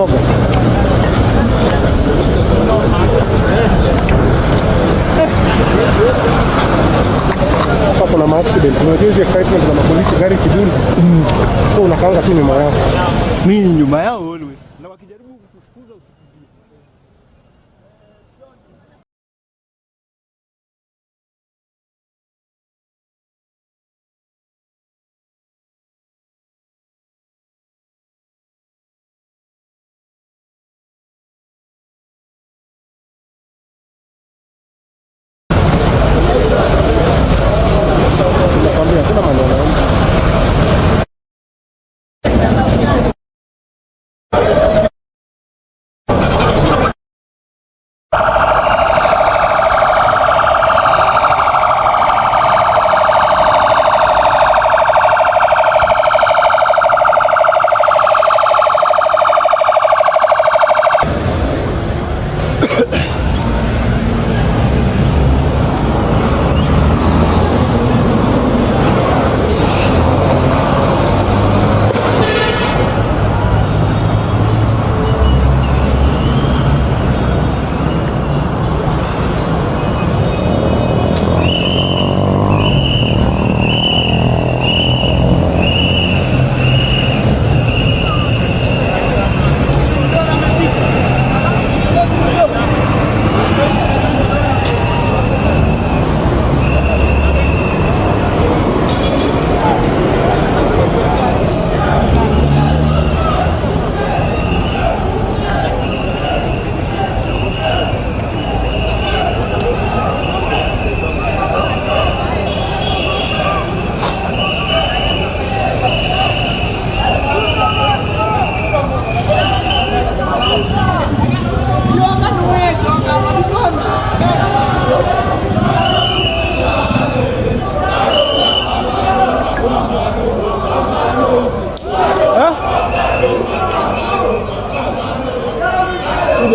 uoga. Hapa kuna accident. Unajua hizi excitement za mapolisi gari kiduni. So unakaanga tu nyuma yao. Mimi nyuma yao always. Na wakijaribu kukufukuza usikimbie.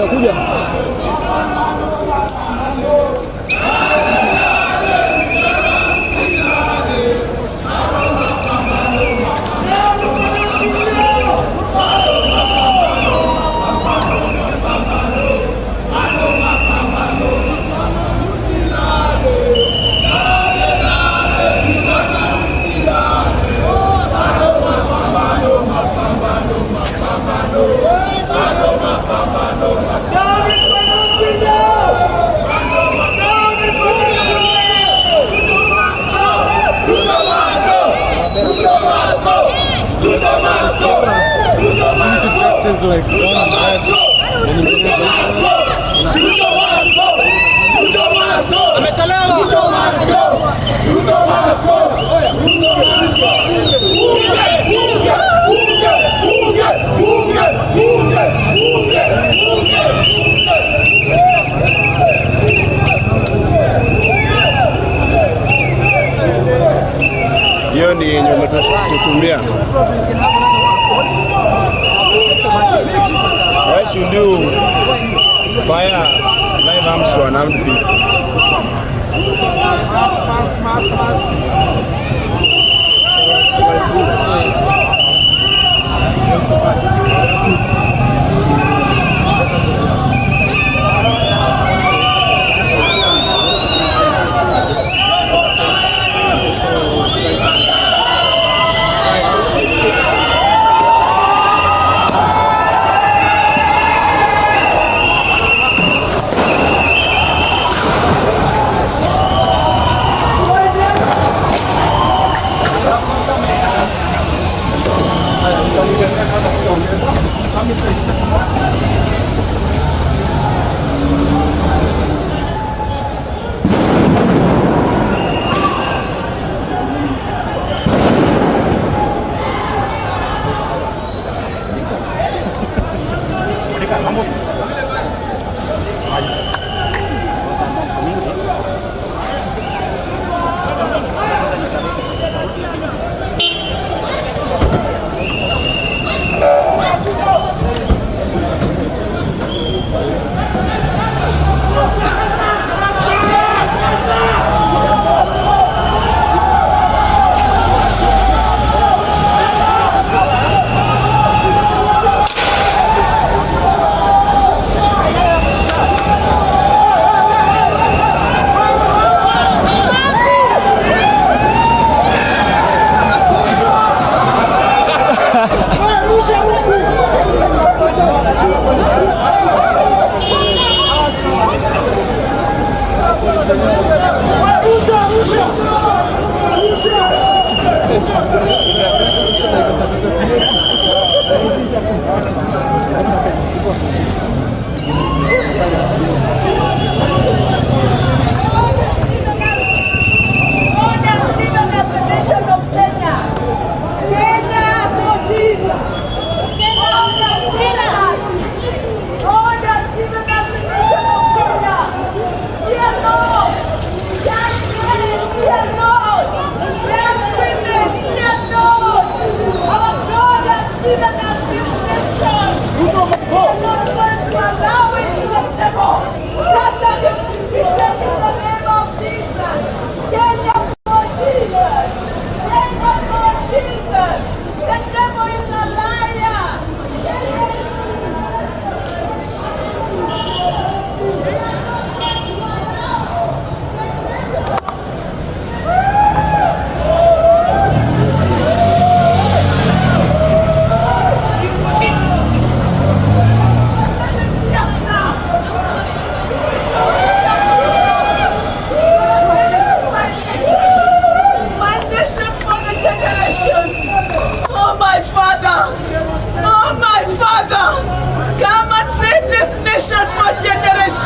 Kuja. Hiyo ni yenye umetutumia. Why should you fire live arms to unarmed people?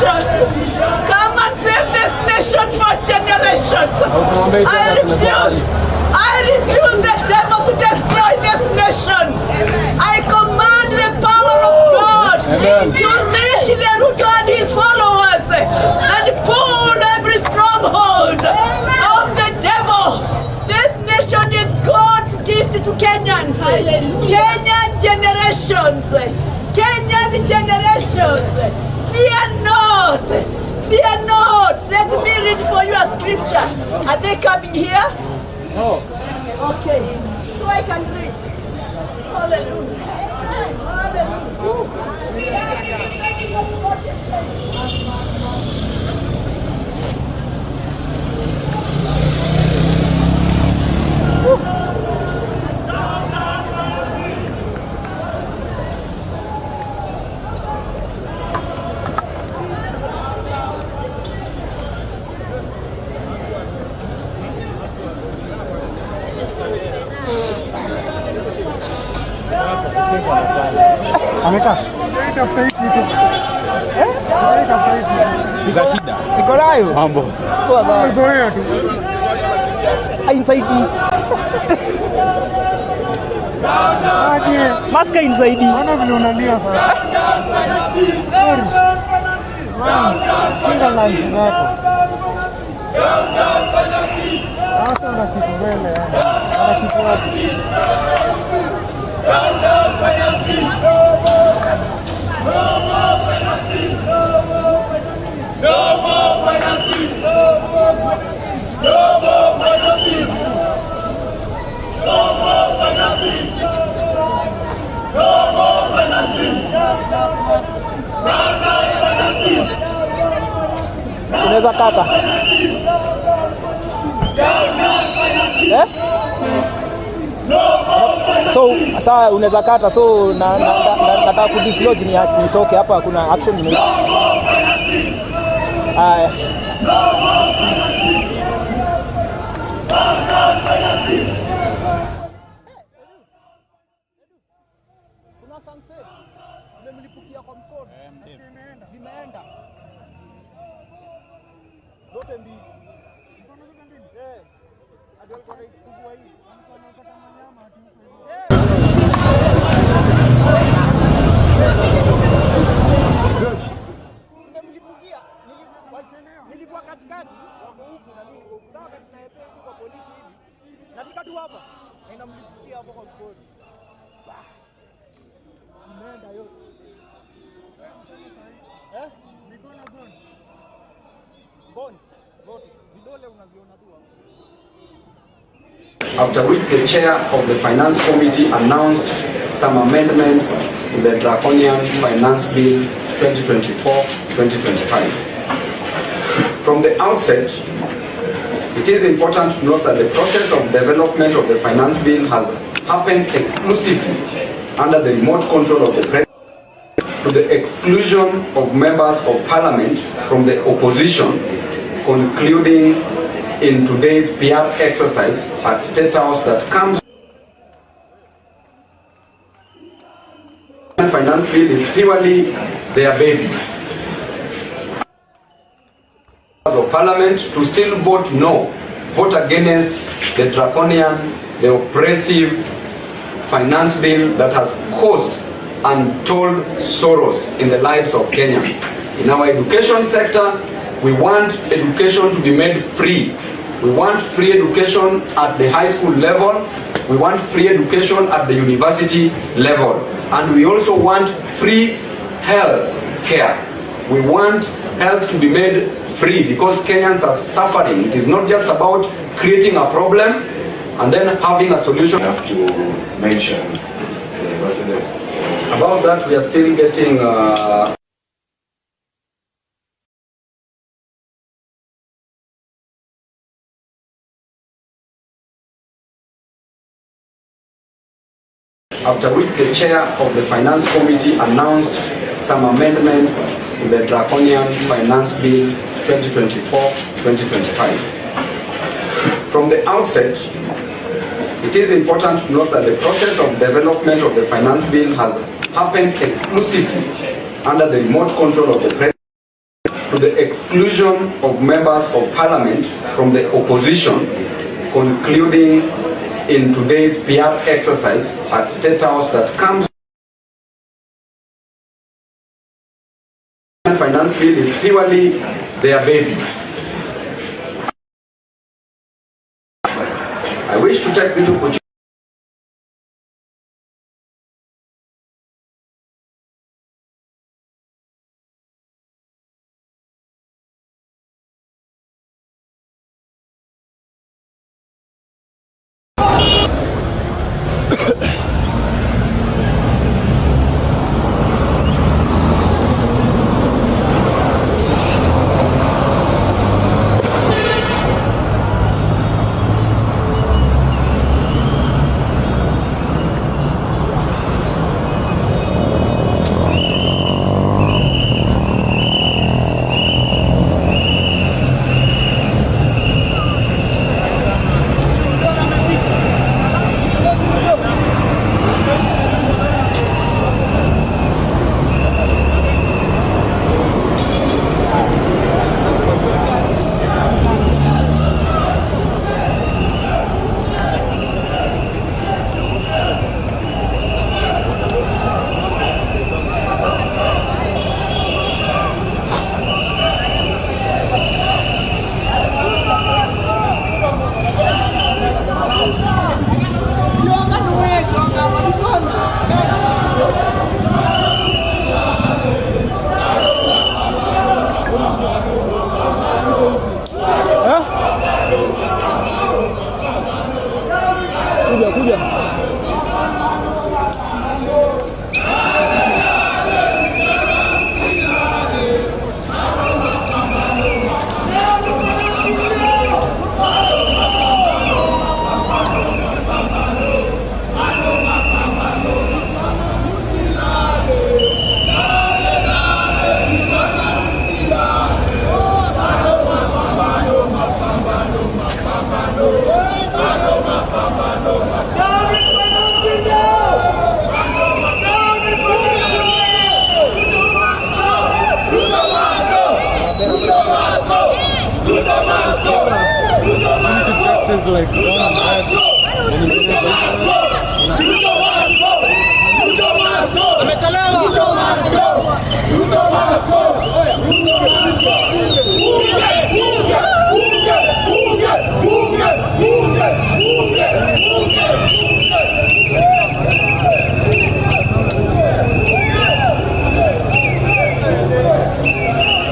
generations. Come and save this nation for generations. I refuse the devil to destroy this nation. I command the power of God to reach the root and his followers and pull every stronghold of the devil. This nation is God's gift to Kenyans. Kenyan generations. Kenyan generations. Fear not. Fear not. Let me read for you a scripture. Are they coming here? No. Okay. So I can read. Hallelujah. Ameka. Za shida. Niko nayo. Mambo. Kwa sawa. Zoea tu. Inside. Aje. Maska inside. Ona vile unalia sasa. Kinga lunch yako. Sasa una kitu mbele yani. Ana kitu wapi? Unaweza kata. So sasa unaweza kata, so nataka kudislodge nitoke hapa, kuna action imeisha. Haya. Kuna sanse. Nimelipukia kwa mkono. Zimeenda. Zote mbili. Nilikuwa katikati wako huku na mimi niko sawa katika hepo kwa polisi hivi. Nafika tu hapa na inamlipukia hapo kwa mkono. Imeenda yote. Mikono gone. Gone. Zote. Vidole unaziona tu hapo. After which the chair of the Finance Committee announced some amendments to the Draconian Finance Bill 2024-2025. From the outset, it is important to note that the process of development of the Finance Bill has happened exclusively under the remote control of the President, to the exclusion of members of Parliament from the opposition, concluding in today's PR exercise at State House that comes. The Finance Bill is purely their baby. Of Parliament to still vote no, vote against the draconian, the oppressive finance bill that has caused untold sorrows in the lives of Kenyans. In our education sector, we want education to be made free. We want free education at the high school level. We want free education at the university level. And we also want free health care. We want health to be made free because Kenyans are suffering. It is not just about creating a problem and then having a solution. You have to mention the residents. About that, we are still getting after which the chair of the Finance Committee announced some amendments to the Draconian Finance Bill 2024-2025. From the outset, it is important to note that the process of development of the Finance Bill has happened exclusively under the remote control of the President, to the exclusion of members of parliament from the opposition, concluding in today's PR exercise at State House that comes finance bill is purely their baby. I wish to take this opportunity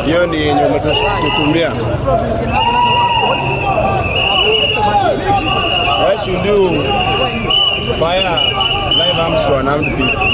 hiyo ni yenye umetutumia. Why should you fire live arms to unarmed people?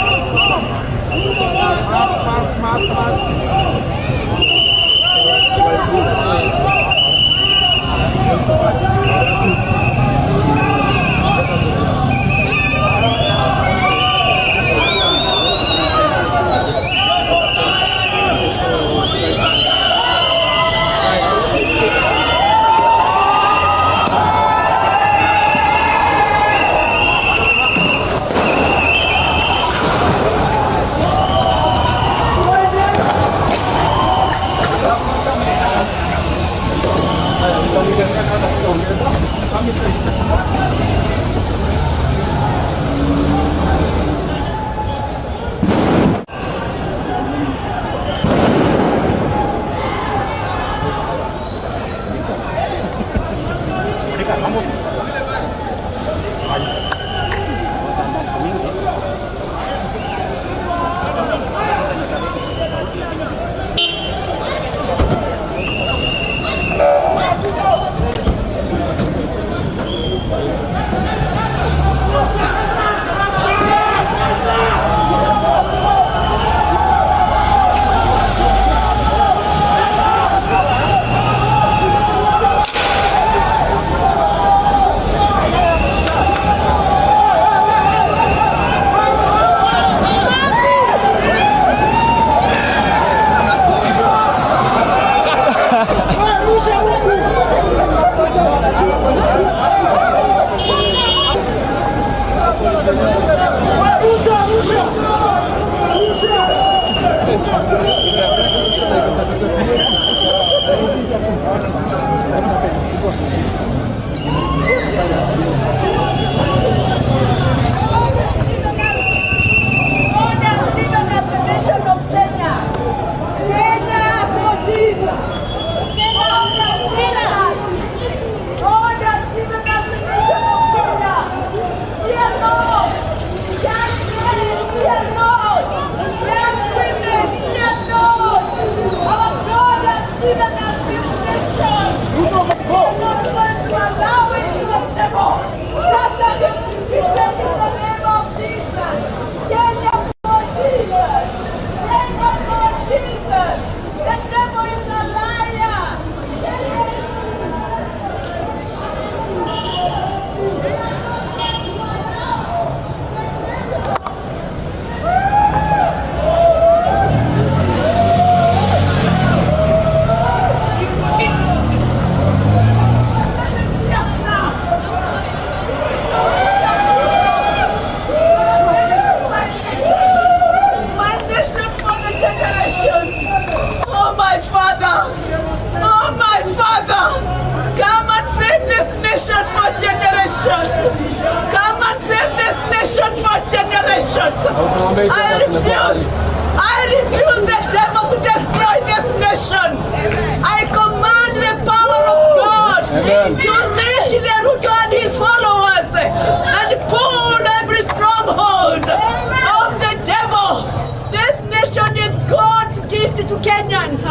nation for generations. Come and save this nation for generations. I refuse the devil to destroy this nation. I command the power of God to reach the Ruto and his followers and pull every stronghold of the devil. This nation is God's gift to Kenyans.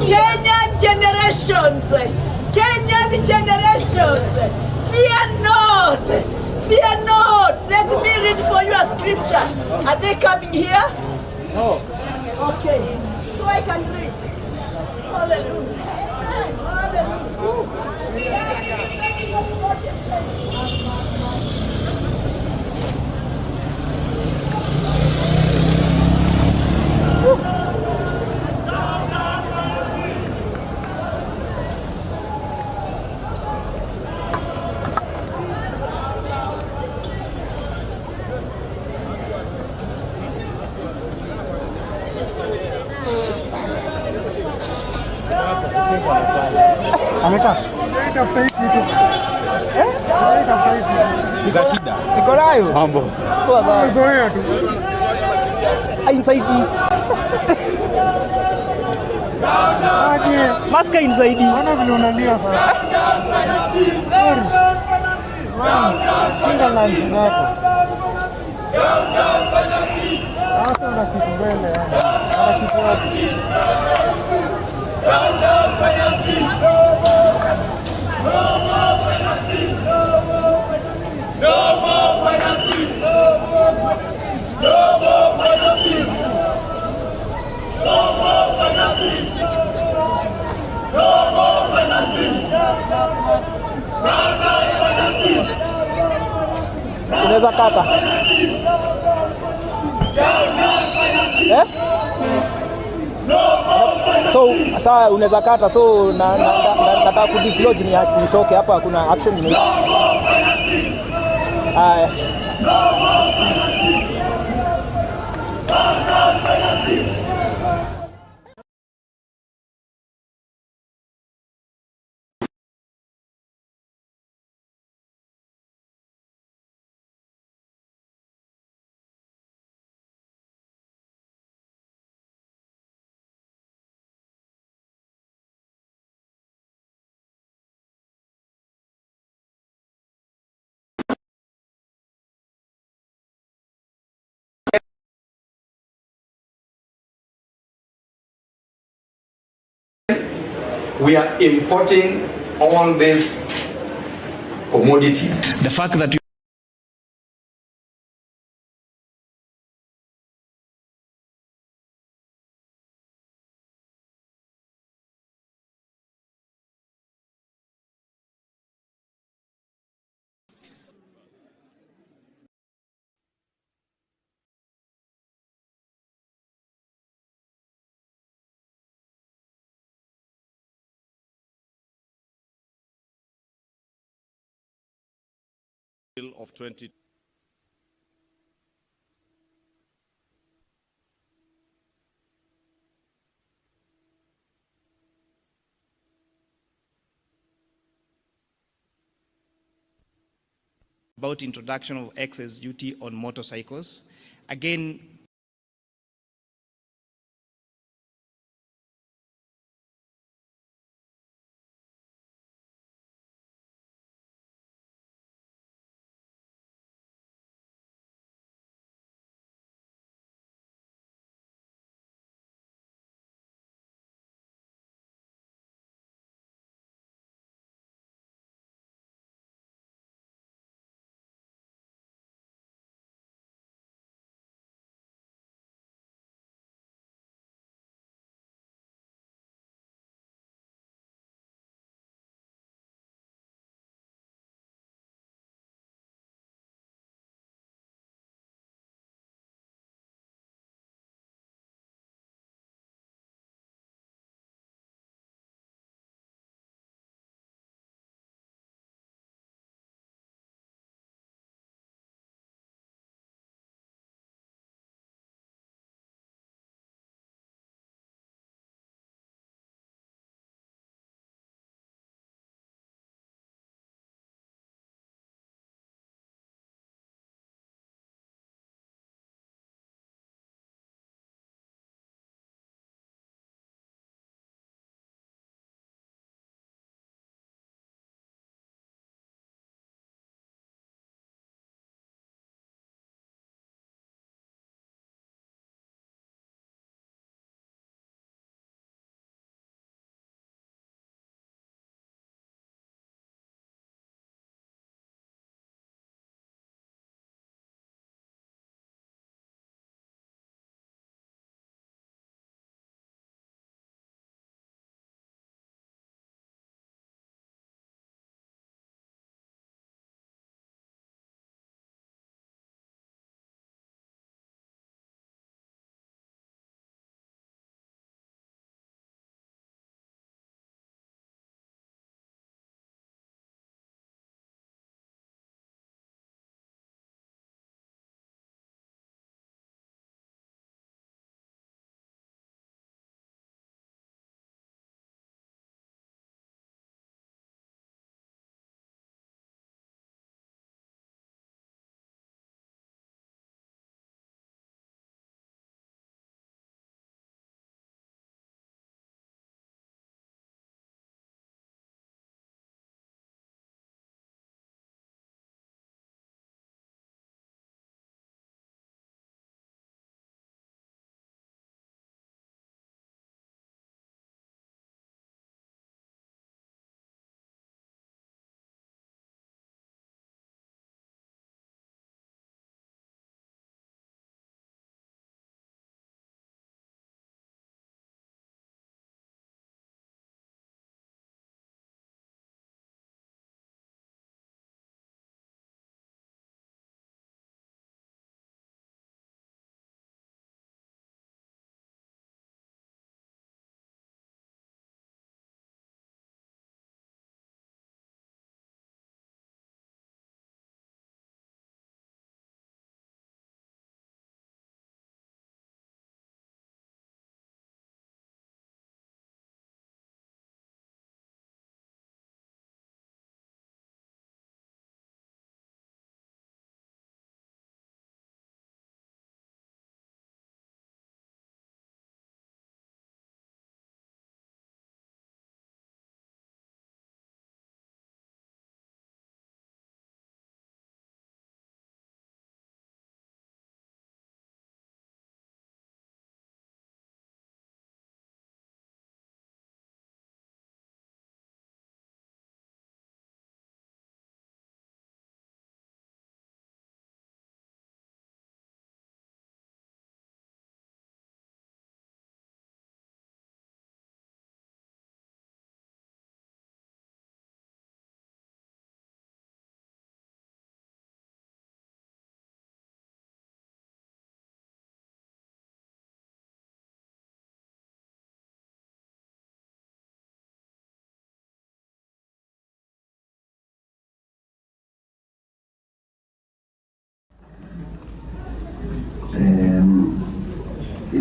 Kenyan generations. Kenyan generations. Fear not. Fear not. Let me read for you a scripture. Are they coming here? No. Okay. So I can read. Hallelujah. Ameka. Za shida. Niko nayo. Mambo. Zoea tu. Inside. Maska inside. Ona vile unalia sasa. Kinga na nchi yako. Sasa una kitu mbele yani. Ana kitu wapi? Unaweza kata. So sasa unaweza kata, so nataka kudislodge nitoke hapa, kuna action imeisha. We are importing all these commodities. The fact that of 20. about introduction of excess duty on motorcycles. Again,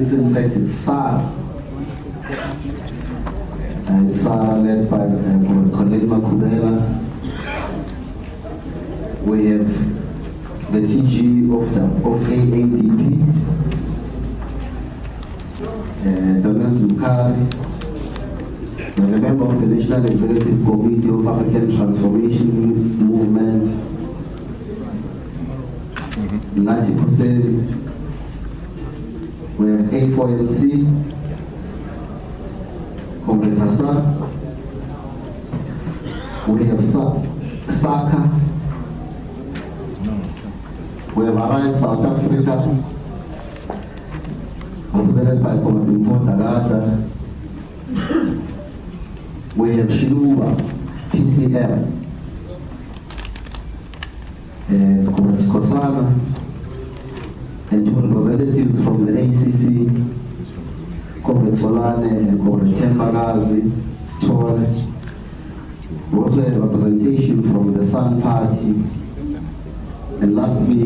it's in fact it's SAR. And SAR led by Colin Makubela. We have the TG of AADP, Donald Mukari. We have a member of the National Executive Committee of African Transformation Movement, Nati Kuseri. We have A4MC, Comrade Hassan. We have Saka. We have Arise South Africa, represented by Comrade Tagada. We have Shiluba, PCM, and Comrade Kosana, and two representatives from the ACC, Comrade Bolane and Comrade Tembagazi, Stone. We also have representation from the Sun Party. And lastly,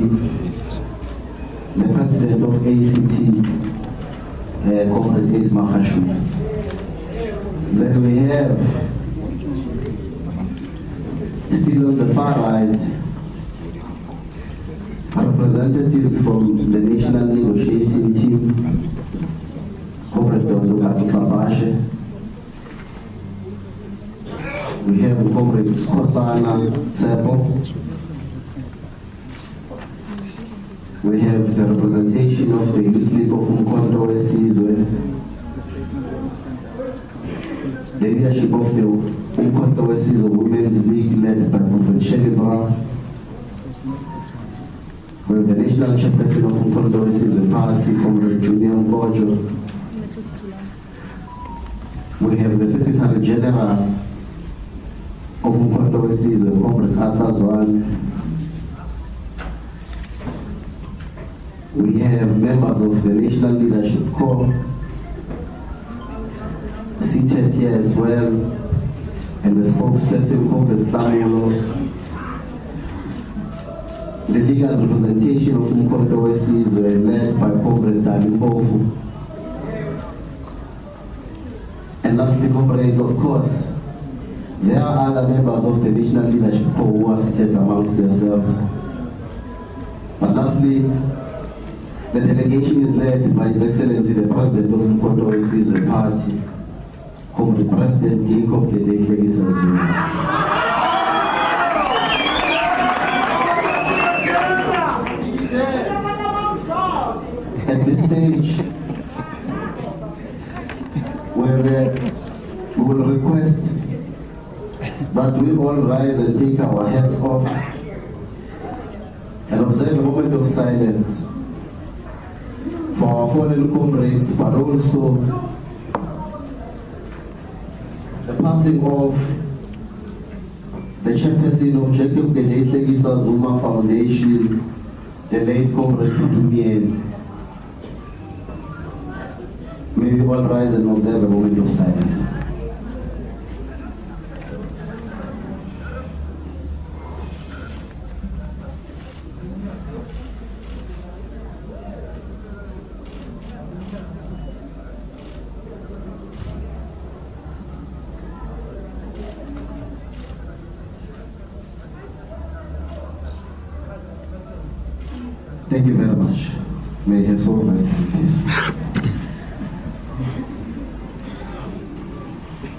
the president of ACT, Comrade Isma Khashu. Then we have, still on the far right, representatives from the National Negotiation Team, Comrade Dr. Babashe. We have Comrade Skosana Tsebo. We have the representation of the youth league of Umkhonto weSizwe, the leadership of the Umkhonto weSizwe Women's League led by Comrade Shelley Brown. We have the national chairperson of Umkhonto weSizwe Party, Comrade Junior Mkojo. We have the Secretary General of Umkhonto weSizwe, Comrade Arthur Zwane. We have members of the National Leadership Corps seated here as well, and the spokesperson, Comrade Samuel. The legal representation of Umkhonto weSizwe led by Comrade Dali Mpofu. And lastly, comrades, of course, there are other members of the National Leadership Corps who are seated amongst yourselves. But lastly, the delegation is led by His Excellency the President of Umkhonto weSizwe Party, Comrade President Jacob Delegation. At this stage, we will request that we all rise and take our hats off and observe a moment of silence for our fallen comrades, but also the passing of the chairperson of Jacob Gedehlegisa Zuma Foundation, the late Comrade Tudumien. May we all rise and observe a moment of silence. Thank you very much. May his soul rest in peace.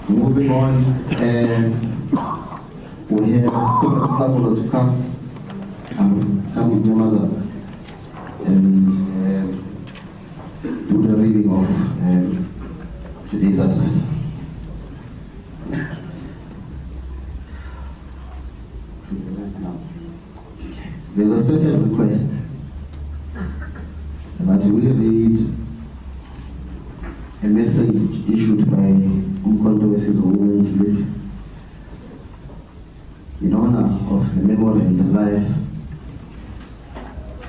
Moving on, and we have Kamula to come with your mother and do the reading of today's address. There's a special request that we read a message issued by Umkhonto weSizwe Women's League in honor of the memory and the life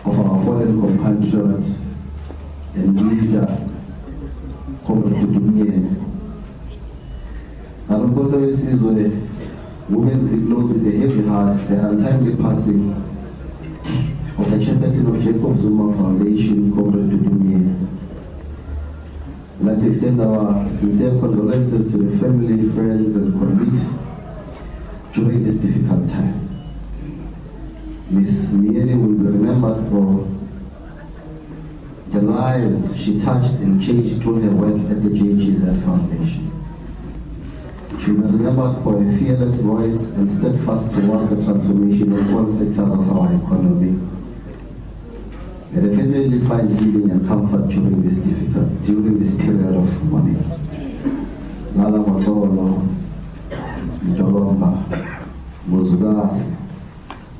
of our fallen compatriot and leader, Comrade Tudumien. Umkhonto weSizwe Women's League notes with a heavy heart the untimely passing of the chairperson of Jacob Zuma Foundation, Comrade Tudumien. extend our sincere condolences to the family, friends, and colleagues during this difficult time. Ms. Mieri will be remembered for the lives she touched and changed through her work at the JGZ Foundation. She will be remembered for a fearless voice and steadfast towards the transformation of all sectors of our economy. May the family find healing and comfort during this period of mourning. Lala Matolo, Ndolomba, Muzugasi,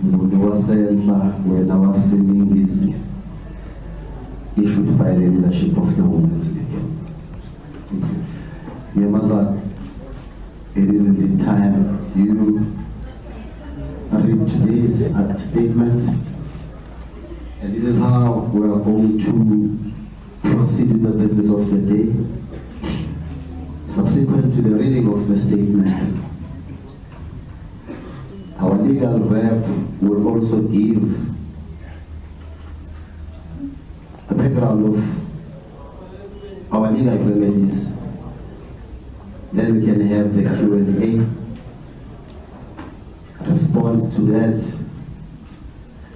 Mbunuwasenla, Wena Waseningisi, issued by the leadership of the Women's League. Yamazat, it is indeed time you read today's statement, and this is how we are going to proceed with the business of the day. Subsequent to the reading of the statement, our legal rep will also give a background of our legal remedies. Then we can have the Q&A, respond to that,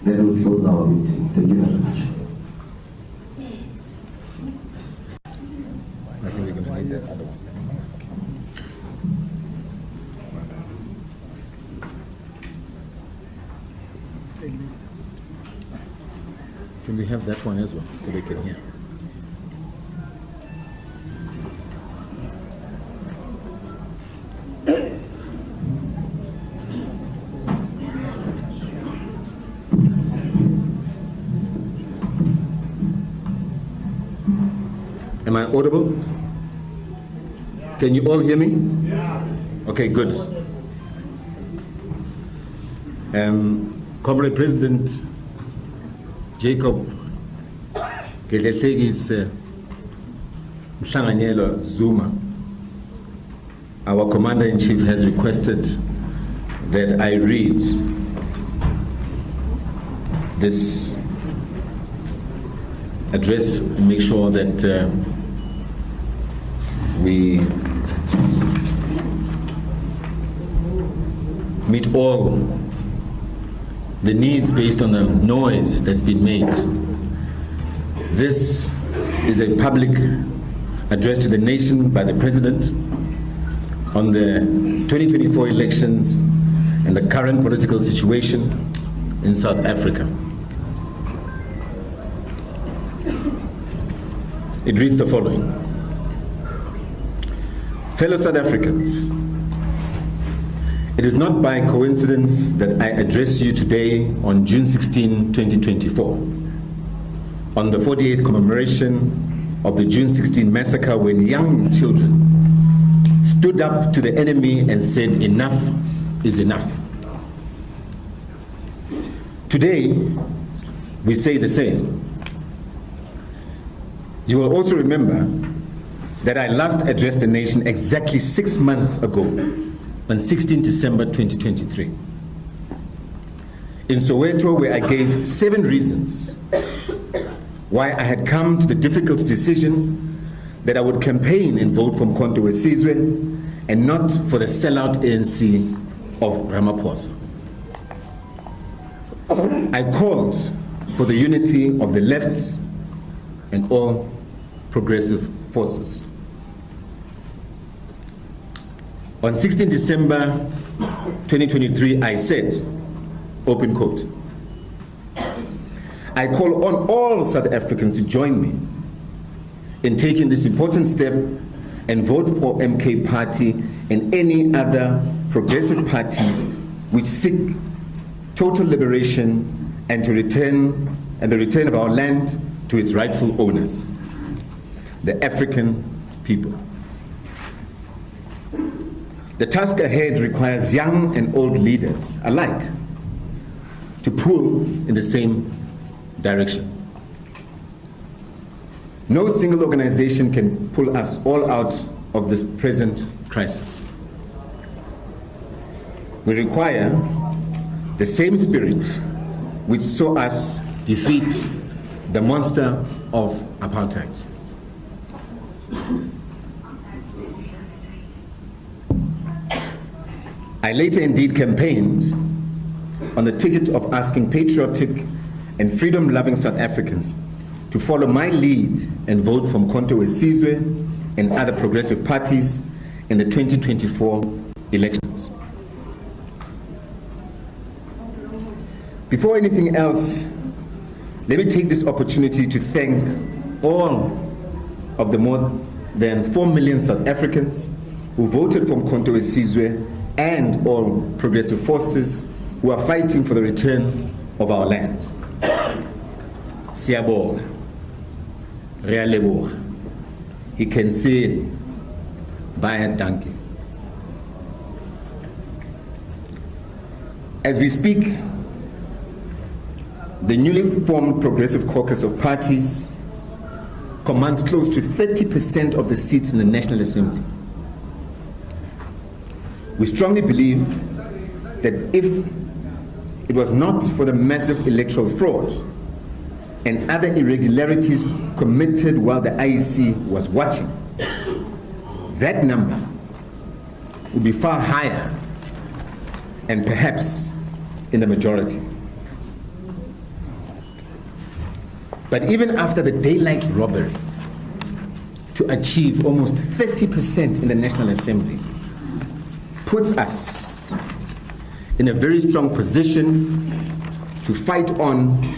then we'll close our meeting. Thank you very much. I think we're going to need that other one. Can we have that one as well, so they can hear? Am I audible? Can you all hear me? Yeah. Okay, good. Comrade President Jacob Gedlehlekile Mhlanganyelwa Zuma, our Commander-in-Chief, has requested that I read this address and make sure that we meet all the needs based on the noise that's been made. This is a public address to the nation by the President on the 2024 elections and the current political situation in South Africa. It reads the following. Fellow South Africans, it is not by coincidence that I address you today on June 16, 2024, on the 48th commemoration of the June 16 massacre, when young children stood up to the enemy and said, enough is enough. Today, we say the same. You will also remember that I last addressed the nation exactly 6 months ago, on 16 December 2023, in Soweto, where I gave 7 reasons why I had come to the difficult decision that I would campaign and vote for Mkhonto Wesizwe and not for the sellout ANC of Ramaphosa. I called for the unity of the left and all progressive forces. On 16 December 2023, I said, open quote, I call on all South Africans to join me in taking this important step and vote for MK Party and any other progressive parties which seek total liberation and the return of our land to its rightful owners, the African people. The task ahead requires young and old leaders alike to pull in the same direction. No single organization can pull us all out of this present crisis. We require the same spirit which saw us defeat the monster of apartheid. I later indeed campaigned on the ticket of asking patriotic and freedom-loving South Africans to follow my lead and vote for Mkhonto Wesizwe and other progressive parties in the 2024 elections. Before anything else, let me take this opportunity to thank all of the more than 4 million South Africans who voted for Mkhonto Wesizwe and all progressive forces who are fighting for the return of our land. Siyabonga, Realeboga. He can say, Baie dankie. As we speak, the newly formed Progressive Caucus of Parties commands close to 30% of the seats in the National Assembly. We strongly believe that if it was not for the massive electoral fraud and other irregularities committed while the IEC was watching, that number would be far higher and perhaps in the majority. But even after the daylight robbery, to achieve almost 30% in the National Assembly puts us in a very strong position to fight on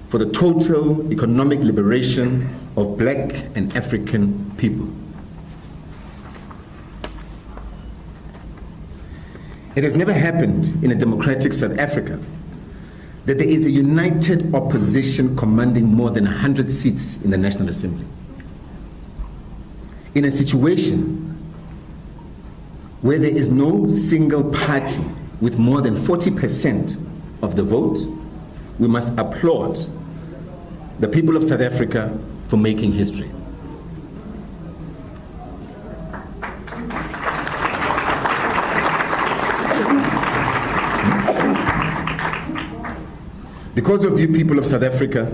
for the total economic liberation of Black and African people. It has never happened in a democratic South Africa that there is a united opposition commanding more than 100 seats in the National Assembly. In a situation where there is no single party with more than 40% of the vote, we must applaud the people of South Africa for making history. Because of you people of South Africa,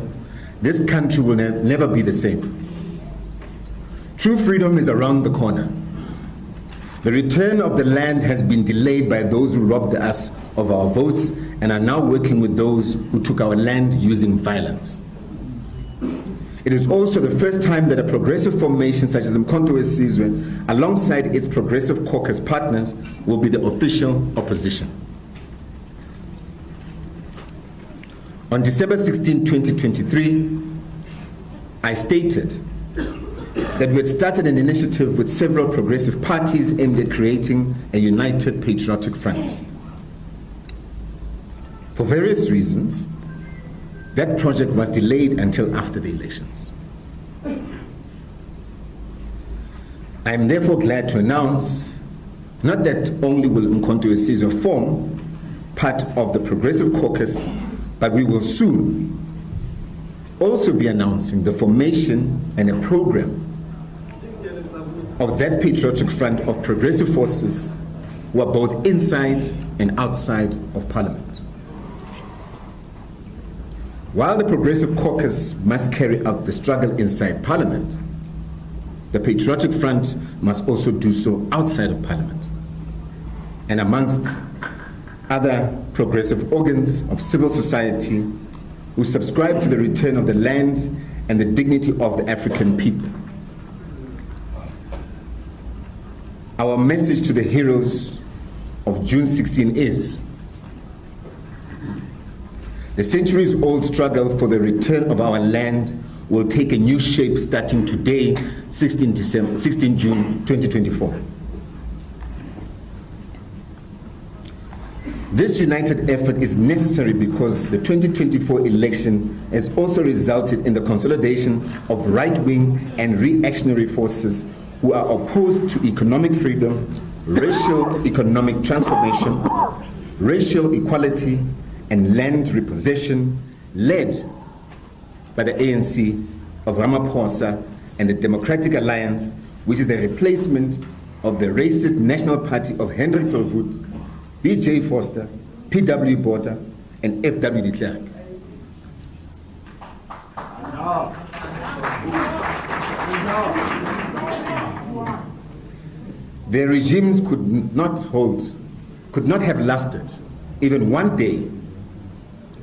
this country will never be the same. True freedom is around the corner. The return of the land has been delayed by those who robbed us of our votes and are now working with those who took our land using violence. It is also the first time that a progressive formation such as Mkhonto Wesizwe, alongside its progressive caucus partners, will be the official opposition. On December 16, 2023, I stated that we had started an initiative with several progressive parties aimed at creating a united patriotic front. For various reasons, that project was delayed until after the elections. I am therefore glad to announce not that only will Mkhonto Wesizwe form part of the Progressive Caucus, but we will soon also be announcing the formation and a program of that patriotic front of progressive forces who are both inside and outside of Parliament. While the Progressive Caucus must carry out the struggle inside Parliament, the Patriotic Front must also do so outside of Parliament and amongst other progressive organs of civil society who subscribe to the return of the land and the dignity of the African people. Our message to the heroes of June 16 is: the centuries-old struggle for the return of our land will take a new shape starting today, 16 June 2024. This united effort is necessary because the 2024 election has also resulted in the consolidation of right-wing and reactionary forces who are opposed to economic freedom, racial economic transformation, racial equality, and land repossession, led by the ANC of Ramaphosa and the Democratic Alliance, which is the replacement of the racist National Party of Hendrik Verwoerd, B.J. Foster, P.W. Botha, and F.W. de Klerk. Their regimes could not hold could not have lasted even one day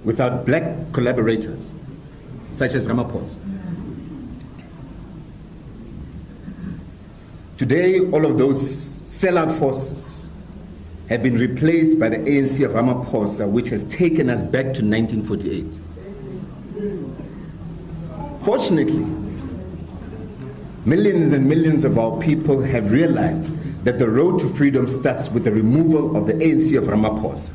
without black collaborators such as Ramaphosa. Today, all of those sellout forces have been replaced by the ANC of Ramaphosa, which has taken us back to 1948. Fortunately, millions and millions of our people have realized that the road to freedom starts with the removal of the ANC of Ramaphosa.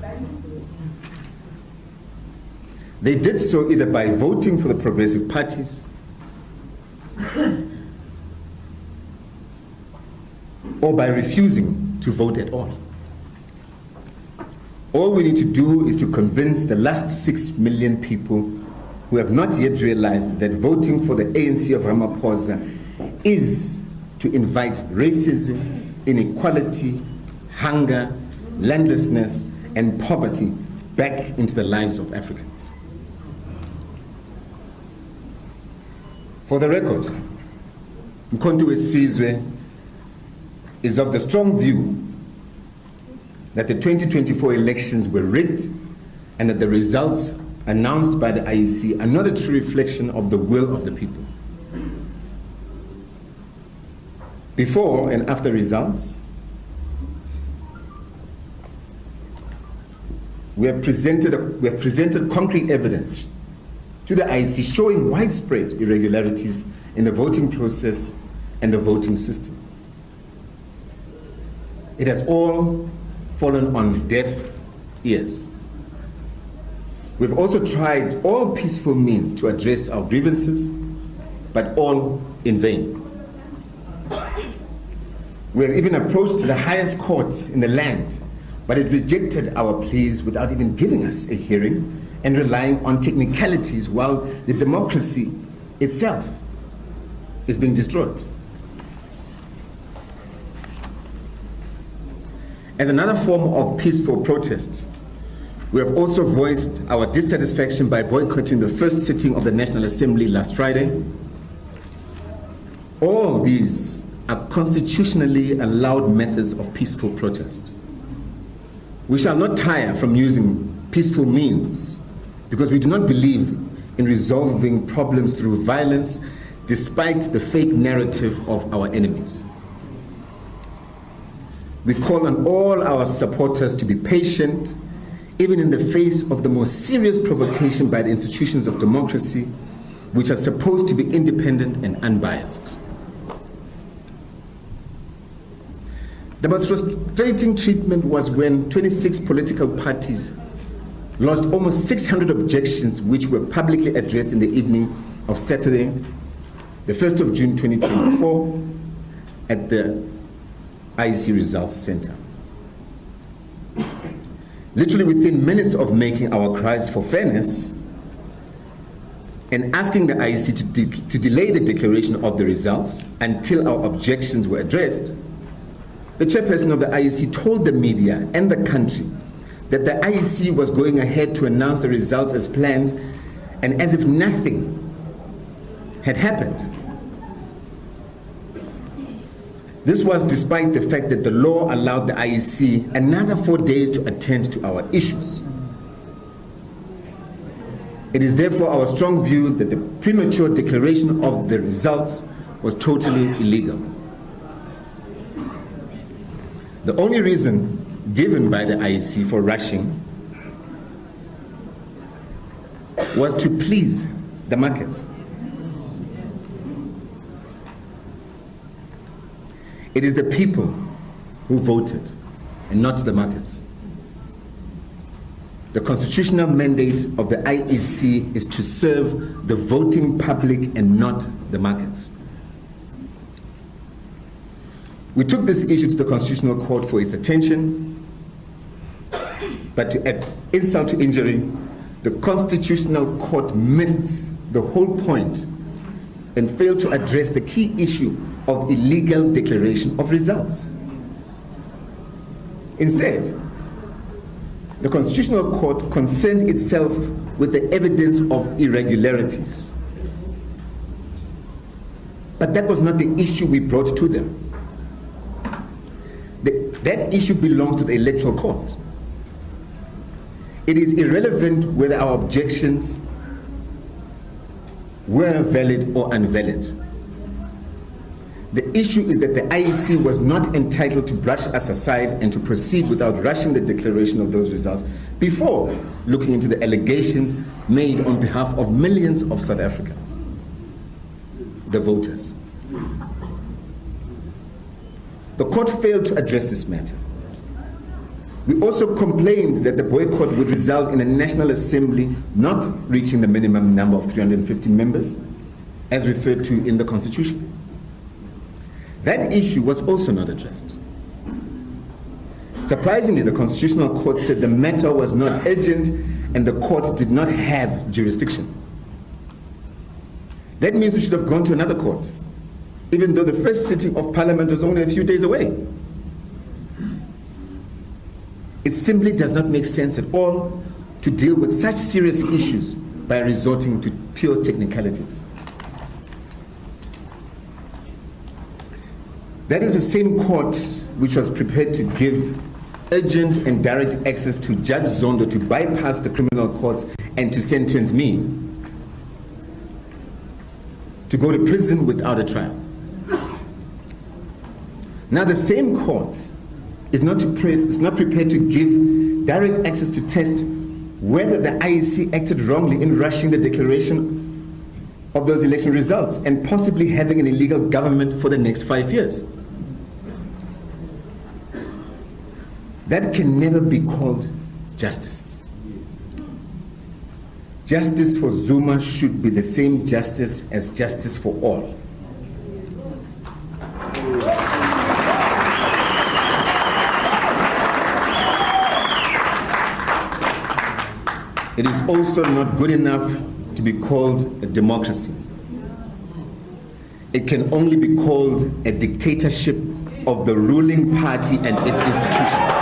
They did so either by voting for the progressive parties or by refusing to vote at all. All we need to do is to convince the last 6 million people who have not yet realized that voting for the ANC of Ramaphosa is to invite racism, inequality, hunger, landlessness, and poverty back into the lives of Africans. For the record, Mkhonto Wesizwe is of the strong view that the 2024 elections were rigged and that the results announced by the IEC are not a true reflection of the will of the people. Before and after results, we have presented concrete evidence to the IEC showing widespread irregularities in the voting process and the voting system. It has all fallen on deaf ears. We've also tried all peaceful means to address our grievances, but all in vain. We have even approached the highest court in the land, but it rejected our pleas without even giving us a hearing and relying on technicalities while the democracy itself is being destroyed. As another form of peaceful protest, we have also voiced our dissatisfaction by boycotting the first sitting of the National Assembly last Friday. All these are constitutionally allowed methods of peaceful protest. We shall not tire from using peaceful means because we do not believe in resolving problems through violence despite the fake narrative of our enemies. We call on all our supporters to be patient, even in the face of the most serious provocation by the institutions of democracy, which are supposed to be independent and unbiased. The most frustrating treatment was when 26 political parties lodged almost 600 objections, which were publicly addressed in the evening of Saturday, the 1st of June 2024, at the IEC Results Center. Literally within minutes of making our cries for fairness and asking the IEC to delay the declaration of the results until our objections were addressed, the chairperson of the IEC told the media and the country that the IEC was going ahead to announce the results as planned and as if nothing had happened. This was despite the fact that the law allowed the IEC another 4 days to attend to our issues. It is therefore our strong view that the premature declaration of the results was totally illegal. The only reason given by the IEC for rushing was to please the markets. It is the people who voted and not the markets. The constitutional mandate of the IEC is to serve the voting public and not the markets. We took this issue to the Constitutional Court for its attention, but to add insult to injury, the Constitutional Court missed the whole point and failed to address the key issue of illegal declaration of results. Instead, the Constitutional Court concerned itself with the evidence of irregularities. But that was not the issue we brought to them. The that issue belongs to the Electoral Court. It is irrelevant whether our objections were valid or invalid. The issue is that the IEC was not entitled to brush us aside and to proceed without rushing the declaration of those results before looking into the allegations made on behalf of millions of South Africans, the voters. The court failed to address this matter. We also complained that the boycott would result in a National Assembly not reaching the minimum number of 350 members, as referred to in the Constitution. That issue was also not addressed. Surprisingly, the Constitutional Court said the matter was not urgent and the court did not have jurisdiction. That means we should have gone to another court, even though the first sitting of Parliament was only a few days away. It simply does not make sense at all to deal with such serious issues by resorting to pure technicalities. That is the same court which was prepared to give urgent and direct access to Judge Zondo to bypass the criminal courts and to sentence me to go to prison without a trial. Now the same court is not prepared to give direct access to test whether the IEC acted wrongly in rushing the declaration of those election results and possibly having an illegal government for the next 5 years. That can never be called justice. Justice for Zuma should be the same justice as justice for all. It is also not good enough to be called a democracy. It can only be called a dictatorship of the ruling party and its institutions.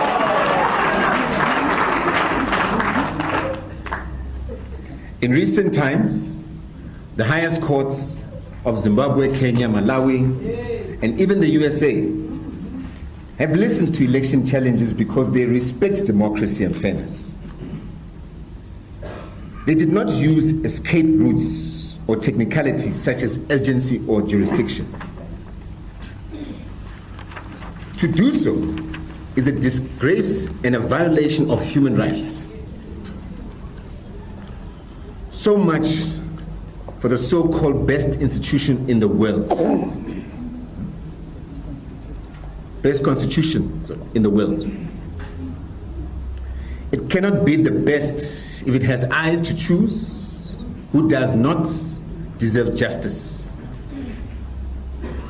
In recent times, the highest courts of Zimbabwe, Kenya, Malawi, and even the USA have listened to election challenges because they respect democracy and fairness. They did not use escape routes or technicalities such as urgency or jurisdiction. To do so is a disgrace and a violation of human rights. So much for the so-called best institution in the world. Best constitution in the world. It cannot be the best if it has eyes to choose who does not deserve justice.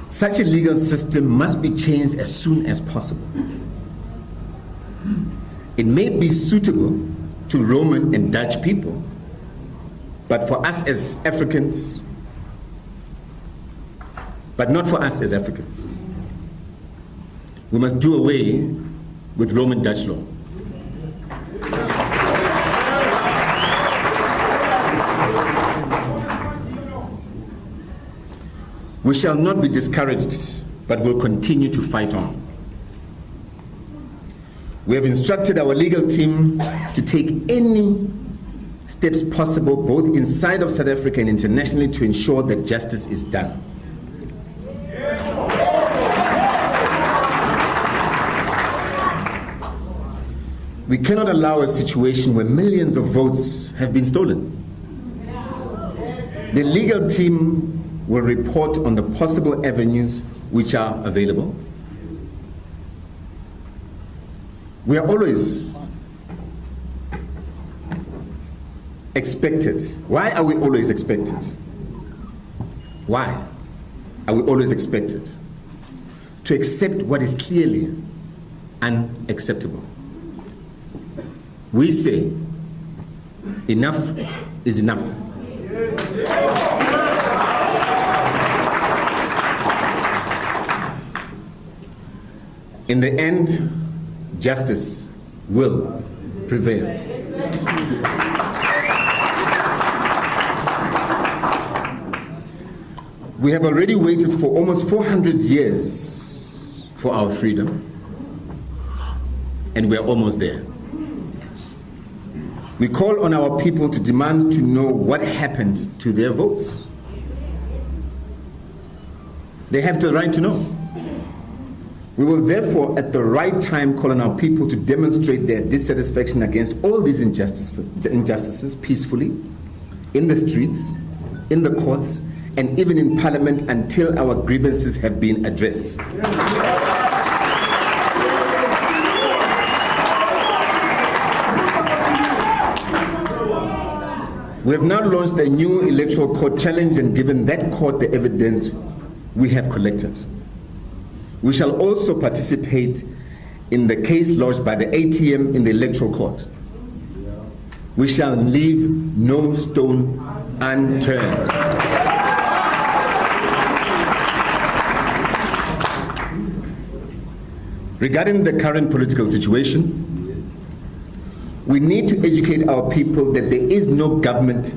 Such a legal system must be changed as soon as possible. It may be suitable to Roman and Dutch people, but for us as Africans, but not for us as Africans. We must do away with Roman Dutch law. We shall not be discouraged, but will continue to fight on. We have instructed our legal team to take any steps possible both inside of South Africa and internationally to ensure that justice is done. We cannot allow a situation where millions of votes have been stolen. The legal team will report on the possible avenues which are available. We are always expected. Why are we always expected? Why are we always expected to accept what is clearly unacceptable? We say, enough is enough. In the end, justice will prevail. We have already waited for almost 400 years for our freedom. and we're almost there. We call on our people to demand to know what happened to their votes. They have the right to know. We will therefore, at the right time, call on our people to demonstrate their dissatisfaction against all these injustices peacefully, in the streets, in the courts, and even in Parliament until our grievances have been addressed. We have now launched a new electoral court challenge and given that court the evidence we have collected. We shall also participate in the case lodged by the ATM in the electoral court. We shall leave no stone unturned. Regarding the current political situation, we need to educate our people that there is no government.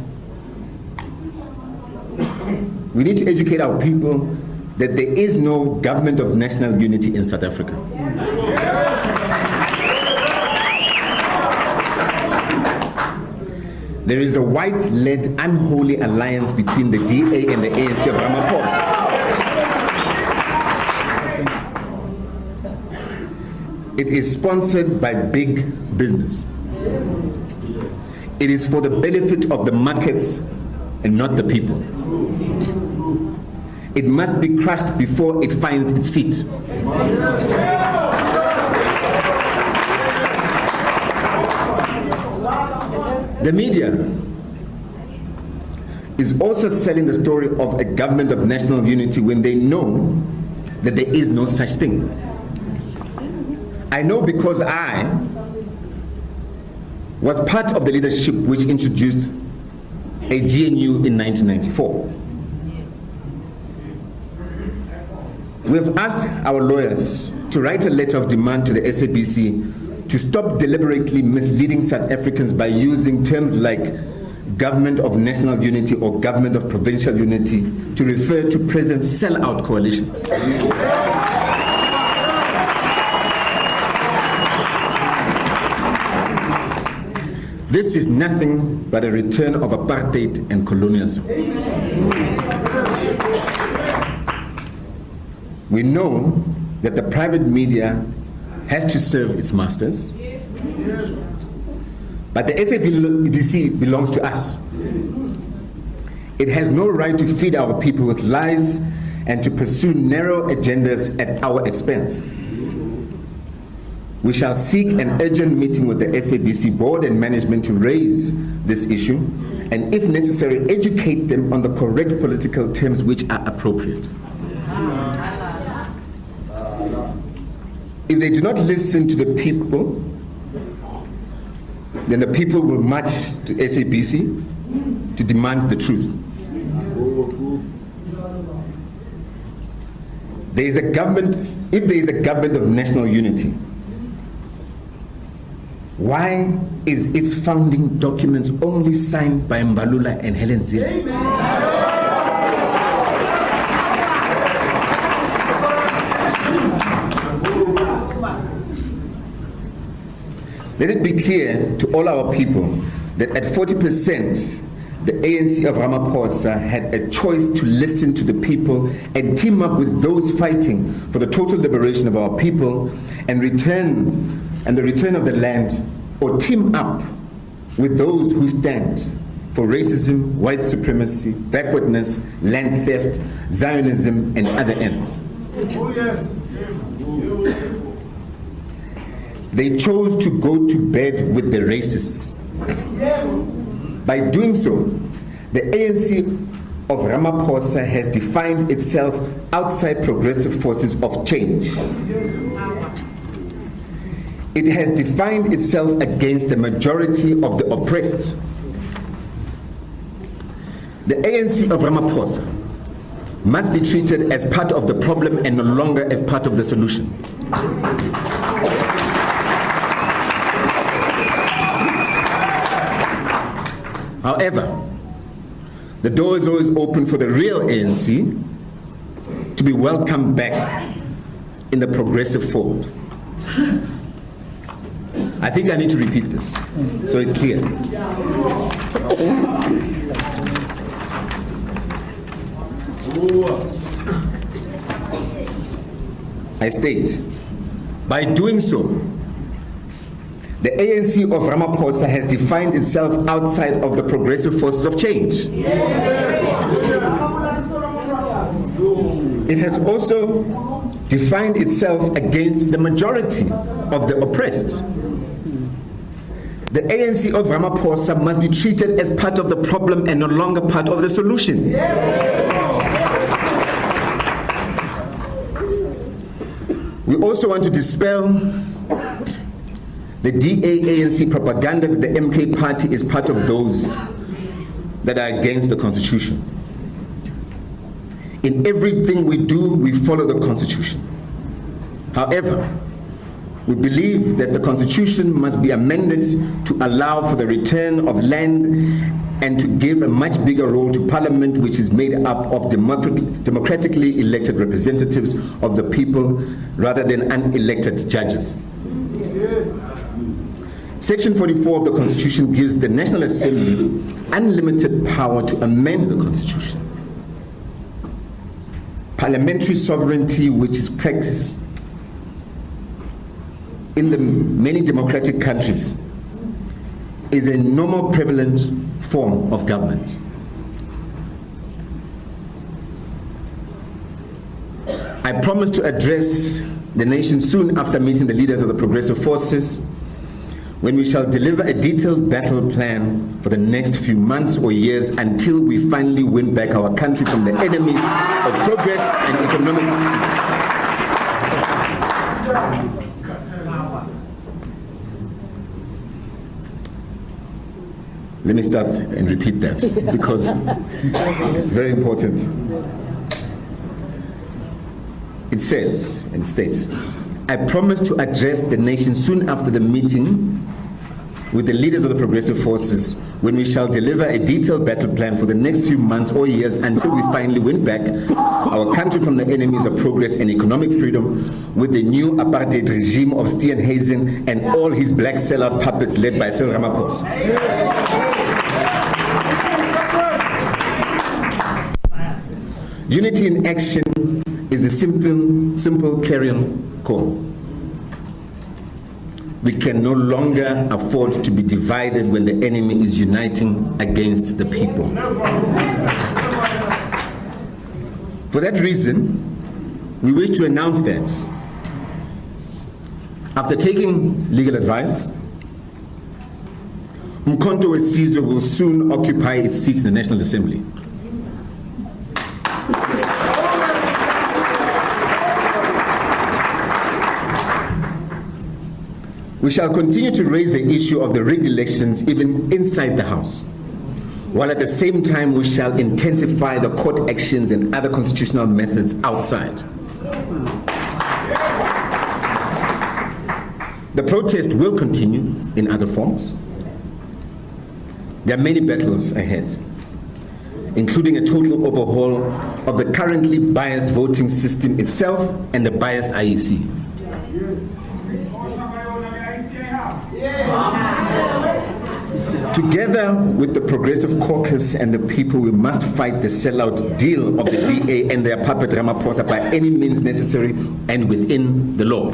We need to educate our people that there is no government of national unity in South Africa. There is a white-led unholy alliance between the DA and the ANC of Ramaphosa. It is sponsored by big business. It is for the benefit of the markets and not the people. It must be crushed before it finds its feet. The media is also selling the story of a government of national unity when they know that there is no such thing. I know because I was part of the leadership which introduced a GNU in 1994. We have asked our lawyers to write a letter of demand to the SABC to stop deliberately misleading South Africans by using terms like government of national unity or government of provincial unity to refer to present sellout coalitions. This is nothing but a return of apartheid and colonialism. We know that the private media has to serve its masters, but the SABC belongs to us. It has no right to feed our people with lies and to pursue narrow agendas at our expense. We shall seek an urgent meeting with the SABC board and management to raise this issue and, if necessary, educate them on the correct political terms which are appropriate. If they do not listen to the people, then the people will march to SABC to demand the truth. There is a government, if there is a government of national unity, why is its founding documents only signed by Mbalula and Helen Zille? Let it be clear to all our people that at 40%, the ANC of Ramaphosa had a choice to listen to the people and team up with those fighting for the total liberation of our people and the return of the land, or team up with those who stand for racism, white supremacy, backwardness, land theft, Zionism, and other ends. They chose to go to bed with the racists. By doing so, the ANC of Ramaphosa has defined itself outside progressive forces of change. It has defined itself against the majority of the oppressed. The ANC of Ramaphosa must be treated as part of the problem and no longer as part of the solution. However, the door is always open for the real ANC to be welcomed back in the progressive fold. I think I need to repeat this so it's clear. I state, by doing so, the ANC of Ramaphosa has defined itself outside of the progressive forces of change. It has also defined itself against the majority of the oppressed. The ANC of Ramaphosa must be treated as part of the problem and no longer part of the solution. We also want to dispel the DA-ANC propaganda that the MK party is part of those that are against the Constitution. In everything we do, we follow the Constitution. However, we believe that the Constitution must be amended to allow for the return of land and to give a much bigger role to Parliament, which is made up of democratically elected representatives of the people rather than unelected judges. Section 44 of the Constitution gives the National Assembly unlimited power to amend the Constitution. Parliamentary sovereignty, which is practiced in the many democratic countries, is a normal prevalent form of government. I promise to address the nation soon after meeting the leaders of the progressive forces, when we shall deliver a detailed battle plan for the next few months or years until we finally win back our country from the enemies of progress and economic. Let me start and repeat that because it's very important. It says and states, I promise to address the nation soon after the meeting with the leaders of the progressive forces when we shall deliver a detailed battle plan for the next few months or years until we finally win back our country from the enemies of progress and economic freedom with the new apartheid regime of Steenhuisen and all his black sellout puppets led by Cyril Ramaphosa. Unity in action is the simple clarion call. We can no longer afford to be divided when the enemy is uniting against the people. For that reason, we wish to announce that after taking legal advice, Umkhonto weSizwe will soon occupy its seat in the National Assembly. We shall continue to raise the issue of the rigged elections even inside the House, while at the same time we shall intensify the court actions and other constitutional methods outside. The protest will continue in other forms. There are many battles ahead, including a total overhaul of the currently biased voting system itself and the biased IEC. Together with the Progressive Caucus and the people, we must fight the sellout deal of the DA and their puppet Ramaphosa by any means necessary and within the law.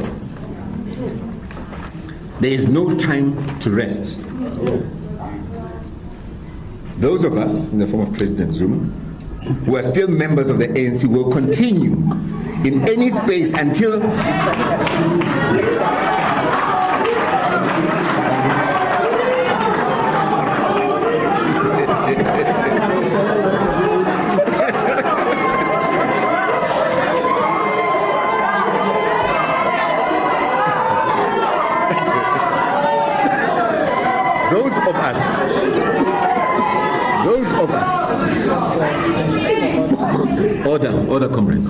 There is no time to rest. Those of us, in the form of President Zuma, who are still members of the ANC, will continue in any space until those of us, order comrades,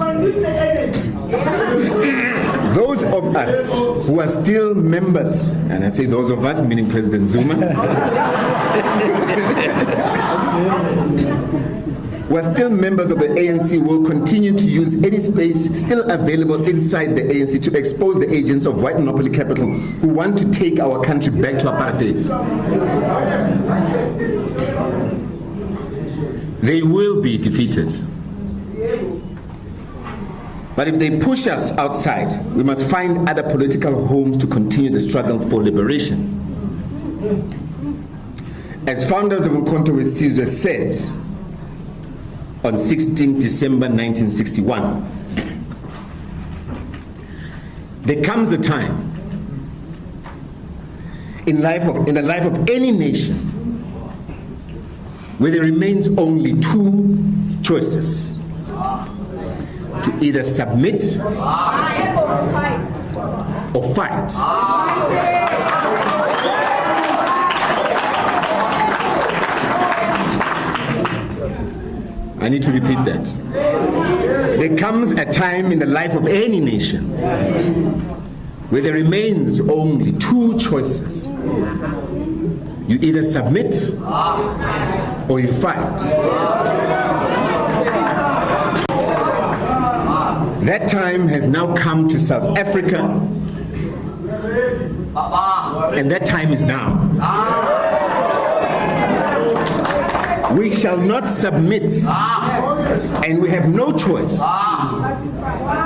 those of us who are still members, and I say those of us meaning President Zuma, While still members of the ANC will continue to use any space still available inside the ANC to expose the agents of white monopoly capital who want to take our country back to apartheid. They will be defeated. But if they push us outside, we must find other political homes to continue the struggle for liberation. As founders of Umkhonto weSizwe said on 16 December 1961, there comes a time in the life of any nation where there remains only two choices: to either submit or fight. I need to repeat that. There comes a time in the life of any nation where there remains only two choices. You either submit or you fight. That time has now come to South Africa, and that time is now. We shall not submit, and we have no choice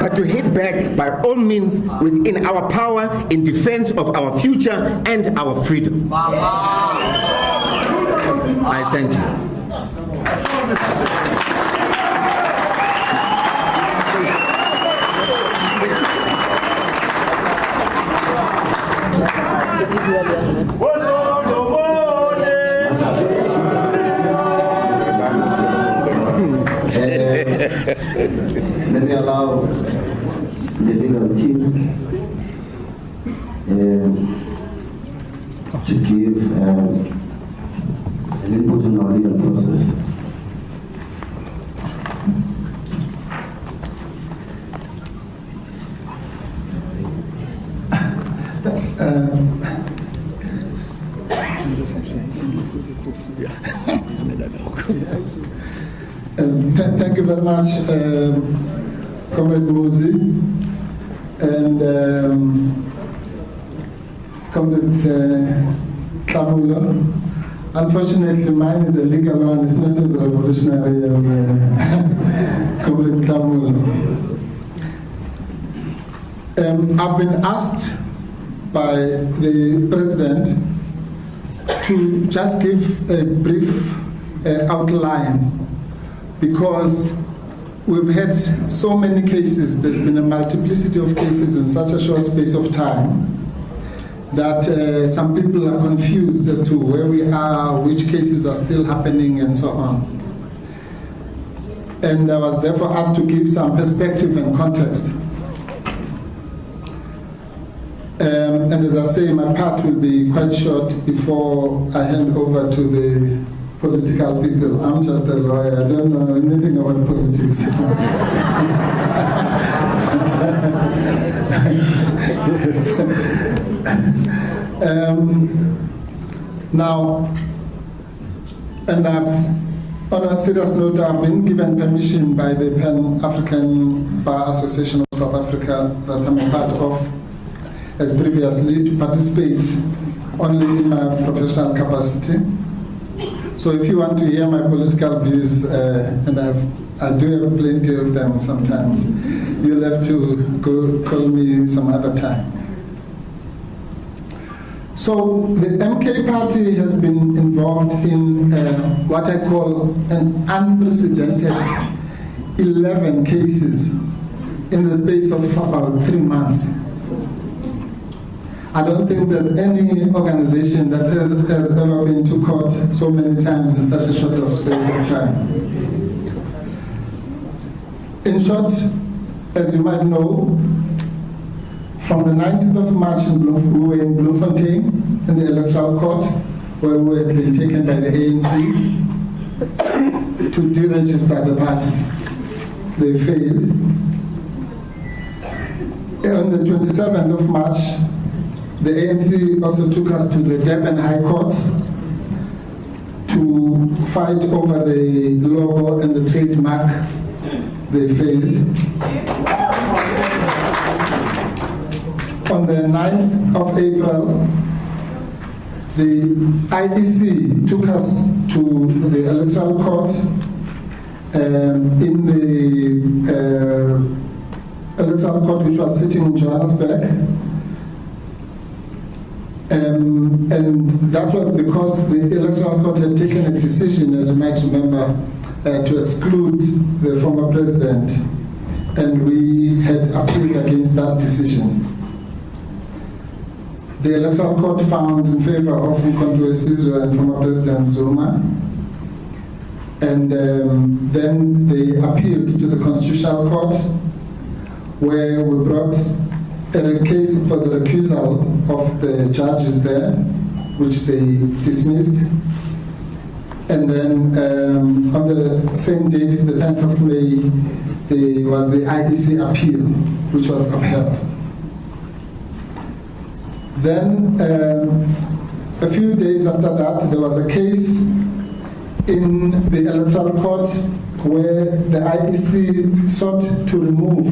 but to hit back by all means within our power in defense of our future and our freedom. I thank you. Let me allow the legal team to give an input on our legal process. Thank you very much, Comrade Muzi and Comrade Klamulo. Unfortunately, mine is a legal one. It's not as revolutionary as Comrade Klamulo. I've been asked by the President to just give a brief outline, because we've had so many cases. There's been a multiplicity of cases in such a short space of time that some people are confused as to where we are, which cases are still happening, and so on. And I was therefore asked to give some perspective and context. And as I say, my part will be quite short before I hand over to the political people. I'm just a lawyer. I don't know anything about politics. Now, and on a serious note, I've been given permission by the Pan-African Bar Association of South Africa, that I'm a part of, as previously, to participate only in my professional capacity. So if you want to hear my political views, and I do have plenty of them sometimes, you'll have to go call me some other time. So the MK party has been involved in what I call an unprecedented 11 cases in the space of about 3 months. I don't think there's any organization that has ever been to court so many times in such a short of space of time. In short, as you might know, from the 19th of March we were in Bloemfontein in the electoral court, where we had been taken by the ANC to deregister the party. They failed. On the 27th of March, the ANC also took us to the Durban High Court to fight over the logo and the trademark, they failed. On the 9th of April, the IEC took us to the electoral court in the electoral court which was sitting in Johannesburg. And that was because the electoral court had taken a decision, as you might remember, to exclude the former president, and we had appealed against that decision. The electoral court found in favor of Mkhonto Sizwe and former President Zuma, and then they appealed to the Constitutional Court, where we brought a case for the recusal of the judges there, which they dismissed. And then on the same date, the 10th of May, there was the IEC appeal, which was upheld. Then, a few days after that, there was a case in the electoral court where the IEC sought to remove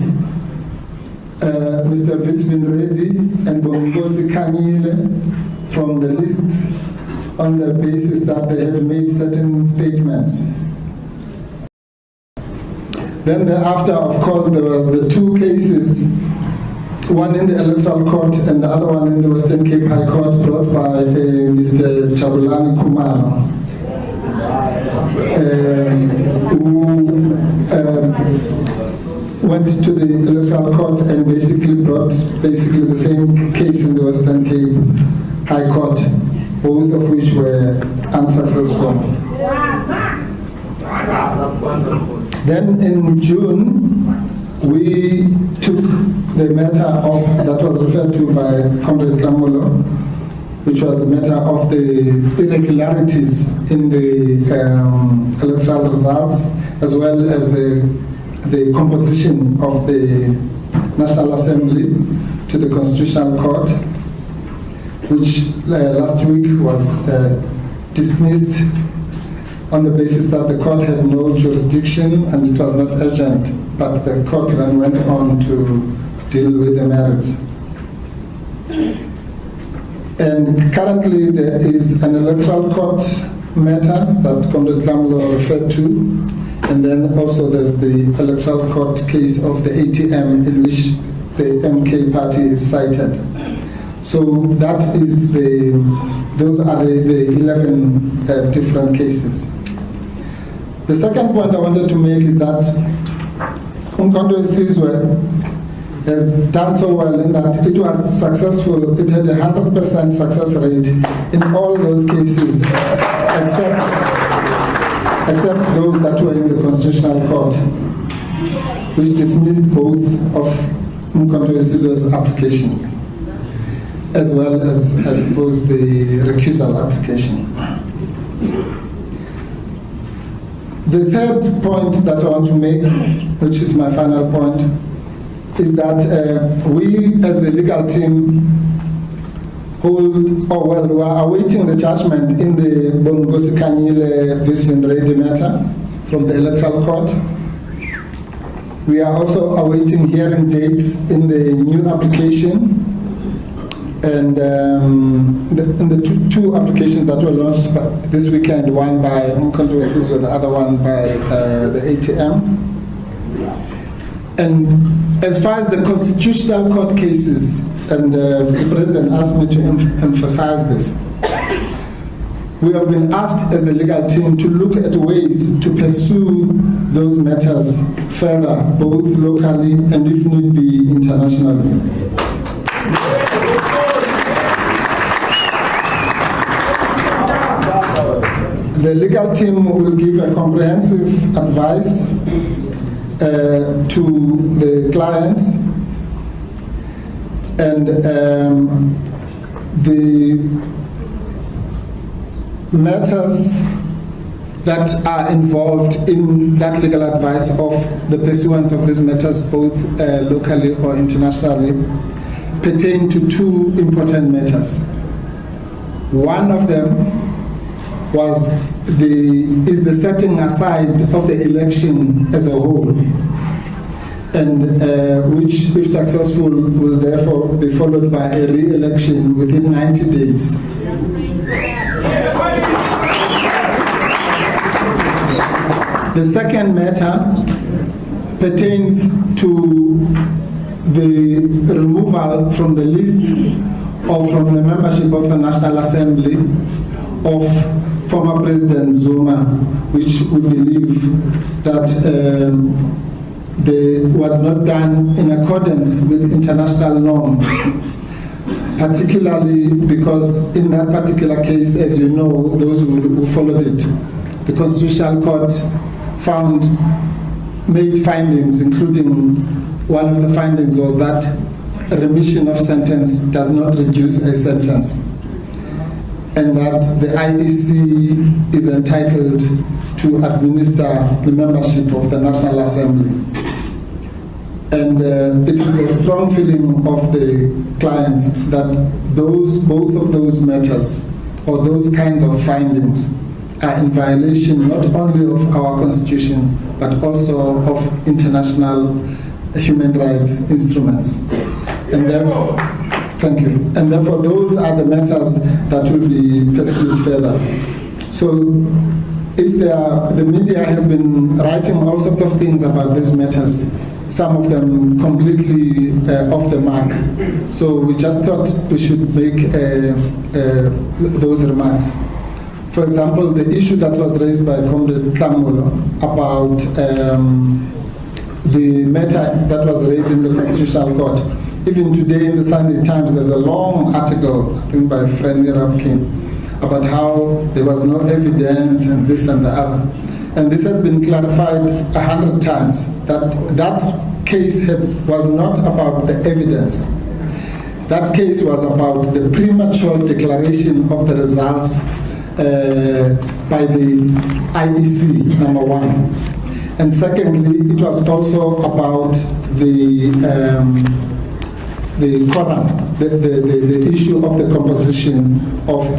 Mr. Visvin Reddy and Bongosi Kanyile from the list on the basis that they had made certain statements. Then thereafter, of course, there were the two cases, one in the electoral court and the other one in the Western Cape High Court, brought by Mr. Chabulani Kumar, who went to the electoral court and basically brought the same case in the Western Cape High Court, both of which were unsuccessful. Then in June, we took the matter of, that was referred to by Comrade Tlamulo, which was the matter of the irregularities in the electoral results, as well as the composition of the National Assembly, to the Constitutional Court, which last week was dismissed on the basis that the court had no jurisdiction and it was not urgent, but the court then went on to deal with the merits. And currently there is an electoral court matter that Comrade Tlamulo referred to, and then also there's the electoral court case of the ATM in which the MK party is cited. So that is those are the 11 different cases. The second point I wanted to make is that Mkhonto Sizwe has done so well in that it was successful. It had a 100% success rate in all those cases, except those that were in the Constitutional Court, which dismissed both of Mkhonto Sizwe's applications, as well as, I suppose, the recusal application. The third point that I want to make, which is my final point, is that we, as the legal team, we are awaiting the judgment in the Bongosi Kanyile Visvin Reddy matter from the Electoral Court. We are also awaiting hearing dates in the new application, and in the two applications that were launched this weekend, one by Mkhonto Sizwe, the other one by the ATM. And as far as the Constitutional Court cases, and the President asked me to emphasize this, we have been asked as the legal team to look at ways to pursue those matters further, both locally and, if need be, internationally. The legal team will give a comprehensive advice to the clients, and the matters that are involved in that legal advice of the pursuance of these matters, both locally or internationally, pertain to two important matters. One of them was is the setting aside of the election as a whole, and which, if successful, will therefore be followed by a re-election within 90 days. The second matter pertains to the removal from the list or from the membership of the National Assembly of former President Zuma, which we believe that was not done in accordance with international norms, particularly because in that particular case, as you know, those who followed it, the Constitutional Court made findings, including one of the findings was that a remission of sentence does not reduce a sentence, and that the IEC is entitled to administer the membership of the National Assembly. And it is a strong feeling of the clients that both of those matters or those kinds of findings are in violation not only of our Constitution but also of international human rights instruments. And therefore, thank you. And therefore, those are the matters that will be pursued further. So, if the media has been writing all sorts of things about these matters, some of them completely off the mark. So we just thought we should make those remarks. For example, the issue that was raised by Comrade Tlamulo about the matter that was raised in the Constitutional Court. Even today in the Sunday Times, there's a long article, I think by friend Erupt, about how there was no evidence and this and the other. And this has been clarified 100 times, that case was not about the evidence. That case was about the premature declaration of the results by the IEC, number one. And secondly, it was also about the quorum, the issue of the composition of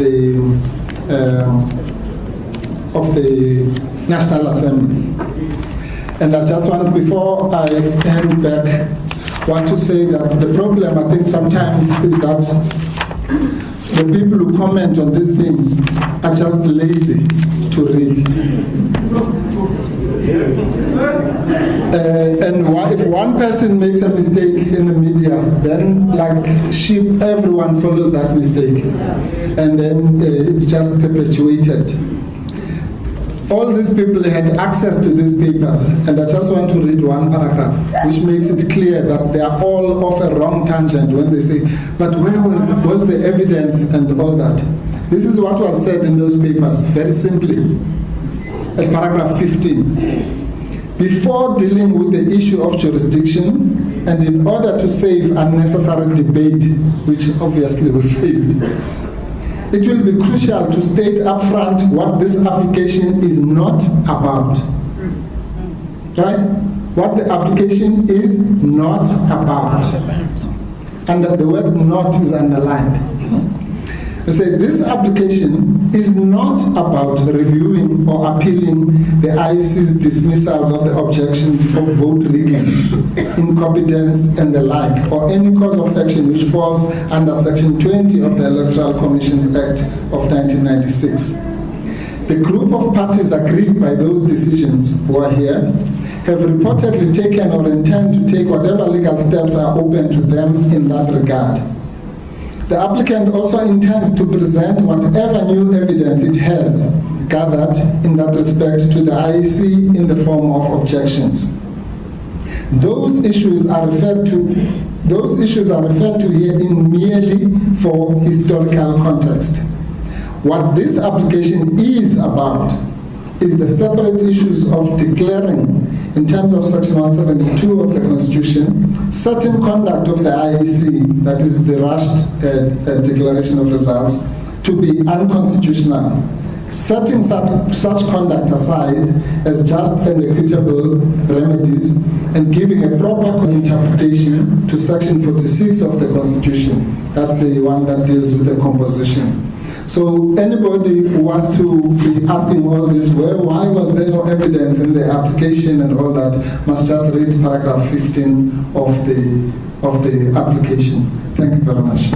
the National Assembly. And I just want, before I hand back, want to say that the problem, I think, sometimes is that the people who comment on these things are just lazy to read. And if one person makes a mistake in the media, then like sheep, everyone follows that mistake. And then it's just perpetuated. All these people had access to these papers, and I just want to read one paragraph, which makes it clear that they are all off a wrong tangent when they say, but where was the evidence and all that? This is what was said in those papers, very simply, at paragraph 15. Before dealing with the issue of jurisdiction, and in order to save unnecessary debate, which obviously we failed, it will be crucial to state upfront what this application is not about. Right? What the application is not about. And the word not is underlined. I say this application is not about reviewing or appealing the IEC's dismissals of the objections of vote rigging, incompetence, and the like, or any cause of action which falls under Section 20 of the Electoral Commissions Act of 1996. The group of parties aggrieved by those decisions who are here have reportedly taken or intend to take whatever legal steps are open to them in that regard. The applicant also intends to present whatever new evidence it has gathered in that respect to the IEC in the form of objections. Those issues are referred to here in merely for historical context. What this application is about is the separate issues of declaring, in terms of Section 172 of the Constitution, certain conduct of the IEC, that is the rushed declaration of results, to be unconstitutional, setting such conduct aside as just and equitable remedies and giving a proper interpretation to Section 46 of the Constitution. That's the one that deals with the composition. So anybody who wants to be asking all this, well, why was there no evidence in the application and all that, must just read paragraph 15 of the application. Thank you very much.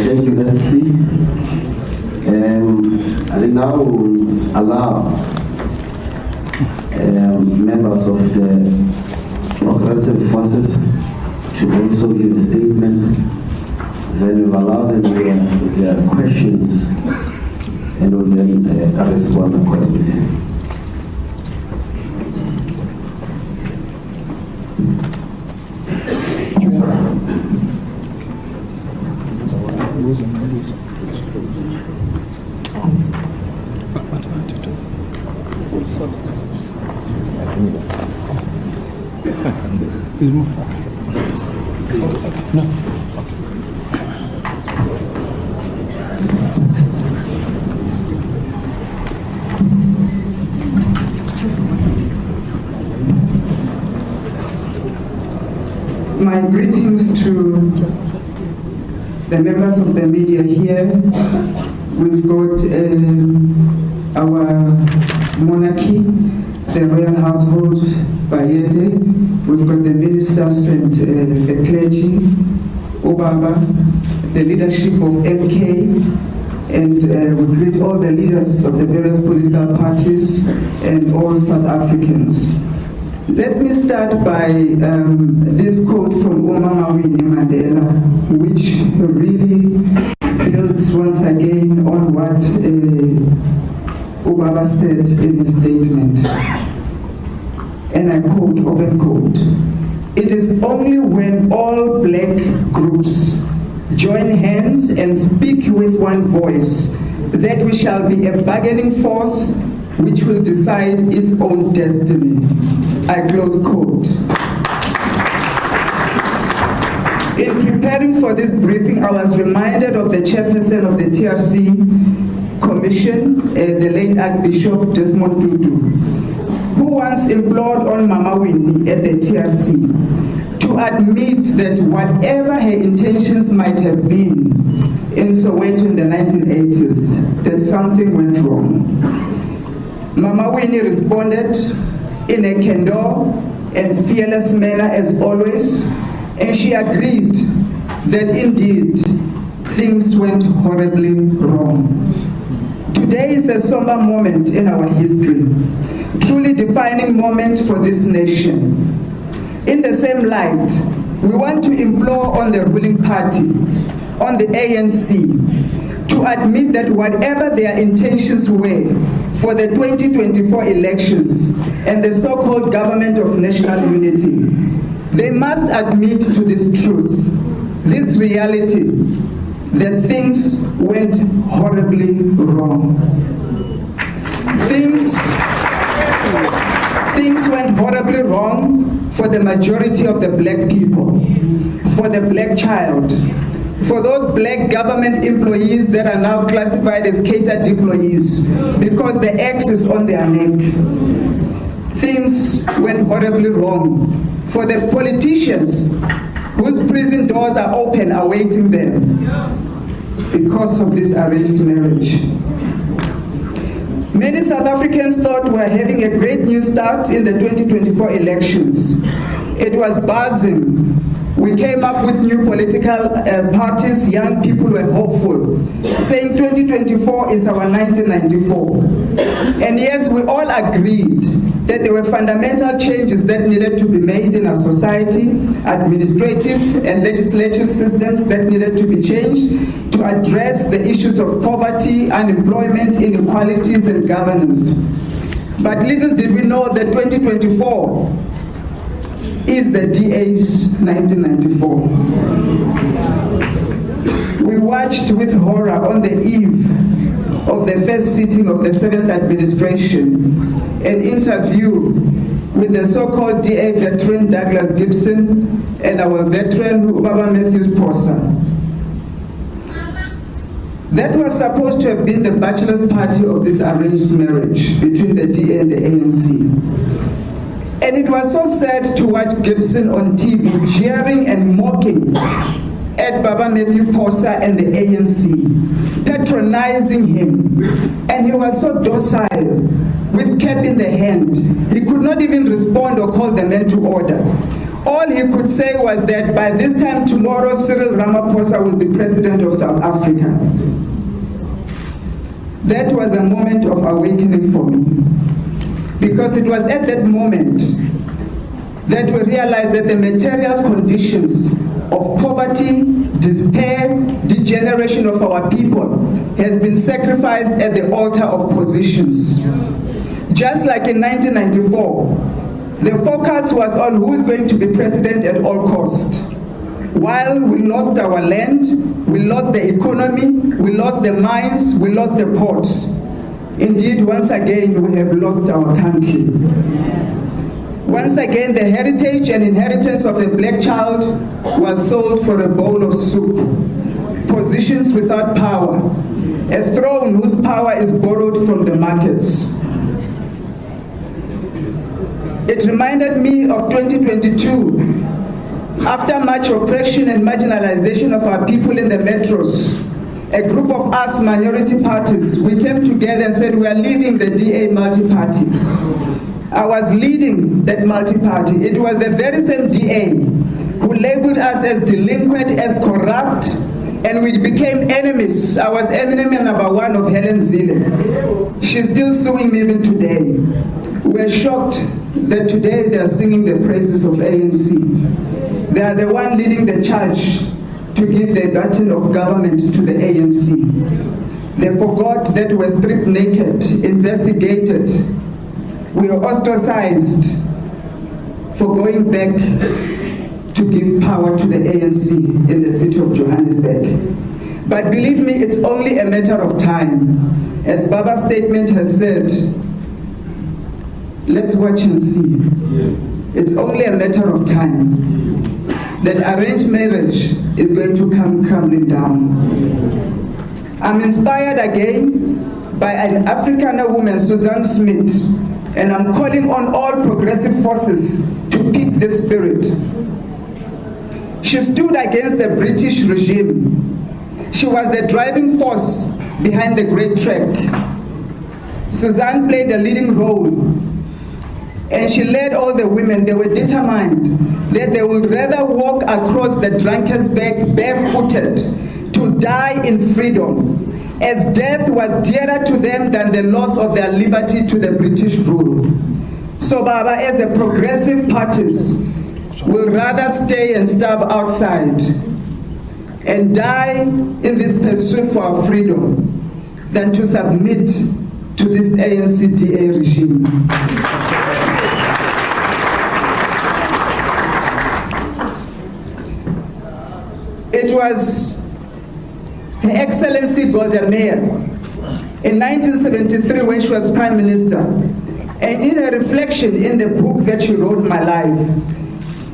Thank you, SC. I think now we'll allow members of the progressive forces to also give a statement. Then we'll allow them their questions and we'll then respond accordingly. My greetings to the members of the media here. We've got our monarchy, the royal household, Bayete. We've got the ministers and the clergy, Obaba, the leadership of MK, and we greet all the leaders of the various political parties and all South Africans. Let me start by this quote from Winnie Mandela, which really builds once again on what Obaba said in his statement. And I quote, open quote, "It is only when all black groups join hands and speak with one voice that we shall be a bargaining force which will decide its own destiny." I close quote. In preparing for this briefing, I was reminded of the chairperson of the TRC Commission, the late Archbishop Desmond Tutu, who once implored on Mama Winnie at the TRC to admit that whatever her intentions might have been in Soweto in the 1980s, that something went wrong. Mama Winnie responded in a candor and fearless manner as always, and she agreed that indeed things went horribly wrong. Today is a somber moment in our history, truly defining moment for this nation. In the same light, we want to implore on the ruling party, on the ANC, to admit that whatever their intentions were for the 2024 elections and the so-called government of national unity, they must admit to this truth, this reality, that things went horribly wrong. Things went horribly wrong for the majority of the black people, for the black child, for those black government employees that are now classified as catered employees because the X is on their neck. Things went horribly wrong for the politicians whose prison doors are open awaiting them because of this arranged marriage. Many South Africans thought we were having a great new start in the 2024 elections. It was buzzing. We came up with new political parties. Young people were hopeful, saying 2024 is our 1994. And yes, we all agreed that there were fundamental changes that needed to be made in our society, administrative and legislative systems that needed to be changed to address the issues of poverty, unemployment, inequalities, and governance. But little did we know that 2024 is the DA's 1994. We watched with horror on the eve of the first sitting of the 7th administration an interview with the so-called DA veteran Douglas Gibson and our veteran Baba Matthews Posa. That was supposed to have been the bachelor's party of this arranged marriage between the DA and the ANC. And it was so sad to watch Gibson on TV jeering and mocking at Baba Matthew Posa and the ANC, patronizing him. And he was so docile, with cap in the hand. He could not even respond or call the men to order. All he could say was that by this time tomorrow, Cyril Ramaphosa will be president of South Africa. That was a moment of awakening for me, because it was at that moment that we realized that the material conditions of poverty, despair, degeneration of our people has been sacrificed at the altar of positions. Just like in 1994, the focus was on who is going to be president at all cost. While we lost our land, we lost the economy, we lost the mines, we lost the ports. Indeed, once again, we have lost our country. Once again, the heritage and inheritance of the black child was sold for a bowl of soup. Positions without power, a throne whose power is borrowed from the markets. It reminded me of 2022, after much oppression and marginalization of our people in the metros. A group of us minority parties, we came together and said we are leaving the DA multi-party. I was leading that multi-party. It was the very same DA who labeled us as delinquent, as corrupt, and we became enemies. I was enemy number one of Helen Zille. She's still suing me even today. We're shocked that today they are singing the praises of ANC. They are the one leading the charge to give the baton of government to the ANC. They forgot that we were stripped naked, investigated. We were ostracized for going back to give power to the ANC in the city of Johannesburg. But believe me, it's only a matter of time. As Baba's statement has said, let's watch and see. It's only a matter of time that arranged marriage is going to come crumbling down. I'm inspired again by an Afrikaner woman, Susan Smith, and I'm calling on all progressive forces to pick this spirit. She stood against the British regime. She was the driving force behind the Great Trek. Suzanne played a leading role, and she led all the women. They were determined that they would rather walk across the Drakensberg barefooted to die in freedom, as death was dearer to them than the loss of their liberty to the British rule. So Baba, as the progressive parties, will rather stay and starve outside and die in this pursuit for our freedom than to submit to this ANC-DA regime. It was Her Excellency Golda Meir in 1973 when she was Prime Minister, and in her reflection in the book that she wrote, My Life,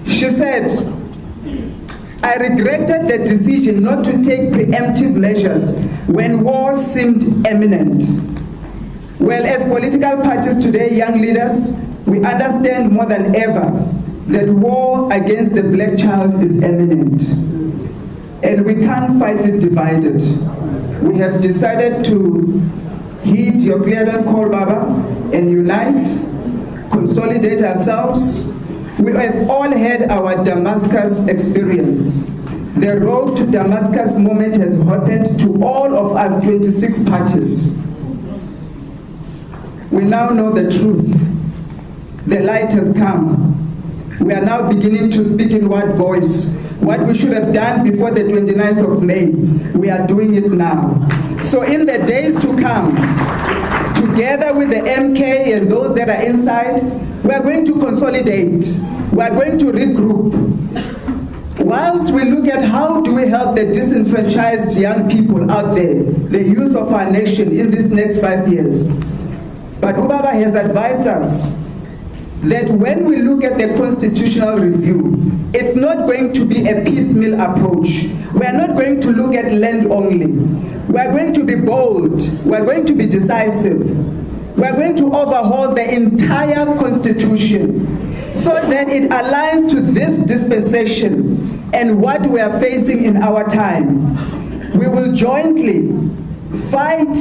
she said, I regretted the decision not to take preemptive measures when war seemed imminent. Well, as political parties today, young leaders, we understand more than ever that war against the black child is imminent. And we can't fight it divided. We have decided to heed your clearance call, Baba, and unite, consolidate ourselves. We have all had our Damascus experience. The road to Damascus moment has happened to all of us 26 parties. We now know the truth. The light has come. We are now beginning to speak in one voice. What we should have done before the 29th of May, we are doing it now. So in the days to come, together with the MK and those that are inside, we are going to consolidate. We are going to regroup. Whilst we look at how do we help the disenfranchised young people out there, the youth of our nation in these next 5 years. But Ubaba has advised us that when we look at the constitutional review, it's not going to be a piecemeal approach. We are not going to look at land only. We are going to be bold. We are going to be decisive. We are going to overhaul the entire constitution. so that it aligns to this dispensation and what we are facing in our time. We will jointly fight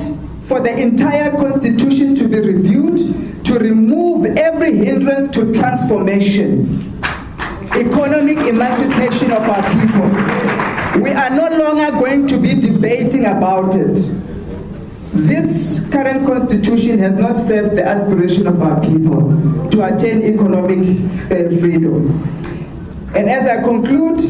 for the entire Constitution to be reviewed, to remove every hindrance to transformation, economic emancipation of our people. We are no longer going to be debating about it. This current Constitution has not served the aspiration of our people to attain economic freedom. And as I conclude,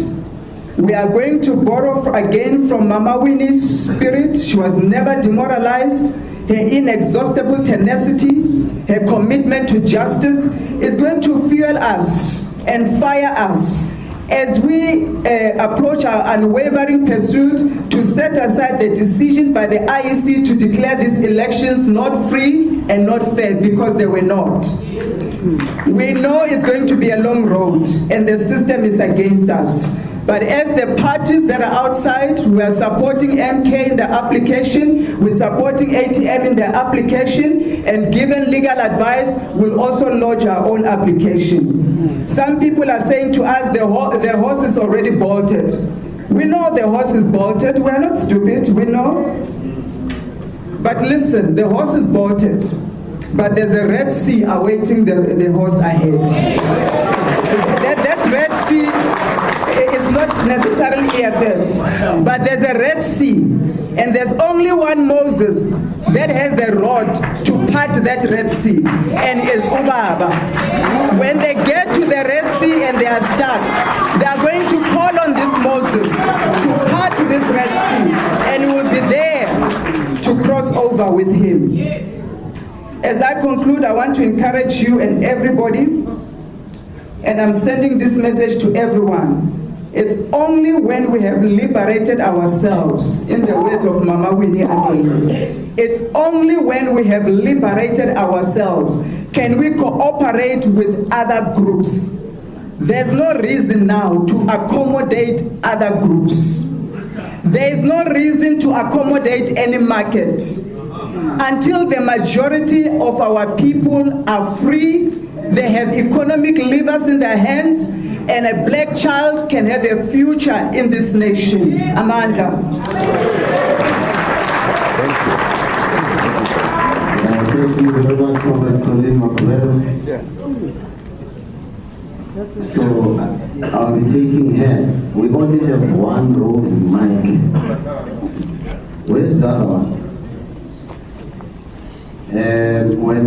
we are going to borrow again from Mama Winnie's spirit. She was never demoralized. Her inexhaustible tenacity, her commitment to justice is going to fuel us and fire us as we approach our unwavering pursuit to set aside the decision by the IEC to declare these elections not free and not fair, because they were not. We know it's going to be a long road and the system is against us. But as the parties that are outside, we are supporting MK in the application, we're supporting ATM in the application, and given legal advice, we'll also lodge our own application. Some people are saying to us, the horse is already bolted. We know the horse is bolted. We're not stupid, we know. But listen, the horse is bolted, but there's a Red Sea awaiting the horse ahead. That Red Sea is not necessarily EFF, but there's a Red Sea, and there's only one Moses that has the rod to part that Red Sea, and is Ubaba. When they get to the Red Sea and they are stuck, they are going to call on this Moses to part this Red Sea, and we will be there to cross over with him. As I conclude, I want to encourage you and everybody, and I'm sending this message to everyone. It's only when we have liberated ourselves, in the words of Mama Winnie Ane, it's only when we have liberated ourselves can we cooperate with other groups. There's no reason now to accommodate other groups. There is no reason to accommodate any market until the majority of our people are free, they have economic levers in their hands, and a black child can have a future in this nation. Amanda. Thank you very much, Comrade Colleen Makuel. So I'll be taking hands. We only have one roving mic. Where's the other one? And when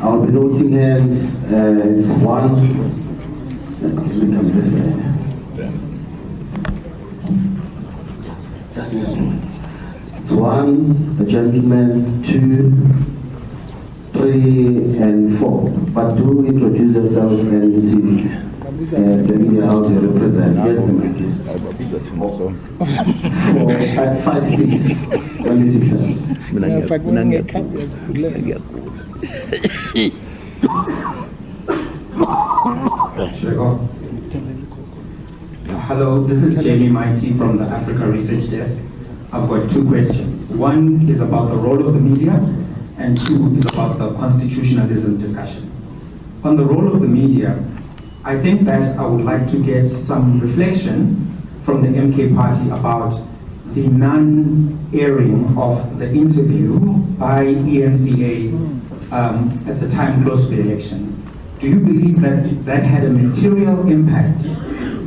I'll be noting hands, it's one. This side. It's one, a gentleman, 2, 3, and 4. But do introduce yourself and the media house you represent. Yes, the mic. 4, 5, 6, 26 Hello, this is Jamie Mighty from the Africa Research Desk. I've got 2 questions. One is about the role of the media, and 2 is about the constitutionalism discussion. On the role of the media, I think that I would like to get some reflection from the MK party about the non-airing of the interview by ENCA at the time close to the election. Do you believe that that had a material impact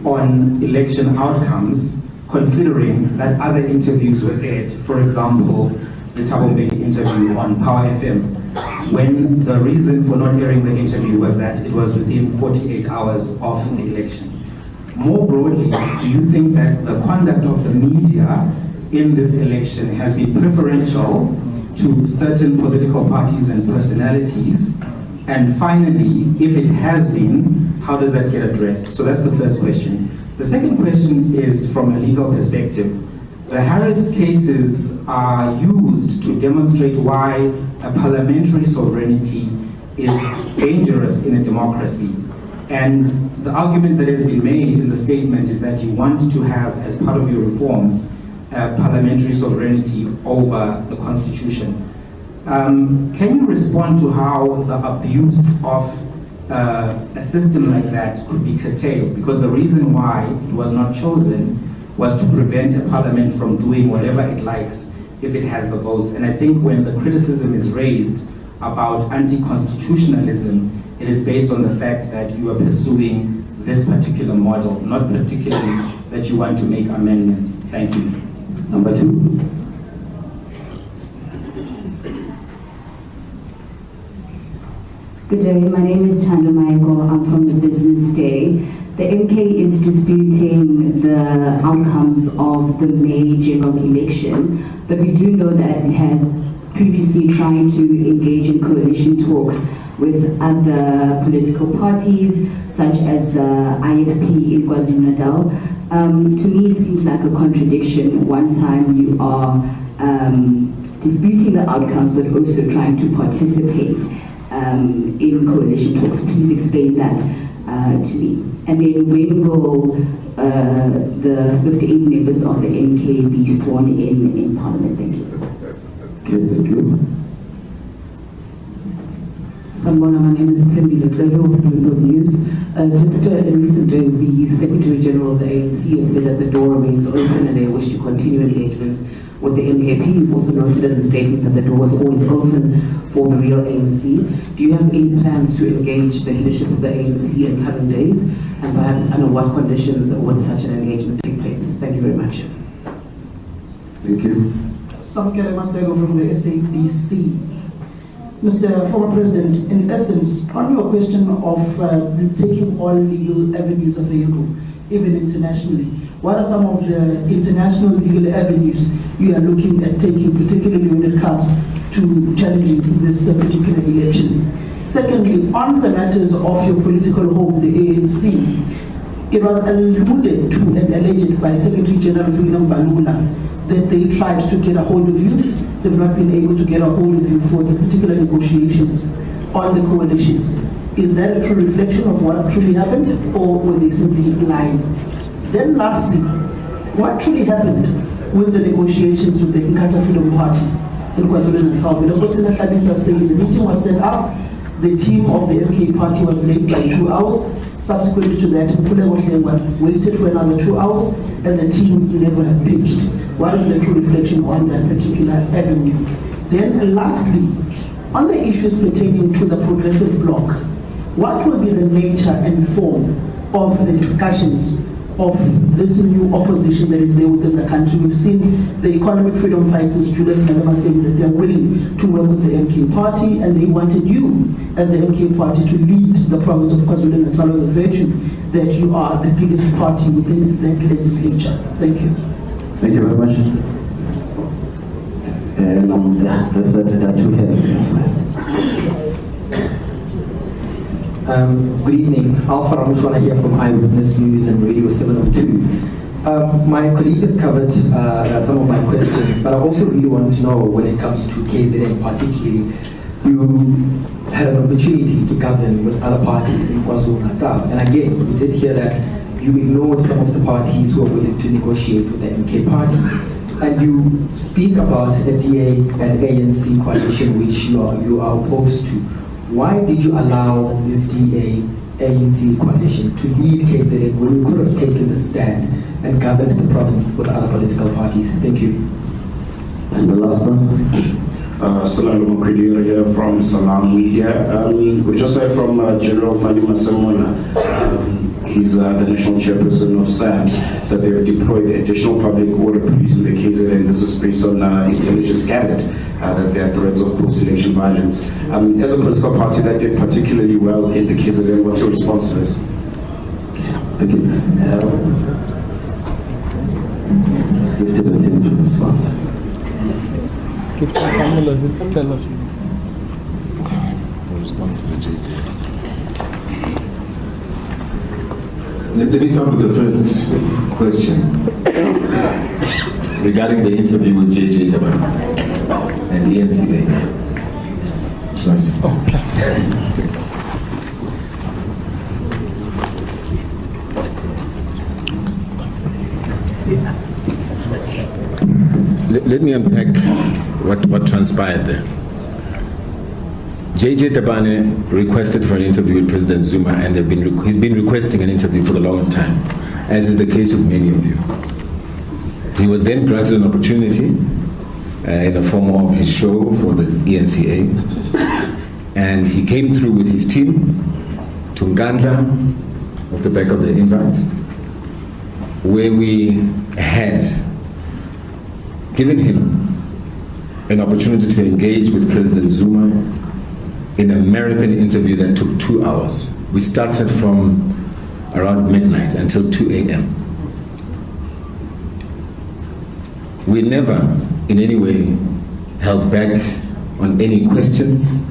on election outcomes, considering that other interviews were aired? For example, the Thabo Mbeki interview on Power FM, when the reason for not airing the interview was that it was within 48 hours of the election. More broadly, do you think that the conduct of the media in this election has been preferential to certain political parties and personalities? And finally, if it has been, how does that get addressed? So that's the first question. The second question is from a legal perspective. The Harris cases are used to demonstrate why a parliamentary sovereignty is dangerous in a democracy. And the argument that has been made in the statement is that you want to have, as part of your reforms, parliamentary sovereignty over the Constitution. Can you respond to how the abuse of a system like that could be curtailed, because the reason why it was not chosen was to prevent a parliament from doing whatever it likes if it has the votes. And I think when the criticism is raised about anti-constitutionalism, it is based on the fact that you are pursuing this particular model, not particularly that you want to make amendments. Thank you. Number 2. Good day, my name is Tando Maiko. I'm from the Business Day. The MK is disputing the outcomes of the May general election, but we do know that it had previously tried to engage in coalition talks with other political parties, such as the IFP in KwaZulu-Natal. To me, it seems like a contradiction. One time you are disputing the outcomes, but also trying to participate in coalition talks. Please explain that to me. And then when will the 58 members of the MK be sworn in Parliament? Thank you. Okay, thank you. Sambona, my name is Timmy Lezelo of Bloomberg News. Just in recent days, the Secretary General of the ANC has said that the door remains open and they wish to continue engagements with the MKP. You've also noted in the statement that the door was always open for the real ANC. Do you have any plans to engage the leadership of the ANC in coming days? And perhaps under what conditions would such an engagement take place? Thank you very much. Thank you. Samkele Masego from the SABC. Mr. Former President, in essence, on your question of taking all legal avenues available, even internationally, what are some of the international legal avenues you are looking at taking, particularly when it comes to challenging this particular election? Secondly, on the matters of your political home, the ANC, it was alluded to and alleged by Secretary General William Balula that they tried to get a hold of you. They've not been able to get a hold of you for the particular negotiations on the coalitions. Is that a true reflection of what truly happened, or were they simply lying? Then lastly, what truly happened with the negotiations with the Inkatha Freedom Party in KwaZulu-Natal? The person that says the meeting was set up, the team of the MK party was late by 2 hours. Subsequently to that, Mpule waited for another 2 hours, and the team never pitched. What is the true reflection on that particular avenue? Then lastly, on the issues pertaining to the progressive bloc, what will be the nature and form of the discussions of this new opposition that is there within the country? We've seen the economic freedom fighters, Julius Malema, saying that they're willing to work with the MK party, and they wanted you as the MK party to lead the province of KwaZulu-Natal on the virtue that you are the biggest party within that legislature. Thank you. Thank you very much. And there are 2 hands. Good evening. Alpha Ramushwana here from Eyewitness News and Radio 702. My colleague has covered some of my questions, but I also really want to know, when it comes to KZN particularly, you had an opportunity to govern with other parties in KwaZulu-Natal. And again, we did hear that you ignored some of the parties who are willing to negotiate with the MK party. And you speak about a DA and ANC coalition which you are opposed to. Why did you allow this DA-ANC coalition to lead KZN when you could have taken the stand and governed the province with other political parties? Thank you. And the last one? Salalu Mukhidir here from Salam Media. We just heard from General Fani Masemona. He's the national chairperson of SAMS, that they've deployed additional public order police in the KZN. This is based on intelligence gathered that there are threats of post-election violence. As a political party that did particularly well in the KZN, what's your response to this? Thank you. Let's give to the team to respond. Give to the family, tell us. We'll respond to the JJ. Let me start with the first question regarding the interview with JJ and the NCA. Let me unpack what transpired there. JJ Tabane requested for an interview with President Zuma, and he's been requesting an interview for the longest time, as is the case with many of you. He was then granted an opportunity in the form of his show for the ENCA, and he came through with his team to Ngandla, off the back of the invite, where we had given him an opportunity to engage with President Zuma in a marathon interview that took 2 hours. We started from around midnight until 2 a.m. We never in any way held back on any questions.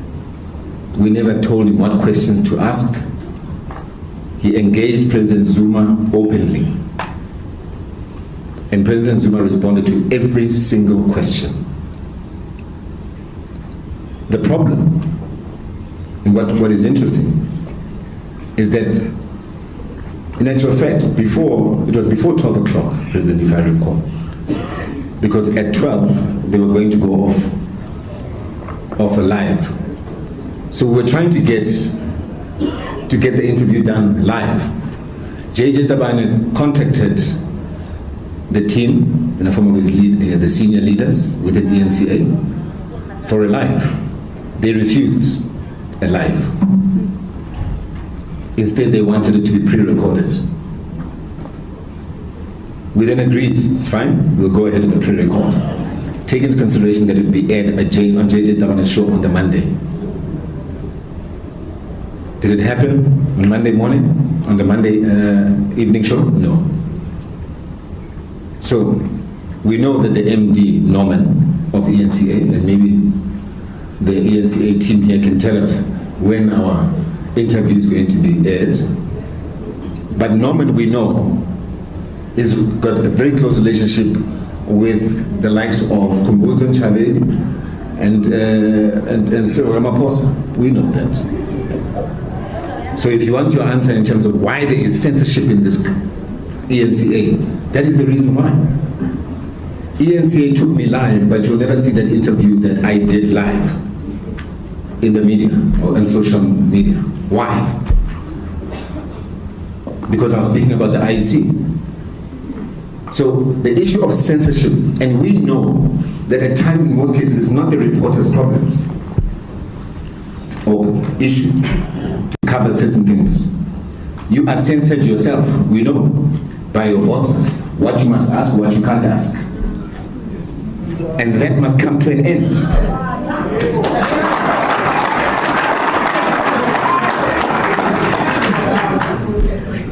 We never told him what questions to ask. He engaged President Zuma openly. And President Zuma responded to every single question. The problem, and what is interesting, is that in actual fact, it was before 12 o'clock, President, if I recall. Because at 12, they were going to go off live. So we were trying to get the interview done live. JJ Tabane contacted the team in the form of the senior leaders within ENCA for a live. They refused a live. Instead, they wanted it to be pre-recorded. We then agreed, it's fine, we'll go ahead with the pre-record. Take into consideration that it will be aired on JJ Tabane's show on the Monday. Did it happen on Monday morning? On the Monday evening show? No. So, we know that the MD, Norman, of ENCA, and maybe the ENCA team here can tell us when our interview is going to be aired. But Norman, we know, has got a very close relationship with the likes of Kumbuzo Nchabe and Cyril Ramaphosa. We know that. So if you want your answer in terms of why there is censorship in this ENCA, that is the reason why. ENCA took me live, but you'll never see that interview that I did live in the media or in social media. Why? Because I was speaking about the IEC. So the issue of censorship, and we know that at times in most cases it's not the reporter's problems or issue to cover certain things. You are censored yourself, we know, by your bosses, what you must ask, what you can't ask. And that must come to an end.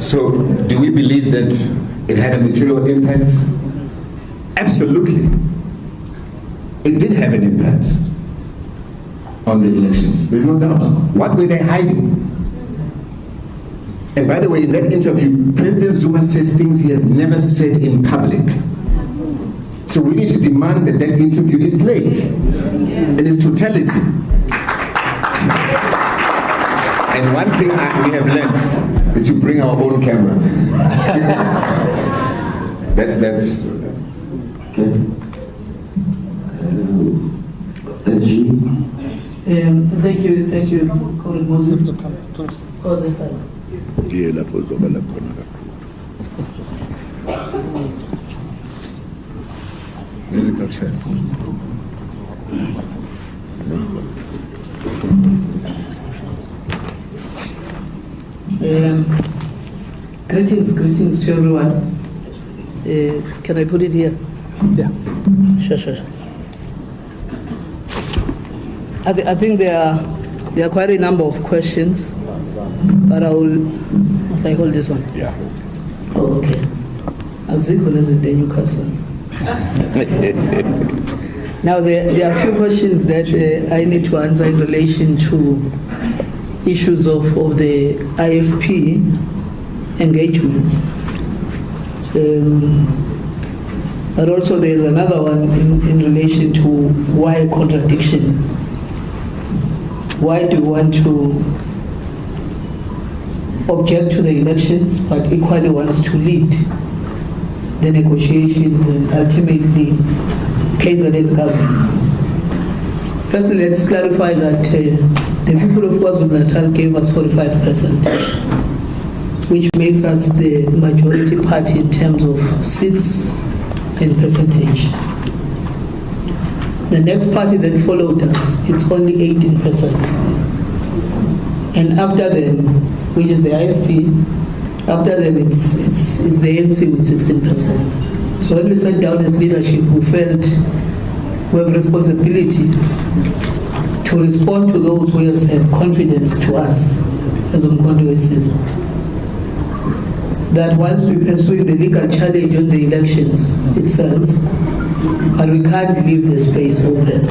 So, do we believe that it had a material impact? Absolutely. It did have an impact on the elections. There's no doubt. What were they hiding? And by the way, in that interview, President Zuma says things he has never said in public. So we need to demand that that interview is played in its totality. And one thing we have learned is to bring our own camera. That's that. Okay. Thank you, Colin Moses. Oh, that's it. Musical chairs. Greetings to everyone. Can I put it here? Yeah. Sure. I think there are quite a number of questions, but must I hold this one? Yeah. Oh, okay. As equal as the Newcastle. Now there are a few questions that I need to answer in relation to issues of the IFP engagements. But also there's another one in relation to why contradiction. Why do you want to object to the elections but equally wants to lead the negotiations and ultimately KZN government? Firstly, let's clarify that the The people of KwaZulu-Natal gave us 45%, which makes us the majority party in terms of seats and percentage. The next party that followed us, it's only 18%. And after them, which is the IFP, after them it's the ANC with 16%. So when we sat down as leadership, we felt we have responsibility to respond to those who have had confidence to us as Umkhonto wesizwe, that whilst we pursue the legal challenge on the elections itself, but we can't leave the space open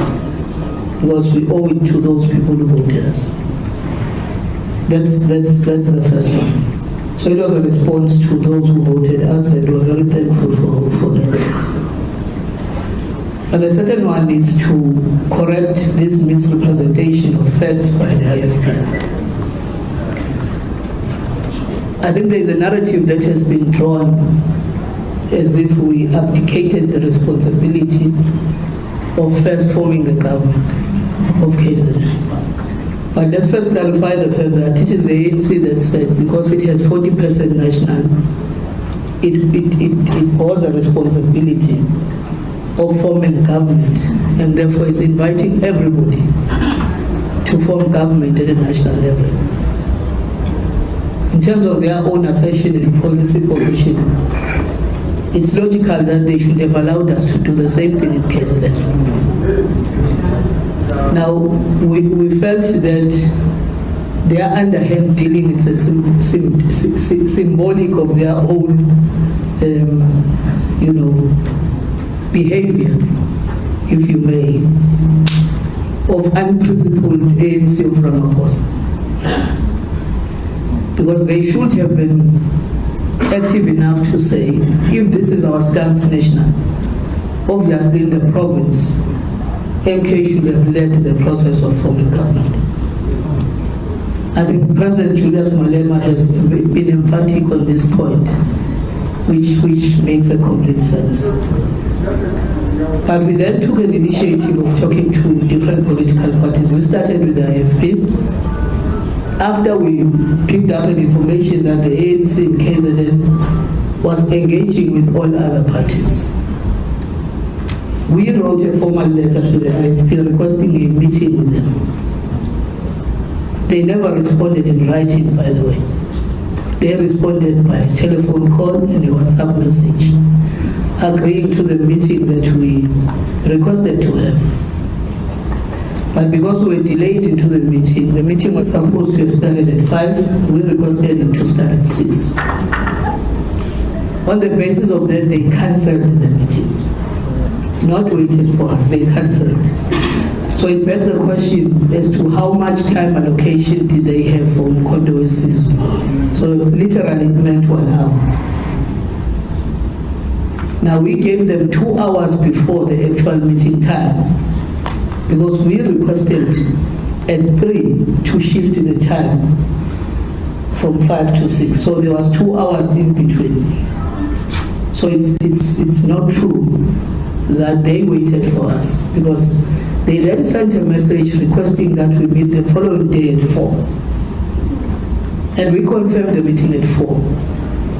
because we owe it to those people who voted us. That's the first one. So it was a response to those who voted us, and we're very thankful for that. And the second one is to correct this misrepresentation of facts by the IFP. I think there is a narrative that has been drawn as if we abdicated the responsibility of first forming the government of KZN. But let's first clarify the fact that it is the ANC that said because it has 40% national, it was a responsibility of forming government, and therefore is inviting everybody to form government at a national level. In terms of their own assertion and policy position, it's logical that they should have allowed us to do the same thing in KZN. Now, we felt that their underhand dealing is a symbolic of their own, behavior, if you may, of unprincipled ANC of Ramaphosa. Because they should have been active enough to say, if this is our stance national, obviously in the province, MK should have led the process of forming government. I think President Julius Malema has been emphatic on this point, which makes a complete sense. But we then took an initiative of talking to different political parties. We started with the IFP. After we picked up an information that the ANC in KZN was engaging with all other parties, we wrote a formal letter to the IFP requesting a meeting with them. They never responded in writing, by the way. They responded by a telephone call and a WhatsApp message, agreeing to the meeting that we requested to have. But because we were delayed into the meeting was supposed to have started at 5, we requested it to start at 6. On the basis of that, they cancelled the meeting. Not waited for us, they cancelled. So it begs the question as to how much time allocation did they have for Umkhonto wesizwe. So literally it meant 1 hour. Now we gave them 2 hours before the actual meeting time, because we requested at 3 to shift the time from 5 to 6. So there was 2 hours in between. So it's not true that they waited for us, because they then sent a message requesting that we meet the following day at 4. And we confirmed the meeting at 4.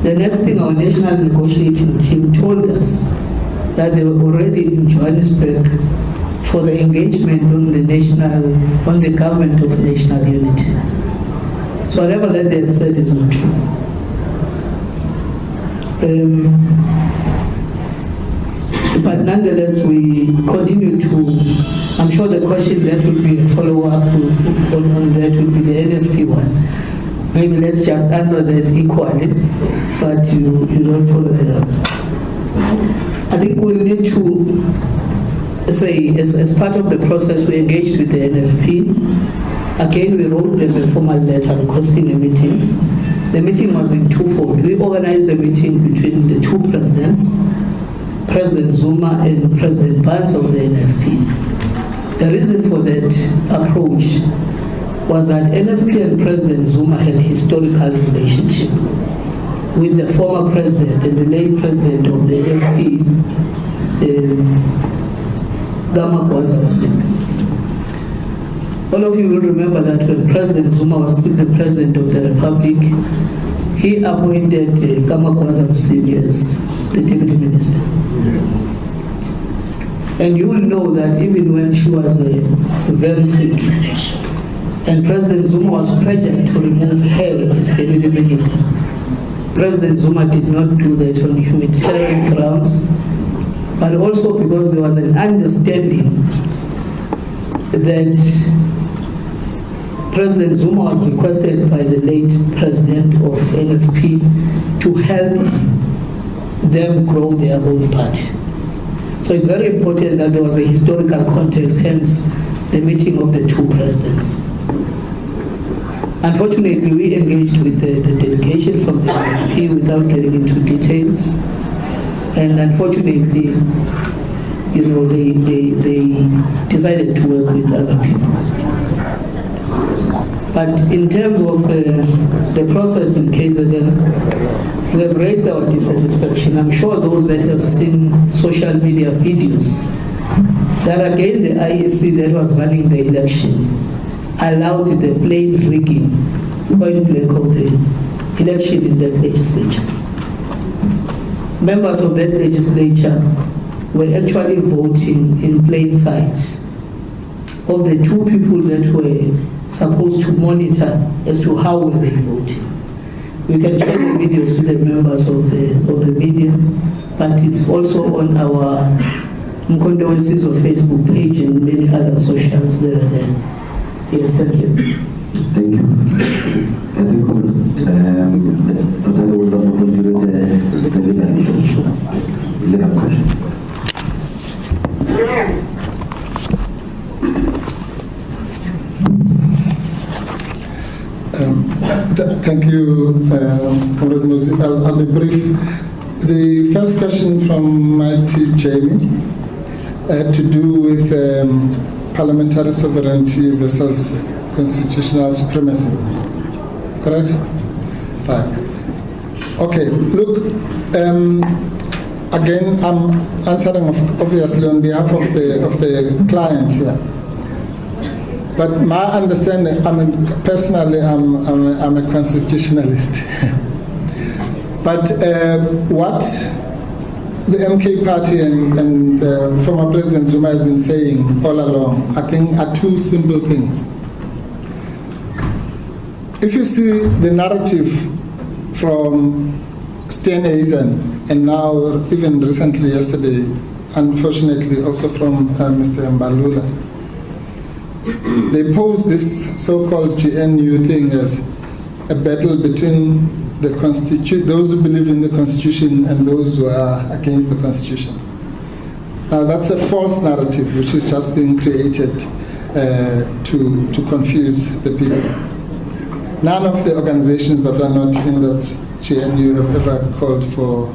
The next thing, our national negotiating team told us that they were already in Johannesburg for the engagement on the government of national unity. So whatever that they have said is not true. But nonetheless, we continue to, I'm sure the question that will be a follow-up on that will be the NFP one. Maybe let's just answer that equally so that you don't follow that up. I think we'll need to say, as part of the process, we engaged with the NFP. Again, we wrote them a formal letter requesting a meeting. The meeting was in twofold. We organized a meeting between the two presidents, President Zuma and President Barnes of the NFP. The reason for that approach was that NFP and President Zuma had historical relationship with the former president and the late president of the NFP, All of you will remember that when President Zuma was still the President of the Republic, he appointed Kamakwaza Senior as the Deputy Minister. And you will know that even when she was very sick, and President Zuma was pressured to remove her as Deputy Minister, President Zuma did not do that on humanitarian grounds, but also because there was an understanding that President Zuma was requested by the late president of NFP to help them grow their own party. So it's very important that there was a historical context, hence the meeting of the two presidents. Unfortunately, we engaged with the delegation from the NFP without getting into details. And unfortunately, you know, they decided to work with other people. But in terms of the process in KZN, we have raised our dissatisfaction. I'm sure those that have seen social media videos, that again the IEC that was running the election allowed the plain rigging, point blank of the election in that legislature. Members of that legislature were actually voting in plain sight of the two people that were supposed to monitor as to how were they voting. We can share the videos to the members of the media, but it's also on our Mkondowensi's or Facebook page and many other socials there and there. Yes, thank you. Thank you. I think we will continue the legal questions. Thank you, Comrade Musi. I'll be brief. The first question from Mighty Jamie had to do with parliamentary sovereignty versus constitutional supremacy. Correct? Right. Okay, look, again, I'm answering obviously on behalf of the client here. But my understanding, I mean, personally, I'm a constitutionalist. But what the MK party and former President Zuma has been saying all along, I think, are two simple things. If you see the narrative from Sten Eisen, and now even recently, yesterday, unfortunately also from Mr. Mbalula, they pose this so-called GNU thing as a battle between those who believe in the Constitution and those who are against the Constitution. Now that's a false narrative which is just being created to confuse the people. None of the organizations that are not in that GNU have ever called for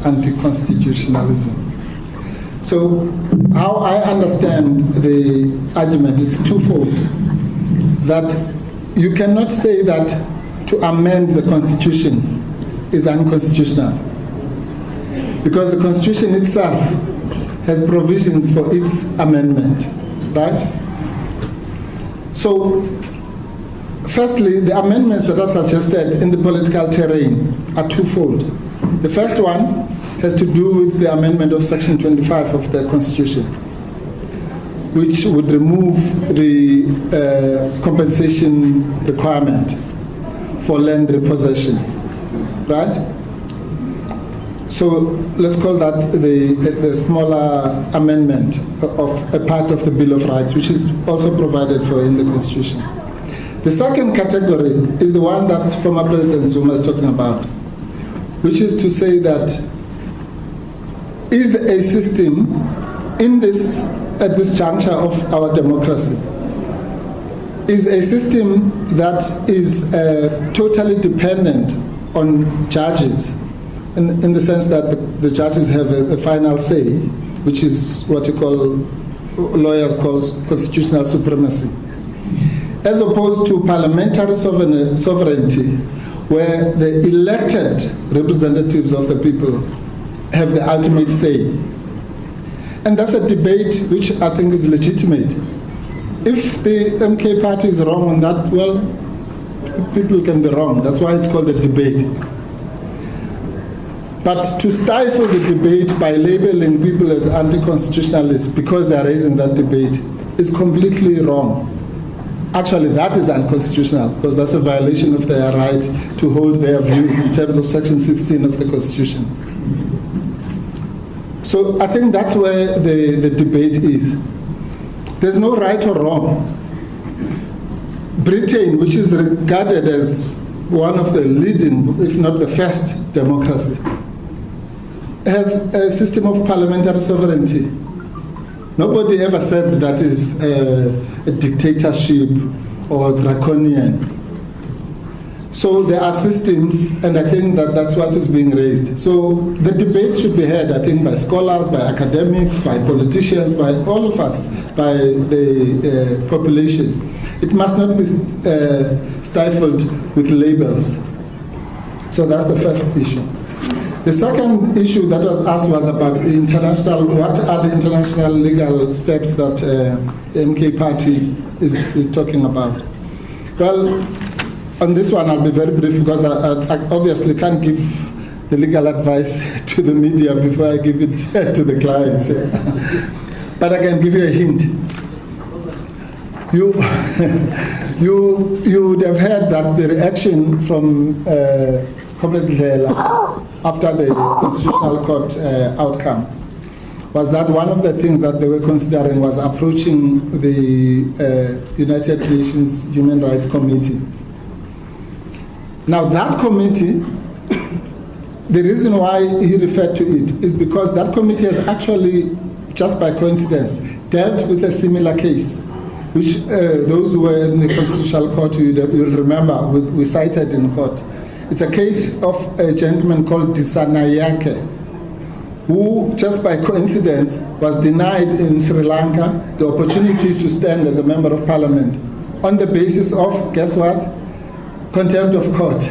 anti-constitutionalism. So how I understand the argument is twofold. That you cannot say that to amend the Constitution is unconstitutional, because the Constitution itself has provisions for its amendment, right? So, firstly, the amendments that are suggested in the political terrain are twofold. The first one has to do with the amendment of Section 25 of the Constitution, which would remove the compensation requirement for land repossession, right? So let's call that the smaller amendment of a part of the Bill of Rights, which is also provided for in the Constitution. The second category is the one that former President Zuma is talking about, which is to say that is a system at this juncture of our democracy, is a system that is totally dependent on judges, in the sense that the judges have a final say, which is what lawyers call constitutional supremacy, as opposed to parliamentary sovereignty, where the elected representatives of the people have the ultimate say. And that's a debate which I think is legitimate. if the MK party is wrong on that, well, people can be wrong. That's why it's called a debate. But to stifle the debate by labeling people as anti-constitutionalists because they are raising that debate is completely wrong. Actually, that is unconstitutional because that's a violation of their right to hold their views in terms of Section 16 of the Constitution. So I think that's where the debate is. There's no right or wrong. Britain, which is regarded as one of the leading, if not the first democracy, has a system of parliamentary sovereignty. Nobody ever said that is a dictatorship or draconian. So there are systems, and I think that that's what is being raised. So the debate should be heard, I think, by scholars, by academics, by politicians, by all of us, by the population. It must not be stifled with labels. So that's the first issue. The second issue that was asked was about international, what are the international legal steps that the MK party is talking about? Well, on this one I'll be very brief because I obviously can't give the legal advice to the media before I give it to the clients. But I can give you a hint. You would have heard that the reaction from Comrade Lela after the Constitutional Court outcome was that one of the things that they were considering was approaching the United Nations Human Rights Committee. Now that committee, the reason why he referred to it is because that committee has actually, just by coincidence, dealt with a similar case, which those who were in the Constitutional Court, you'll remember, we cited in court. It's a case of a gentleman called Disanayake, who, just by coincidence, was denied in Sri Lanka the opportunity to stand as a member of parliament on the basis of, guess what? Contempt of court.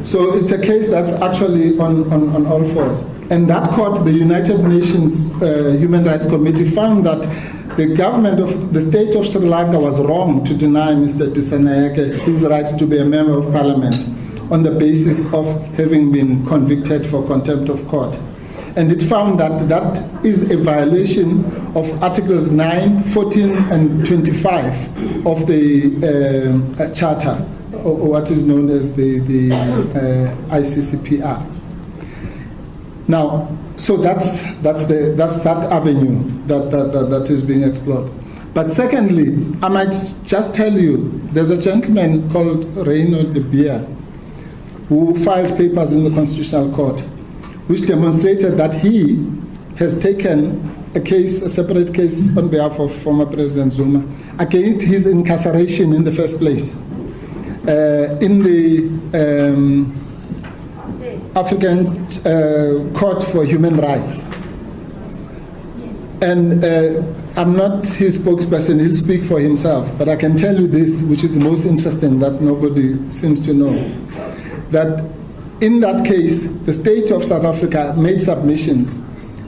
So it's a case that's actually on all fours. And that court, the United Nations Human Rights Committee, found that the government of the state of Sri Lanka was wrong to deny Mr. Disanayake his right to be a member of parliament on the basis of having been convicted for contempt of court. And it found that that is a violation of Articles 9, 14, and 25 of the Charter, or what is known as the ICCPR. Now, so that's that avenue that is being explored. But secondly, I might just tell you, there's a gentleman called Reino de Beer who filed papers in the Constitutional Court, which demonstrated that he has taken a case, a separate case on behalf of former President Zuma against his incarceration in the first place in the African Court for Human Rights. And I'm not his spokesperson, he'll speak for himself, but I can tell you this, which is the most interesting that nobody seems to know, that in that case, the state of South Africa made submissions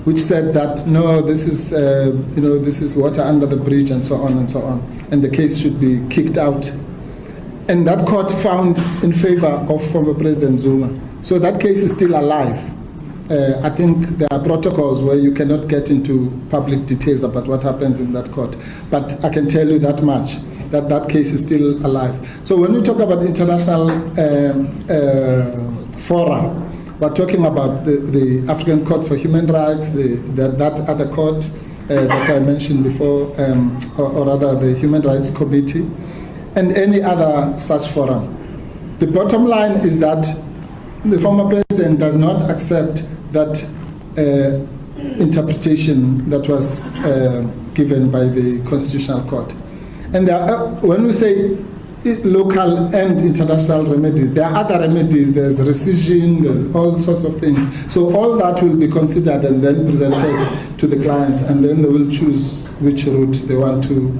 which said that, no, this is, this is water under the bridge and so on and so on, and the case should be kicked out. And that court found in favor of former President Zuma. So that case is still alive. I think there are protocols where you cannot get into public details about what happens in that court. But I can tell you that much, that that case is still alive. So when we talk about international fora, we're talking about the African Court for Human Rights, that other court that I mentioned before, or rather the Human Rights Committee, and any other such forum. The bottom line is that the former president does not accept that interpretation that was given by the Constitutional Court. And there are, when we say local and international remedies, there are other remedies, there's rescission, there's all sorts of things. So all that will be considered and then presented to the clients, and then they will choose which route they want to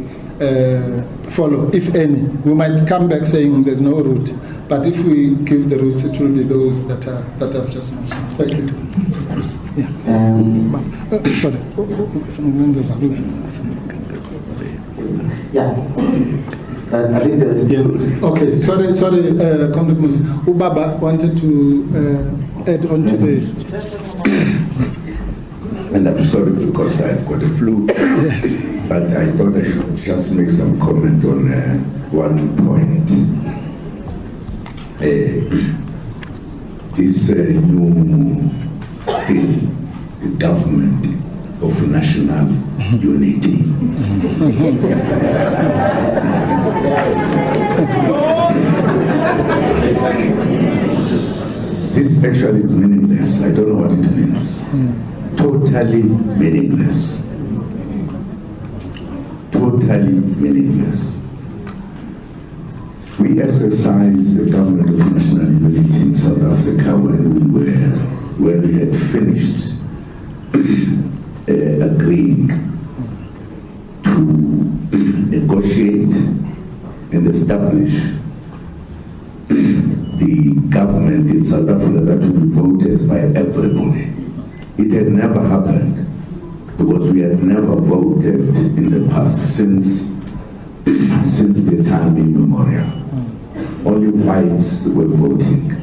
follow, if any. We might come back saying there's no route, but if we give the routes, it will be those that I've just mentioned. Thank you. Yeah. Sorry. Yeah. I think there's... Yes. Okay, sorry, Comrade Musa. Ubaba wanted to add on to the... And I'm sorry because I've got a flu. Yes. But I thought I should just make some comment on one point. This new thing, the government of national unity. This actually is meaningless. I don't know what it means. Totally meaningless. Totally meaningless. We exercised the government of national unity in South Africa when we had finished agreeing to negotiate and establish the government in South Africa that would be voted by everybody. It had never happened because we had never voted in the past since the time immemorial. Only whites were voting.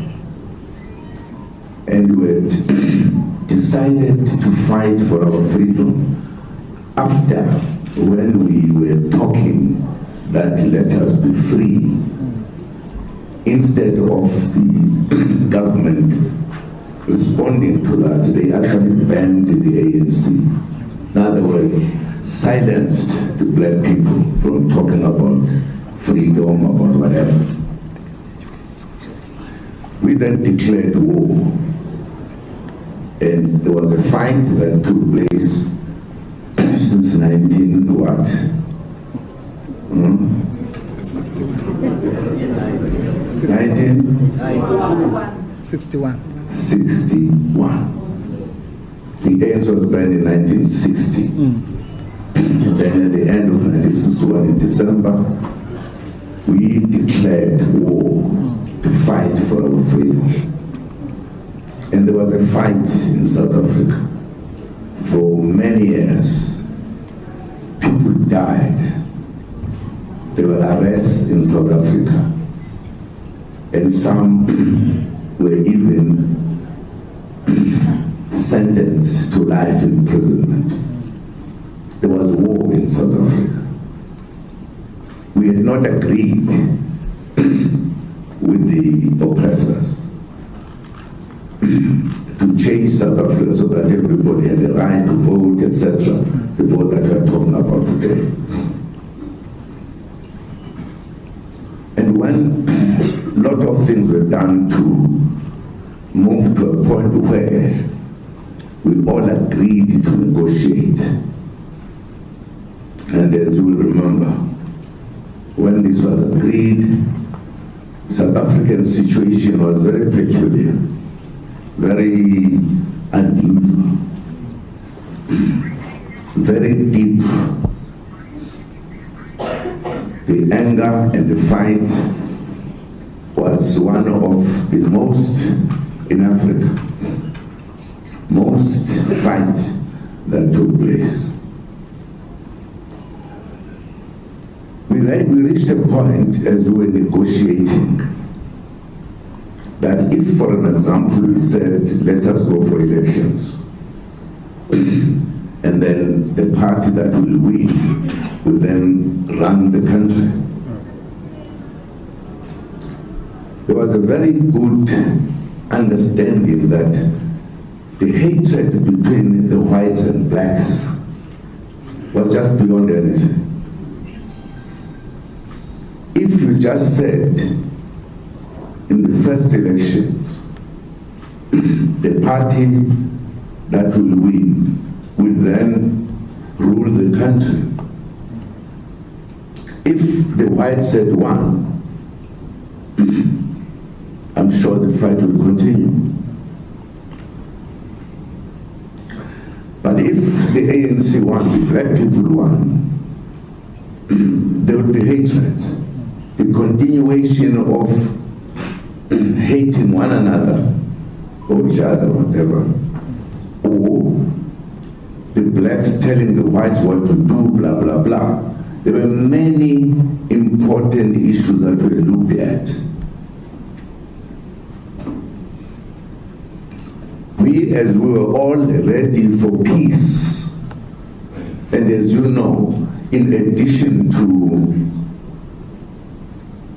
And we had decided to fight for our freedom after when we were talking that let us be free. Instead of the government responding to that, they actually banned the ANC. In other words, silenced the black people from talking about freedom, about whatever. We then declared war. And there was a fight that took place since 19 what? 61. The ANC was banned in 1960. Then at the end of 1961, in December, we declared war to fight for our freedom. And there was a fight in South Africa for many years. People died. There were arrests in South Africa. And some were even sentenced to life imprisonment. There was war in South Africa. We had not agreed with the oppressors to change South Africa so that everybody had the right to vote, etc. The vote that we're talking about today. And when a lot of things were done to move to a point where we all agreed to negotiate. And as you will remember, when this was agreed, South African situation was very peculiar, very unusual, very deep. The anger and the fight was one of the most in Africa, most fights that took place. We reached a point as we were negotiating that if, for an example, we said, let us go for elections, and then the party that will win will then run the country. There was a very good understanding that the hatred between the whites and blacks was just beyond anything. If you just said in the first elections, the party that will win will then rule the country. If the whites said one, I'm sure the fight will continue. But if the ANC won, the black people won, there would be hatred. The continuation of hating one another, or each other, whatever, or the blacks telling the whites what to do, blah, blah, blah. there were many important issues that were looked at. We, as we were all ready for peace, and as you know, in addition to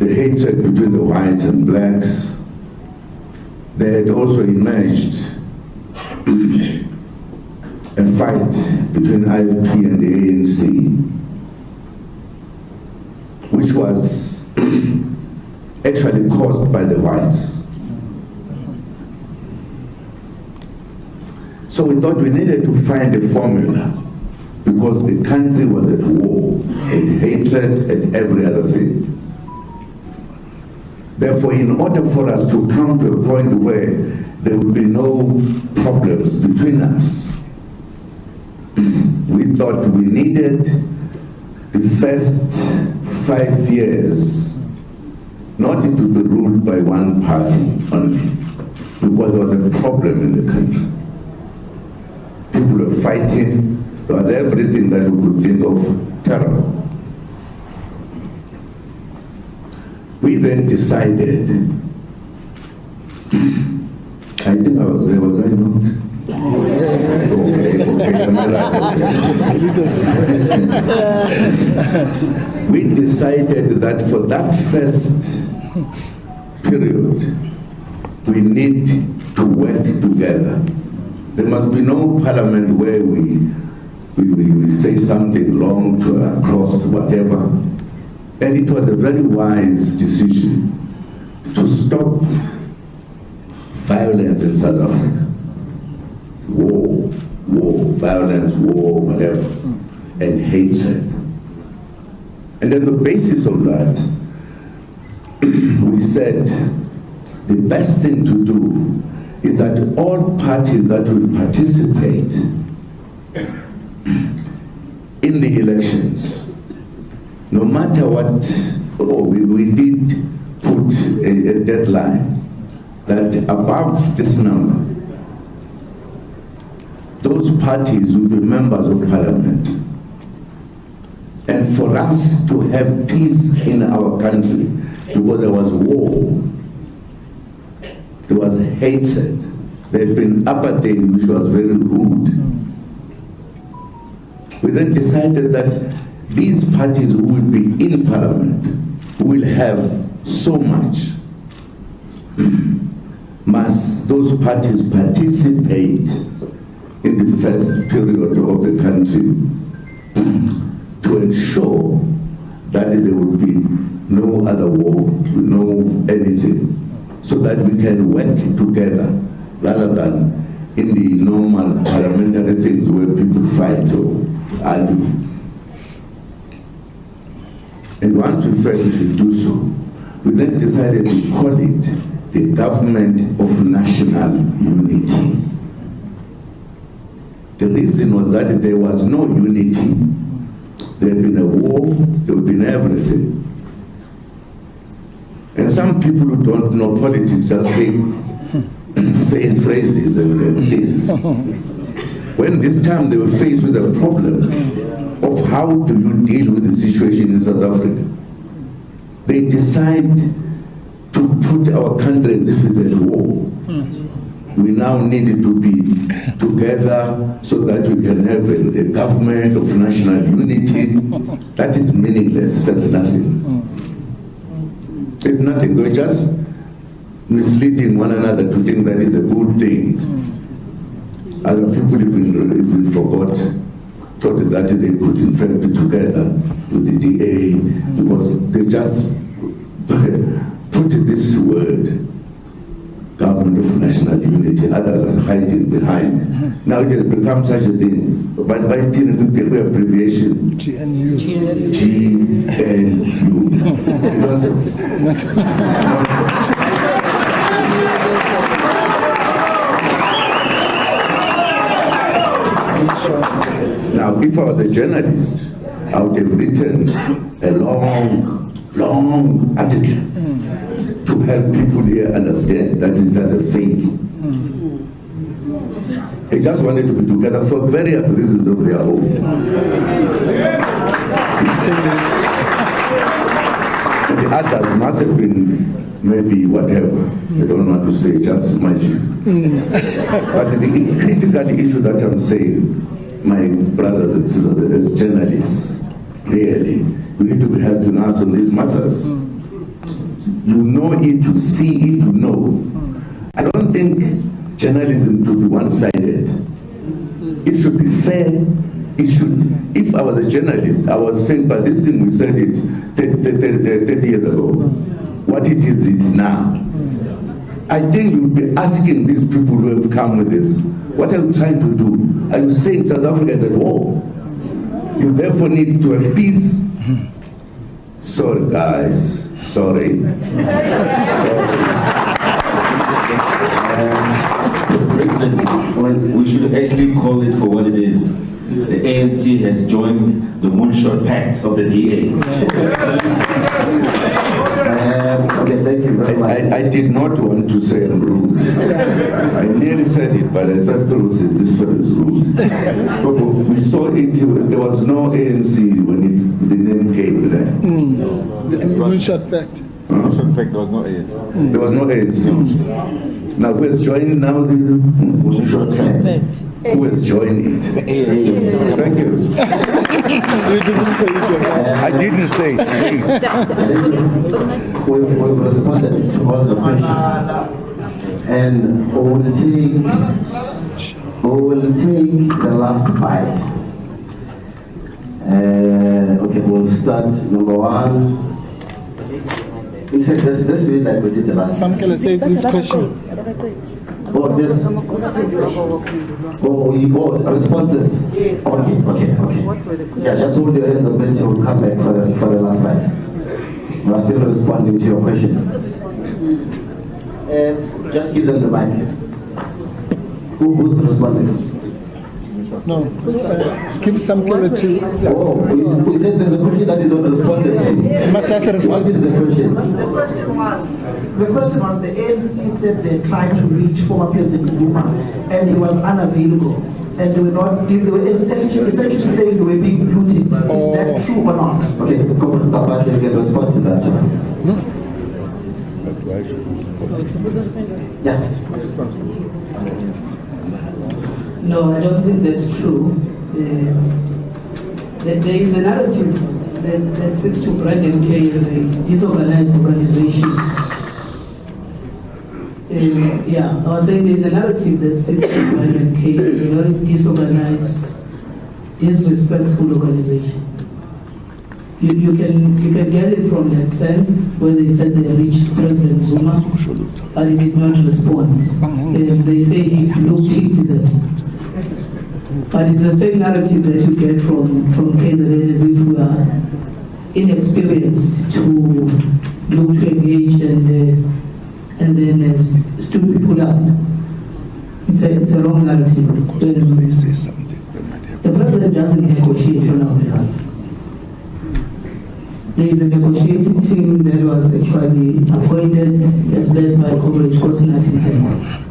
the hatred between the whites and blacks, there had also emerged a fight between IFP and the ANC, which was actually caused by the whites. So we thought we needed to find a formula, because the country was at war, at hatred, at every other thing. Therefore, in order for us to come to a point where there would be no problems between us, we thought we needed the first 5 years not to be ruled by one party only, because there was a problem in the country. People were fighting, there was everything that we could think of terrible. We then decided, I think I was there, was I not? Okay. We decided that for that first period, we need to work together. There must be no parliament where we say something long to across whatever. And it was a very wise decision to stop violence in South Africa. War, violence, war, whatever, and hatred. And on the basis of that, we said the best thing to do is that all parties that will participate in the elections, no matter what, we did put a deadline that above this number, those parties will be members of parliament. And for us to have peace in our country, because there was war, there was hatred, there had been apartheid, which was very rude. We then decided that these parties who will be in parliament, who will have so much, must those parties participate in the first period of the country to ensure that there would be no other war, no anything, so that we can work together rather than in the normal parliamentary things where people fight or argue. And once we felt we should do so, we then decided to call it the Government of National Unity. The reason was that there was no unity. There had been a war, there had been everything. And some people who don't know politics just take faint phrases and things. When this time they were faced with a problem of how do you deal with the situation in South Africa, they decide to put our country as if it's at war. We now need to be together so that we can have a government of national unity. That is meaningless, says nothing. It's nothing. We're just misleading one another to think that is a good thing. Other people even forgot, thought that they could in fact be together with the DA, because they just put this word, Government of National Unity, others are hiding behind. Now it has become such a thing. But by the abbreviation, GNU. Now, if I was a journalist, I would have written a long article to help people here understand that it's just a fake. They just wanted to be together for various reasons of their own. And the others must have been maybe whatever. I don't want to say, just imagine. But the critical issue that I'm saying, my brothers and sisters, as journalists, really, we need to be helping us on these matters. You know it, you see it, you know. I don't think journalism to be one-sided. It should be fair. It should. If I was a journalist, I was saying, but this thing we said it 30 years ago. What it is now? I think you'll be asking these people who have come with this, what are you trying to do? Are you saying South Africa is at war? You therefore need to have peace. Sorry, guys. Sorry. President, we should actually call it for what it is. The ANC has joined the moonshot pact of the DA. Okay, thank you very much. I did not want to say I'm rude. I nearly said it, but I thought this fellow is rude. But we saw it, there was no ANC when the name came there. The moonshot pact. Moonshot pact, there was no ANC. There was no ANC. Now who has joined now the moonshot pact? Who has joined it? Thank you. You didn't say it yourself. I didn't say it. We've responded to all the questions. And we will take the last bite. Okay, we'll start number one. In fact, let's do it like we did the last time. Some can say this question. Oh, yes. Oh, responses. Okay. Yeah, just hold your hands up until we'll come back for the last bite. We are still responding to your questions. Just give them the mic. Who's responding? No. Give some credit to. Oh, we said there's a question that is not responded to. What is the question? The question was the ANC said they tried to reach former President Zuma and he was unavailable. And they were essentially saying they were being looted. Is that true or not? Okay, Comrade Tabaji, you can respond to that. Yeah. No, I don't think that's true. There is a narrative that seeks to brand MK as a disorganized organization. Yeah, I was saying there's a narrative that seeks to brand MK as a very disorganized, disrespectful organization. You can get it from that sense where they said they reached President Zuma, but he did not respond. They say he blue-ticked them. But it's the same narrative that you get from KZN as if we are inexperienced to look to engage and then stood people up. It's a wrong narrative. The president doesn't negotiate on our behalf. There is a negotiating team that was actually appointed as led by Comrade Kosinati.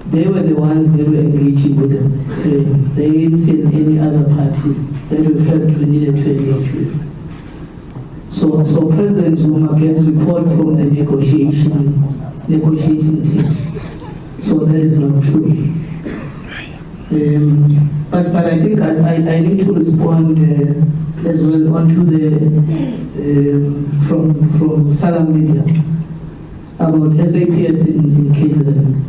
They were the ones that were engaging with them. They ain't seen any other party that we felt we needed to engage with. So President Zuma gets report from the negotiating teams. So that is not true. But I think I need to respond as well onto the from Salam Media about SAPS in KZN.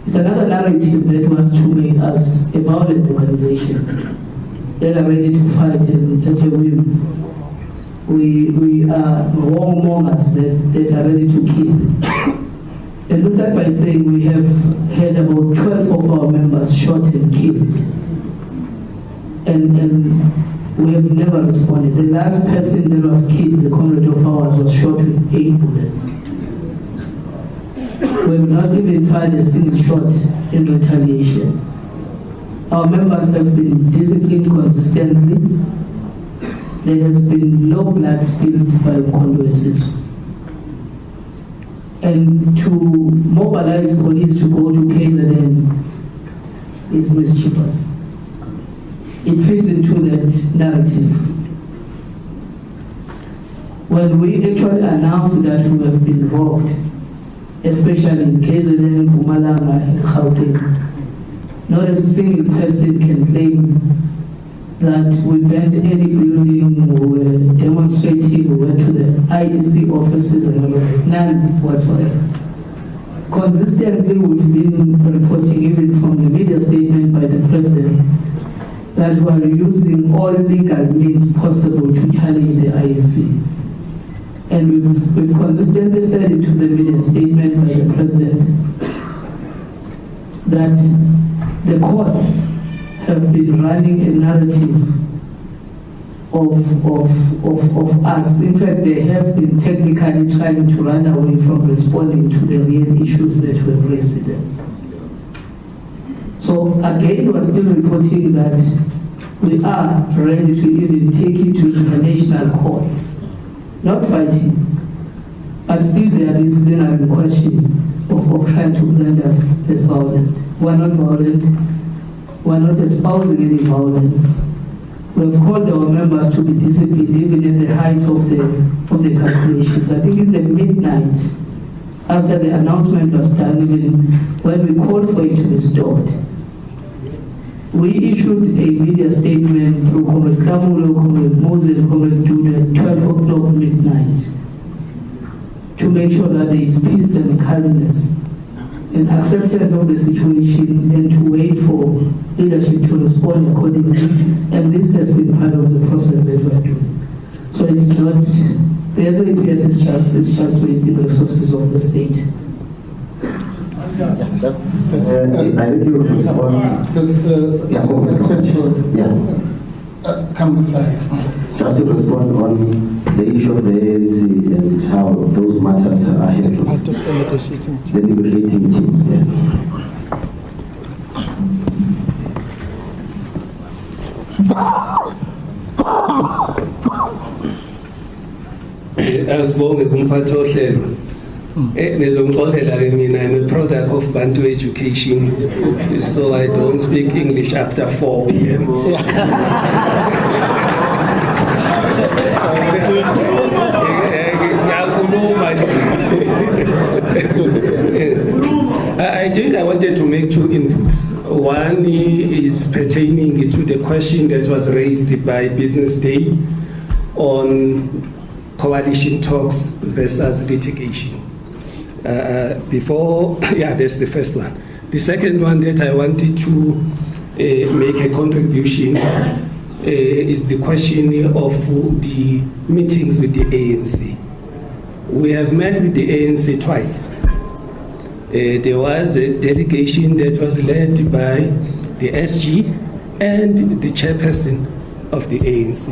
It's another narrative that wants to make us a violent organization that are ready to fight at a whim. We are warmongers that are ready to kill. And we start by saying we have had about 12 of our members shot and killed. And we have never responded. The last person that was killed, the comrade of ours, was shot with 8 bullets. We have not even fired a single shot in retaliation. Our members have been disciplined consistently. There has been no blood spilled by Mkondo. And to mobilize police to go to KZN is mischievous. It fits into that narrative. When we actually announced that we have been robbed, especially in KZN, Mpumalanga, and Gauteng, not a single person can claim that we burned any building, we were demonstrating, we went to the IEC offices, and none whatsoever. Consistently, we've been reporting, even from the media statement by the president, that we are using all legal means possible to challenge the IEC. And we've consistently said it to the media statement by the president that the courts have been running a narrative of us. In fact, they have been technically trying to run away from responding to the real issues that were raised with them. So again, we're still reporting that we are ready to even take it to international courts. Not fighting, but still there is then a question of trying to brand us as violent. We're not violent. We're not espousing any violence. We have called our members to be disciplined even in the height of the calculations. I think in the midnight, after the announcement was done, even when we called for it to be stopped, we issued a media statement through Comrade Kamulo, Comrade Moses, Comrade Duda at 12 o'clock midnight to make sure that there is peace and calmness and acceptance of the situation and to wait for leadership to respond accordingly. And this has been part of the process that we are doing. So it's not, the SAPS is just wasting the resources of the state. Come this side. Just to respond on the issue of the ANC and how those matters are handled. The negotiating team, yes. Asibonge kumphathi ohlelo. Nizongixolela ke mina, I'm a product of Bantu education, so I don't speak English after 4 p.m. I wanted to make two inputs. One is pertaining to the question that was raised by Business Day on coalition talks versus litigation. That's the first one. The second one that I wanted to make a contribution is the question of the meetings with the ANC. We have met with the ANC twice. There was a delegation that was led by the SG and the chairperson of the ANC.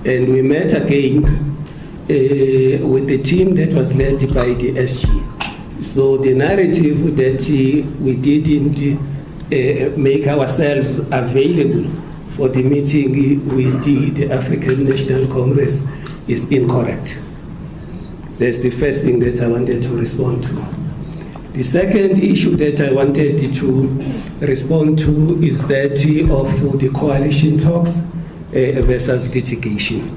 And we met again with the team that was led by the SG. So the narrative that we didn't make ourselves available for the meeting with the African National Congress is incorrect. That's the first thing that I wanted to respond to. The second issue that I wanted to respond to is that of the coalition talks versus litigation.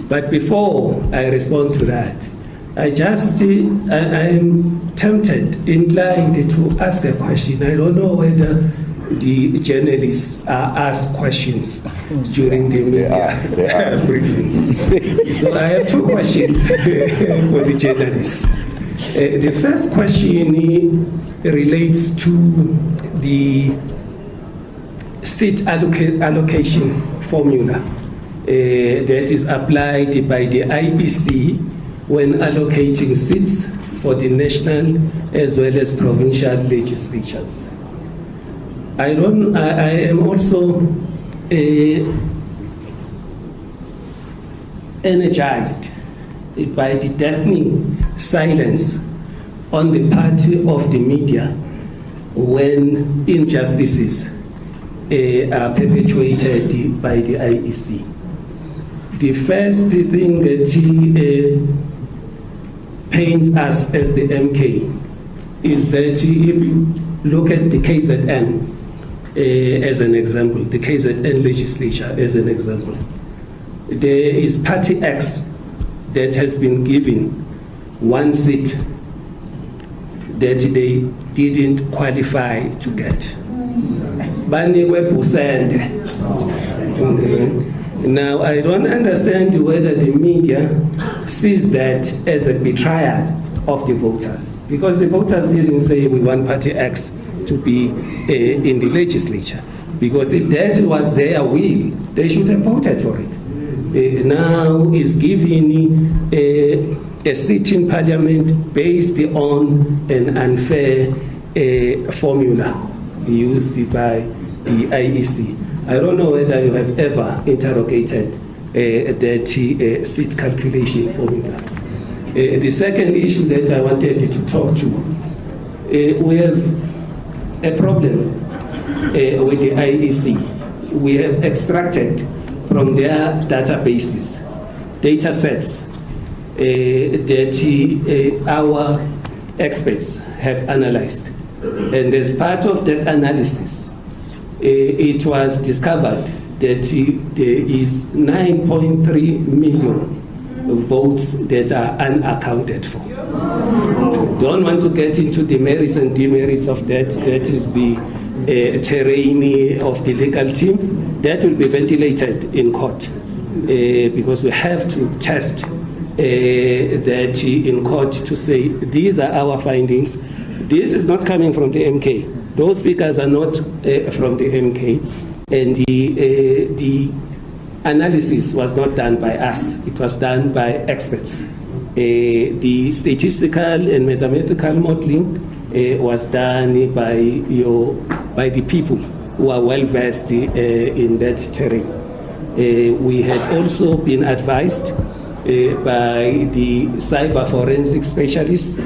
But before I respond to that, I'm tempted, inclined to ask a question. I don't know whether the journalists are asked questions during the media briefing. So I have two questions for the journalists. The first question relates to the seat allocation formula that is applied by the IBC when allocating seats for the national as well as provincial legislatures. I am also energized by the deafening silence on the part of the media when injustices are perpetuated by the IEC. The first thing that pains us as the MK is that if you look at the KZN as an example, the KZN legislature as an example, there is Party X that has been given one seat that they didn't qualify to get. Now, I don't understand whether the media sees that as a betrayal of the voters, because the voters didn't say we want Party X to be in the legislature, because if that was their will, they should have voted for it. Now is giving a seat in parliament based on an unfair formula used by the IEC. I don't know whether you have ever interrogated that seat calculation formula. The second issue that I wanted to talk to, we have a problem with the IEC. We have extracted from their databases, data sets that our experts have analyzed. And as part of that analysis, it was discovered that there is 9.3 million votes that are unaccounted for. Don't want to get into the merits and demerits of that. That is the terrain of the legal team. That will be ventilated in court because we have to test that in court to say these are our findings. This is not coming from the MK. Those figures are not from the MK, and the analysis was not done by us. It was done by experts. The statistical and mathematical modeling was done by the people who are well versed in that terrain. We had also been advised by the cyber forensic specialists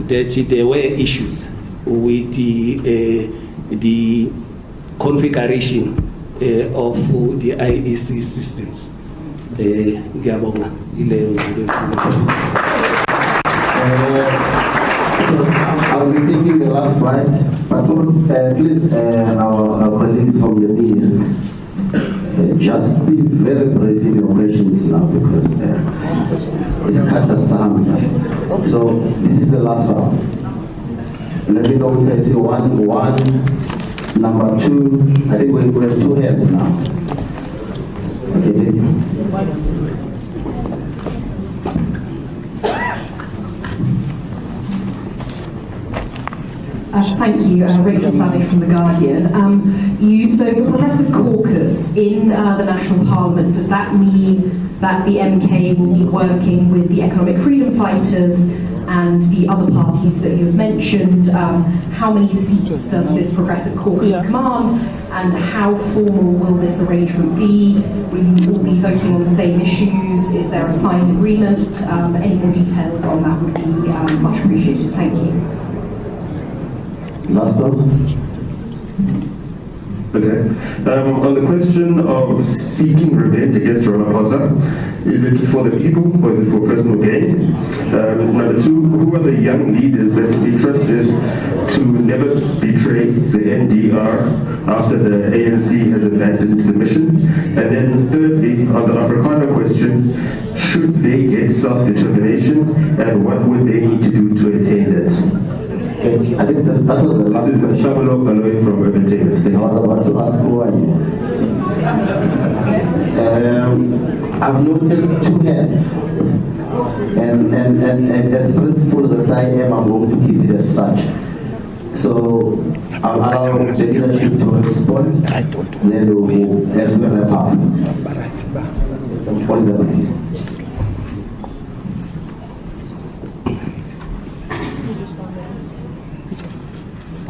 that there were issues with the configuration of the IEC systems. So I'll be taking the last bite, but please, our colleagues from the media, just be very brief in your questions now, because it's cut the sound. So this is the last round. Let me know if I see one, number two. I think we have two hands now. Okay, thank you. Thank you, Rachel Savage from The Guardian. So the Progressive Caucus in the National Parliament, does that mean that the MK will be working with the economic freedom fighters and the other parties that you've mentioned? How many seats does this Progressive Caucus command, and how formal will this arrangement be? Will you all be voting on the same issues? Is there a signed agreement? Any more details on that would be much appreciated. Thank you. Last one. Okay. On the question of seeking revenge against Ramaphosa, is it for the people or is it for personal gain? Number two, who are the young leaders that will be trusted to never betray the NDR after the ANC has abandoned the mission? And then thirdly, on the Afrikaner question, should they get self-determination, and what would they need to do to attain it? Okay, I think that was the last question. This is Shamalo Kaloy from Urban Entertainment. I was about to ask who are you? I've noted two hands, and as principled as I am, I'm going to keep it as such. So I'll allow the leadership to respond, then we'll move as we wrap up. What's the name?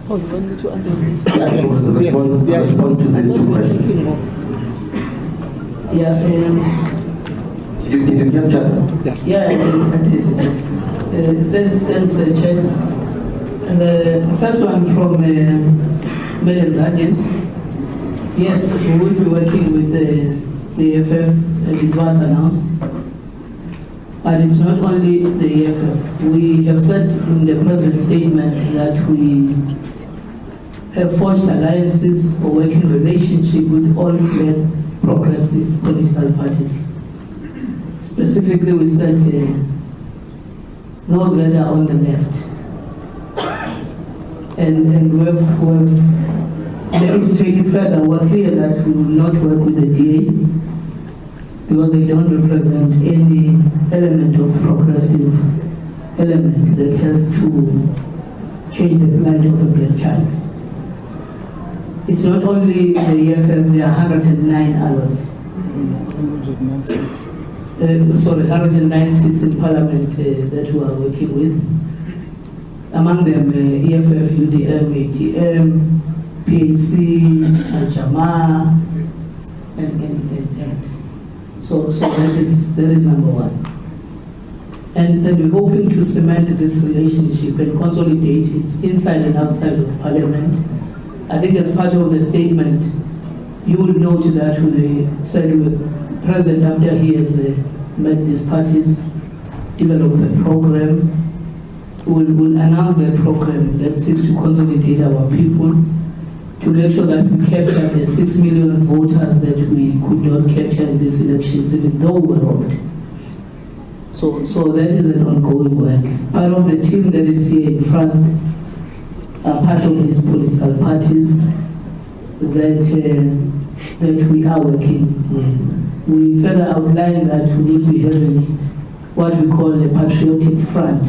Oh, you want me to answer this? Respond to these two questions. Yeah. You capture them? Yes. Yeah, I did. Thanks, Chair. And the first one from Madam Guardian. Yes, we will be working with the FF, as it was announced. But it's not only the EFF. We have said in the President's statement that we have forged alliances or working relationship with all the progressive political parties. Specifically, we said those that are on the left. And we've maybe to take it further, we're clear that we will not work with the DA because they don't represent any element of progressive element that help to change the plight of a black child. It's not only the EFF, there are 109 others. 109 seats in Parliament that we are working with. Among them, EFF, UDM, ATM, PAC, Al-Jamaa, and. So that is number one. And we're hoping to cement this relationship and consolidate it inside and outside of Parliament. I think as part of the statement, you will note that we said the President, after he has met these parties, developed a program. We'll announce that program that seeks to consolidate our people, to make sure that we capture the 6 million voters that we could not capture in these elections, even though we were robbed. So that is an ongoing work. Part of the team that is here in front are part of these political parties that we are working with. We further outline that we will be having what we call a patriotic front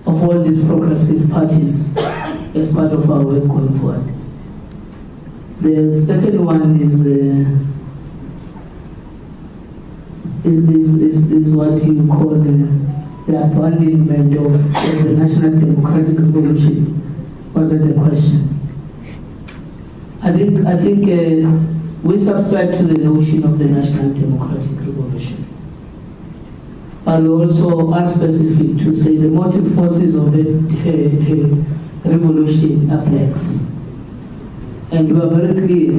of all these progressive parties as part of our work going forward. The second one is what you call the abandonment of the National Democratic Revolution. Was that the question? I think we subscribe to the notion of the National Democratic Revolution. But we also are specific to say the motive forces of the revolution are blacks. And we are very clear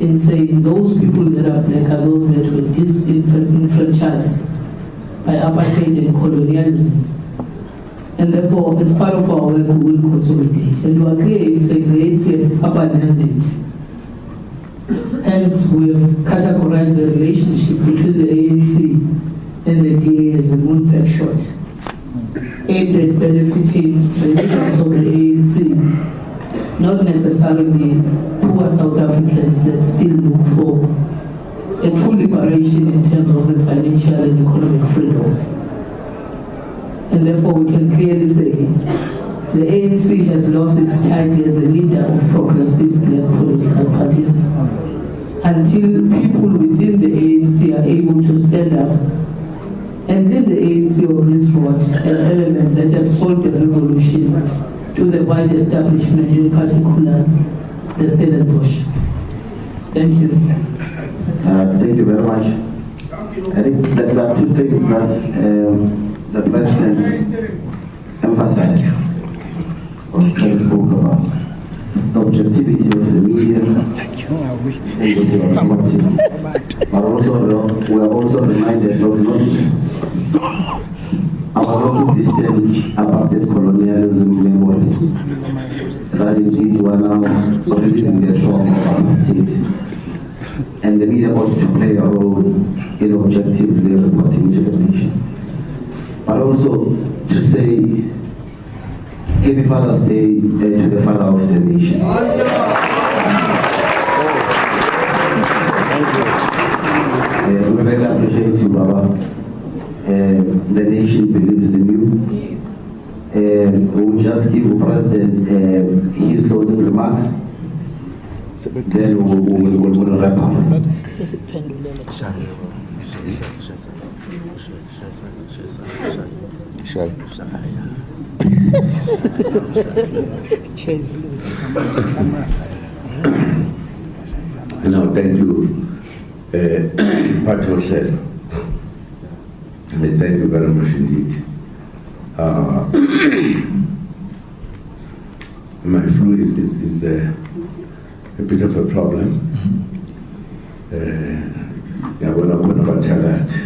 in saying those people that are black are those that were disenfranchised by apartheid and colonialism. And therefore, as part of our work, we will consolidate. And we are clear in saying the ANC abandoned it. Hence, we have categorized the relationship between the ANC and the DA as a moonpeg shot, aimed at benefiting the leaders of the ANC, not necessarily poor South Africans that still look for a true liberation in terms of the financial and economic freedom. And therefore we can clearly say the ANC has lost its title as a leader of progressive black political parties until people within the ANC are able to stand up and lead the ANC of this rot and elements that have sold the revolution to the white establishment, in particular the Stellenbosch. Thank you. Thank you very much. I think that there are two things that the President emphasized or spoke about. The objectivity of the media, but also we are also reminded of not our long-distant apartheid colonialism memory. That indeed we are now already in the trauma of apartheid. And the media ought to play a role in objectively reporting to the nation. But also to say, Happy Father's Day to the father of the nation. We really appreciate you, Baba. The nation believes in you. We will just give the President his closing remarks. Then we'll wrap up. No, thank you, Patrick. Thank you very much indeed. My flu is a bit of a problem. yabona khona bathakathi.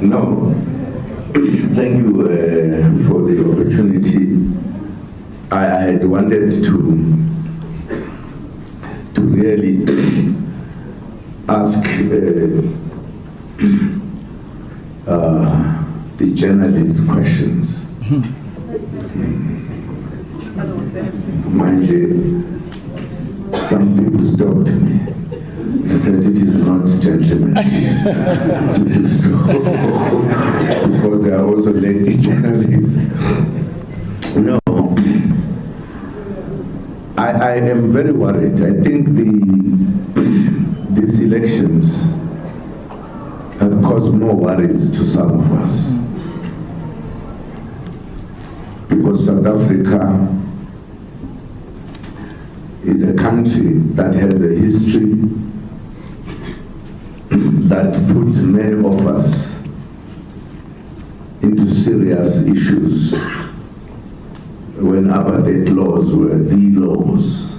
No, thank you for the opportunity. I had wanted to really ask the journalists questions. Mind you, some people stopped me and said it is not gentlemanly to do so, because there are also lady journalists. No, I am very worried. I think these elections have caused more worries to some of us, because South Africa is a country that has a history that put many of us into serious issues when apartheid laws were the laws.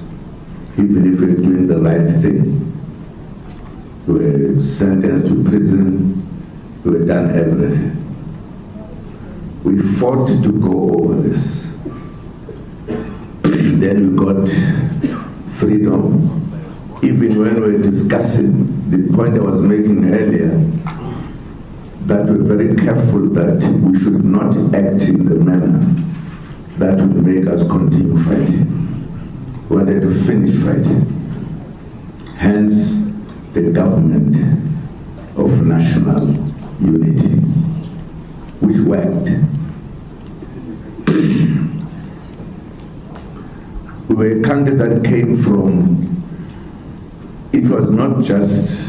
Even if we're doing the right thing, we were sentenced to prison, we were done everything. We fought to go over this. Then we got freedom. Even when we were discussing the point I was making earlier, that we're very careful that we should not act in the manner that would make us continue fighting. We wanted to finish fighting. Hence, the government of national unity, which worked. We were a country that came from, it was not just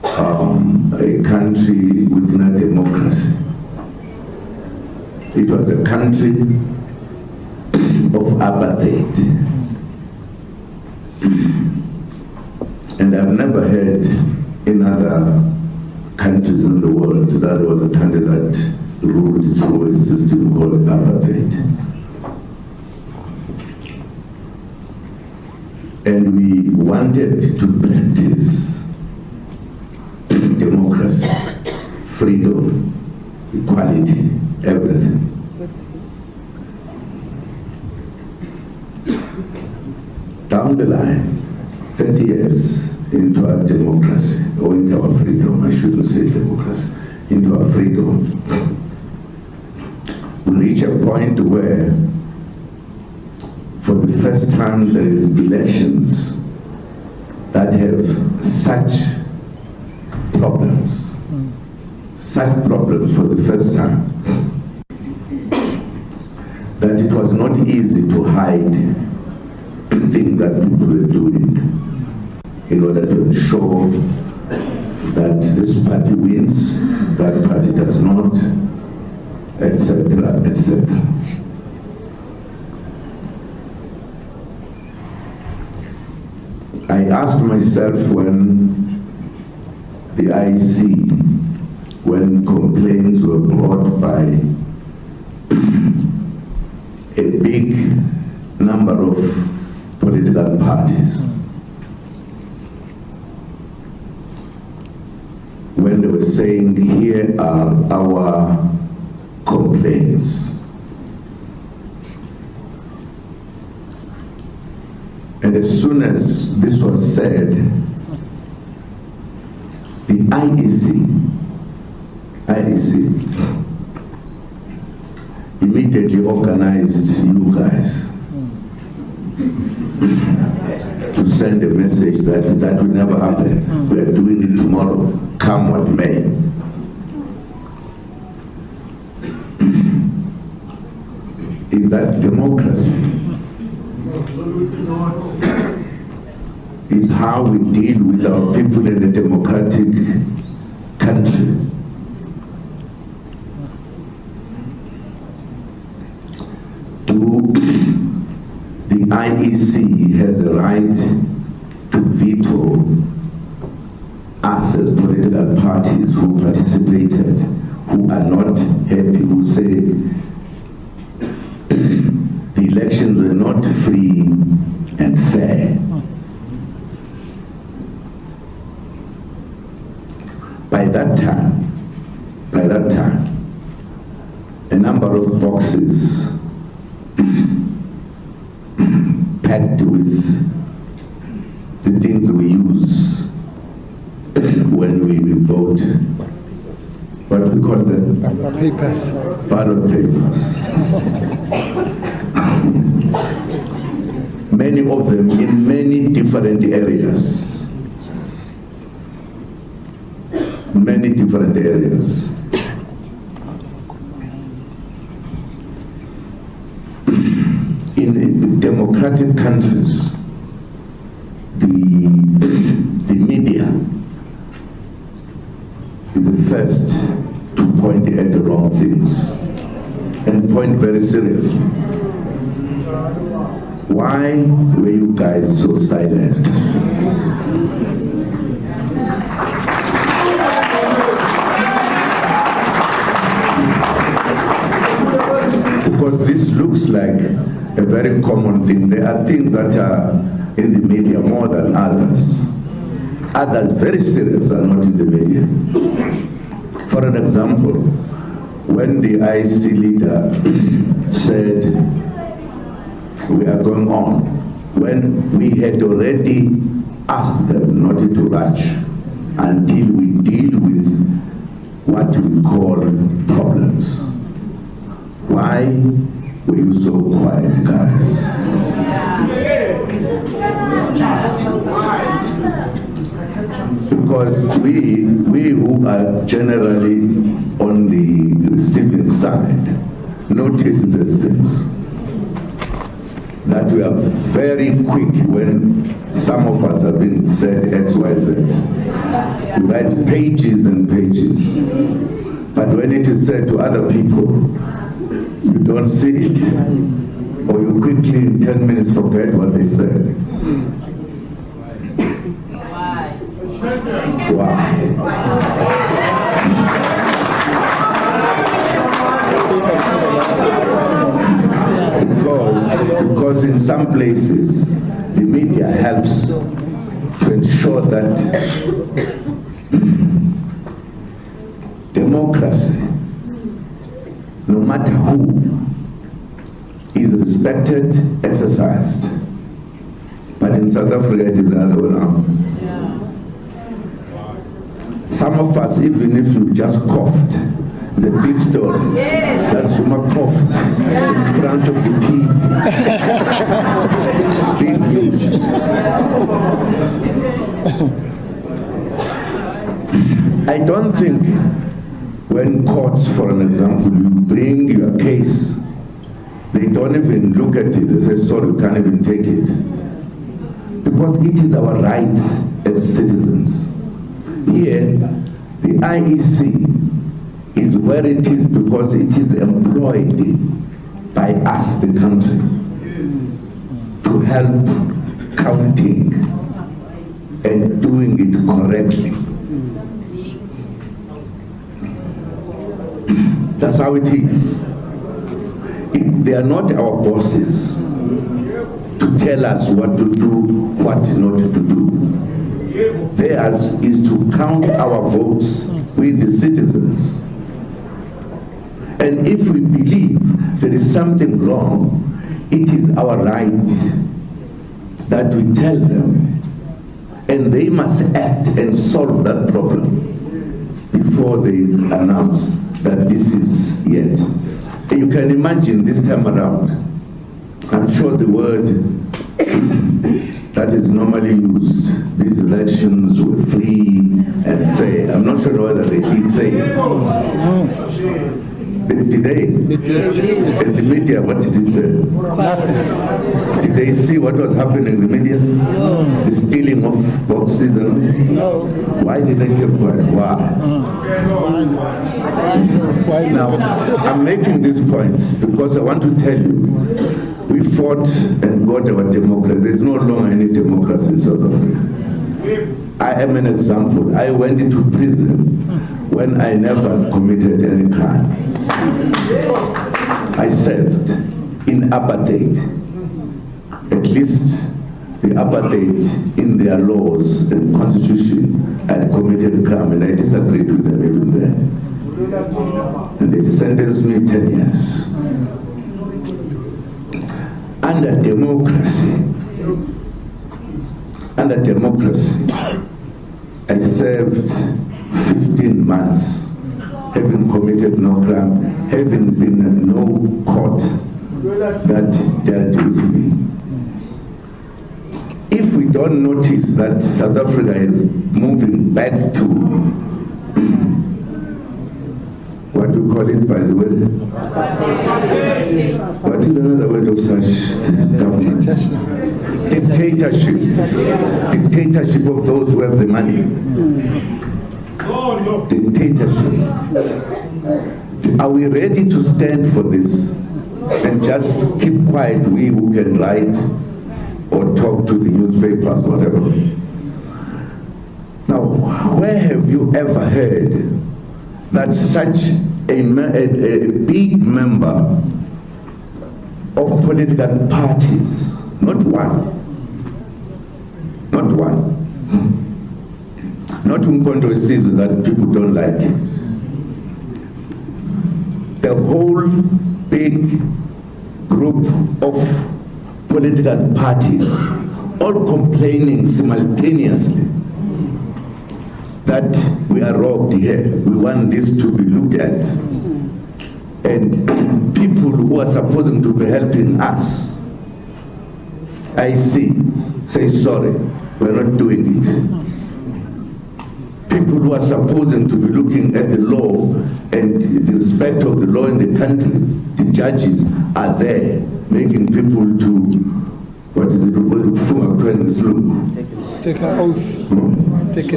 a country with no democracy. It was a country of apartheid. And I've never heard in other countries in the world that there was a country that ruled through a system called apartheid. And we wanted to practice democracy, freedom, equality, everything. Down the line, 30 years into our democracy, or into our freedom, I shouldn't say democracy, into our freedom, we reach a point where for the first time there is elections that have such problems for the first time, that it was not easy to hide things that people were doing in order to ensure that this party wins, that party does not, etc., etc. I asked myself when the IEC, when complaints were brought by a big number of political parties, when they were saying, here are our complaints. And as soon as this was said, the IEC immediately organized you guys to send a message that that will never happen. We are doing it tomorrow, come what may. Is that democracy? Is how we deal with our people in a democratic country. The IEC has a right to veto us as political parties who participated, who are not happy, who say elections were not free and fair. By that time, a number of boxes packed with the things we use when we vote, what we call them? Papers. Ballot papers. Many of them in many different areas. Many different areas. In democratic countries, the media is the first to point at the wrong things and point very seriously. Why were you guys so silent? Because this looks like a very common thing. There are things that are in the media more than others. Others, very serious, are not in the media. For an example, when the IEC leader said, we are going on, when we had already asked them not to rush until we deal with what we call problems. Why were you so quiet, guys? Because we who are generally on the receiving side notice these things. That we are very quick when some of us have been said X, Y, Z. We write pages and pages. But when it is said to other people, you don't see it. Or you quickly, in 10 minutes, forget what they said. Because in some places, the media helps to ensure that democracy, no matter who, is respected, exercised. But in South Africa, it is the other way around. Some of us, even if you just coughed, it's a big story. That Zuma coughed in front of the people. I don't think when courts, for an example, you bring your case, they don't even look at it. They say, sorry, we can't even take it. Because it is our right as citizens. Here, the IEC is where it is because it is employed by us, the country, to help counting and doing it correctly. That's how it is. They are not our bosses to tell us what to do, what not to do. Theirs is to count our votes with the citizens. And if we believe there is something wrong, it is our right that we tell them, and they must act and solve that problem before they announce that this is it. You can imagine this time around, I'm sure the word that is normally used, these elections were free and fair. I'm not sure whether they did say it. Did they? The media, what did it say? Nothing. Did they see what was happening in the media? No. The stealing of boxes and no. Why did they keep quiet? Why now? I'm making these points because I want to tell you, we fought and got our democracy. There's no longer any democracy in South Africa. I am an example. I went into prison when I never committed any crime. I served. in apartheid, at least the apartheid in their laws and constitution had committed crime, and I disagreed with them even then. And they sentenced me 10 years. Under democracy, I served 15 months, having committed no crime, having been in no court that dealt with me. If we don't notice that South Africa is moving back to, what do you call it, by the way? What is another word of such government? Dictatorship. Dictatorship of those who have the money. Dictatorship. Are we ready to stand for this and just keep quiet, we who can write or talk to the newspapers, whatever? Now, where have you ever heard that such a big member of political parties, not one, not Umkondo Sizwe that people don't like, the whole big group of political parties all complaining simultaneously that we are robbed here, we want this to be looked at, and people who are supposed to be helping us, I see, say sorry, we're not doing it. People who are supposed to be looking at the law and the respect of the law in the country, the judges are there making people to, what is it, take an oath. Take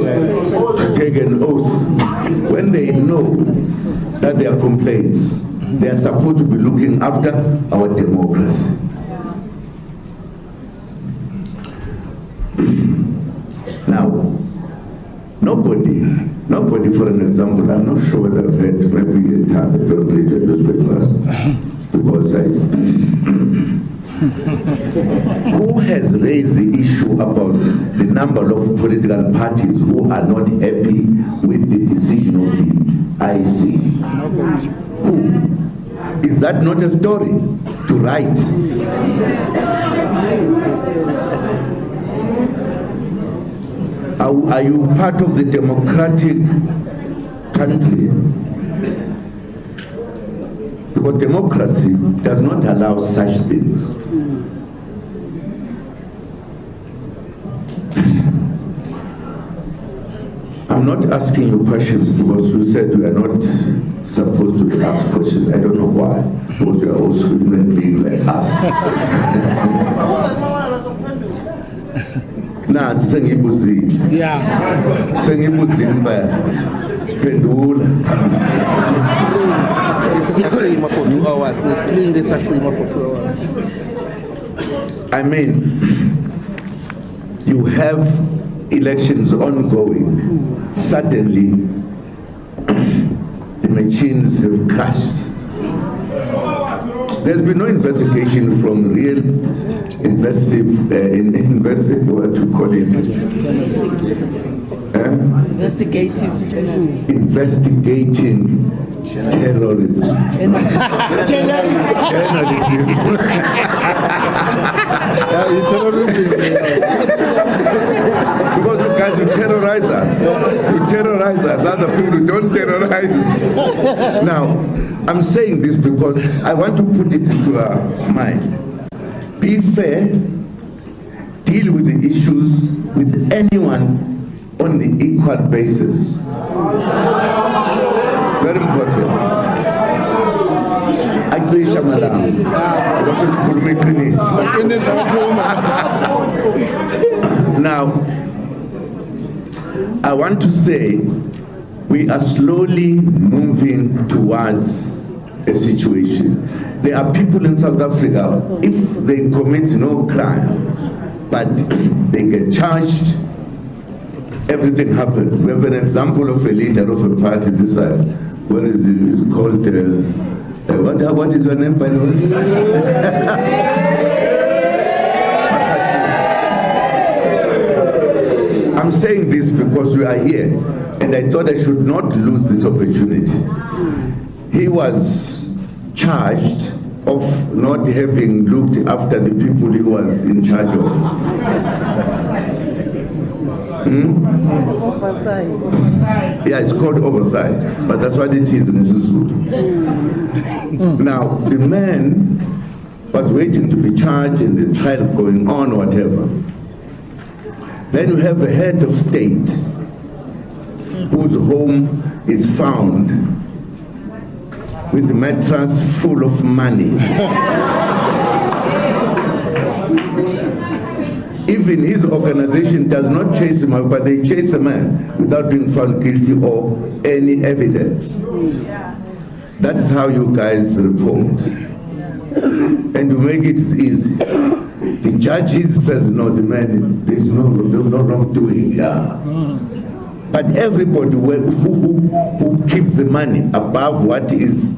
an oath. When they know that there are complaints, they are supposed to be looking after our democracy. Now, nobody, for an example, I'm not sure whether I've read maybe a time that don't read the newspapers, because who has raised the issue about the number of political parties who are not happy with the decision of the IEC? Who? Is that not a story to write? Are you part of the democratic country? Because democracy does not allow such things. I'm not asking you questions because you said we are not supposed to ask questions. I don't know why, because we are also human beings like us. Nah, sengibuzile. Yeah. Sengibuzile mbaya. Pendula. This is a streamer for 2 hours. The screen is a streamer for 2 hours. I mean, you have elections ongoing. Suddenly, the machines have crashed. There's been no investigation from real investigative, what to call it? Investigative journalists. Investigating terrorists. Because you guys, you terrorize us. You terrorize us. Other people don't terrorize us. Now, I'm saying this because I want to put it into our mind. Be fair, deal with the issues with anyone on the equal basis. Very important. Now, I want to say we are slowly moving towards a situation. There are people in South Africa, if they commit no crime, but they get charged, everything happens. We have an example of a leader of a party this side. What is it? It's called What is your name, by the way? I'm saying this because we are here, and I thought I should not lose this opportunity. He was charged of not having looked after the people he was in charge of. Yeah, it's called oversight, but that's what it is in Zulu. Now, the man was waiting to be charged and the trial going on, whatever. Then you have a head of state whose home is found with a mattress full of money. Even his organization does not chase him out, but they chase a man without being found guilty of any evidence. That is how you guys report. And to make it easy, the judges says, no, the man, there's no wrongdoing here. But everybody who keeps the money above what is